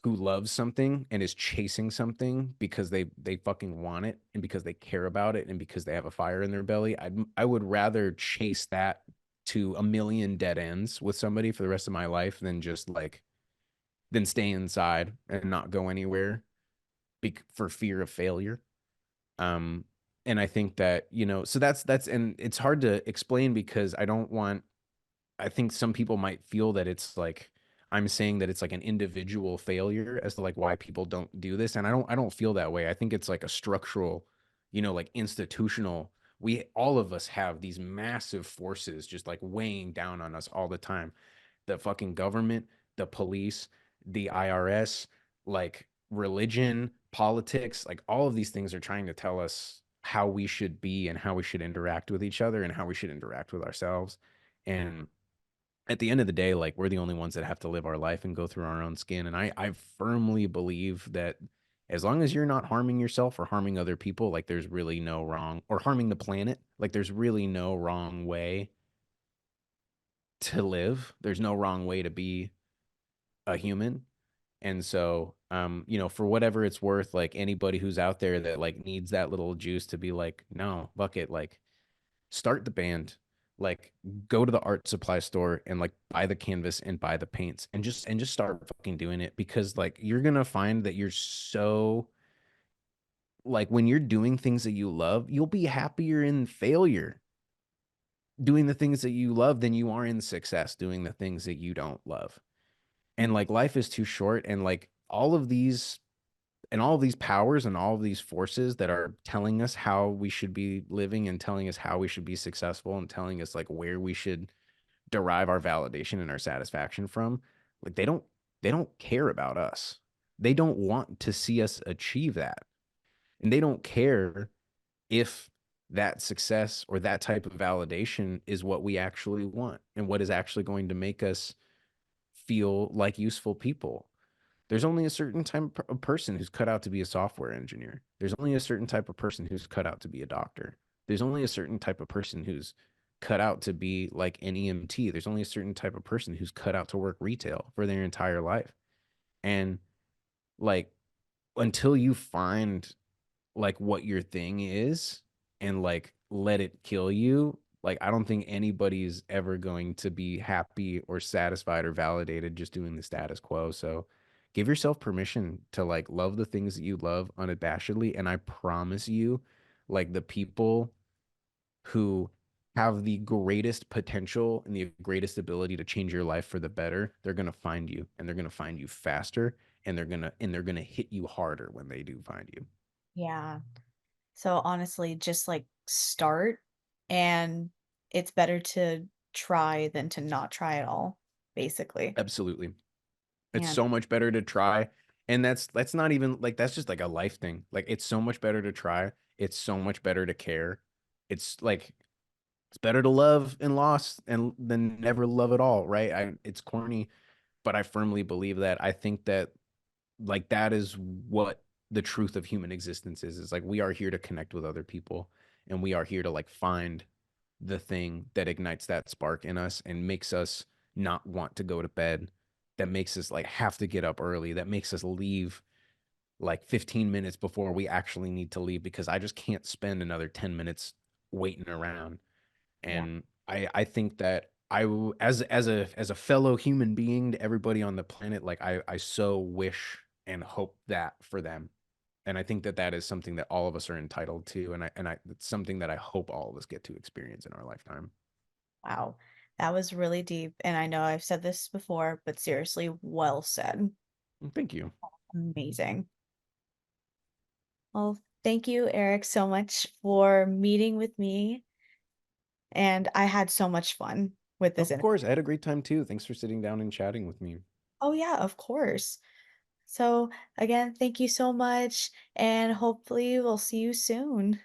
who loves something and is chasing something because they fucking want it and because they care about it and because they have a fire in their belly. I would rather chase that to a million dead ends with somebody for the rest of my life than just like than stay inside and not go anywhere for fear of failure. Um and I think that, so that's and it's hard to explain because I think some people might feel that it's like I'm saying that it's like an individual failure as to like why people don't do this. And I don't feel that way. I think it's like a structural, like institutional. We all of us have these massive forces just like weighing down on us all the time. The fucking government, the police, the IRS, like religion, politics, like all of these things are trying to tell us how we should be and how we should interact with each other and how we should interact with ourselves. And at the end of the day, like we're the only ones that have to live our life and go through our own skin. And I firmly believe that as long as you're not harming yourself or harming other people, like there's really no wrong or harming the planet, like there's really no wrong way to live. There's no wrong way to be a human. And so, for whatever it's worth, like anybody who's out there that like needs that little juice to be like, no, fuck it, like start the band, like go to the art supply store and like buy the canvas and buy the paints and just start fucking doing it because like you're gonna find that you're so like when you're doing things that you love, you'll be happier in failure doing the things that you love than you are in success doing the things that you don't love. And like life is too short and like all of these powers and all of these forces that are telling us how we should be living and telling us how we should be successful and telling us like where we should derive our validation and our satisfaction from, like they don't care about us. They don't want to see us achieve that. And they don't care if that success or that type of validation is what we actually want and what is actually going to make us feel like useful people. There's only a certain type of person who's cut out to be a software engineer. There's only a certain type of person who's cut out to be a doctor. There's only a certain type of person who's cut out to be like an EMT. There's only a certain type of person who's cut out to work retail for their entire life. And like until you find like what your thing is and like let it kill you, like I don't think anybody's ever going to be happy or satisfied or validated just doing the status quo. So give yourself permission to like love the things that you love unabashedly. And I promise you, like the people who have the greatest potential and the greatest ability to change your life for the better, they're going to find you and they're going to find you faster and they're going to hit you harder when they do find you. Yeah. So honestly, just like start, and it's better to try than to not try at all, basically. Absolutely. It's And so much better to try. And that's not even like that's just like a life thing. Like it's so much better to try. It's so much better to care. It's like it's better to love and lost and than never love at all, right? It's corny, but I firmly believe that. I think that like that is what the truth of human existence is like we are here to connect with other people and we are here to like find the thing that ignites that spark in us and makes us not want to go to bed, that makes us like have to get up early, that makes us leave like 15 minutes before we actually need to leave because I just can't spend another 10 minutes waiting around. yeah, And I think that as a fellow human being to everybody on the planet, like I so wish and hope that for them. And I think that that is something that all of us are entitled to, and it's something that I hope all of us get to experience in our lifetime. wow. That was really deep. And I know I've said this before, but seriously, well said. Thank you. Amazing. Well, thank you, Eric, so much for meeting with me. And I had so much fun with this Of interview. course, I had a great time too. Thanks for sitting down and chatting with me. Oh, yeah, of course. So, again, thank you so much. And hopefully, we'll see you soon.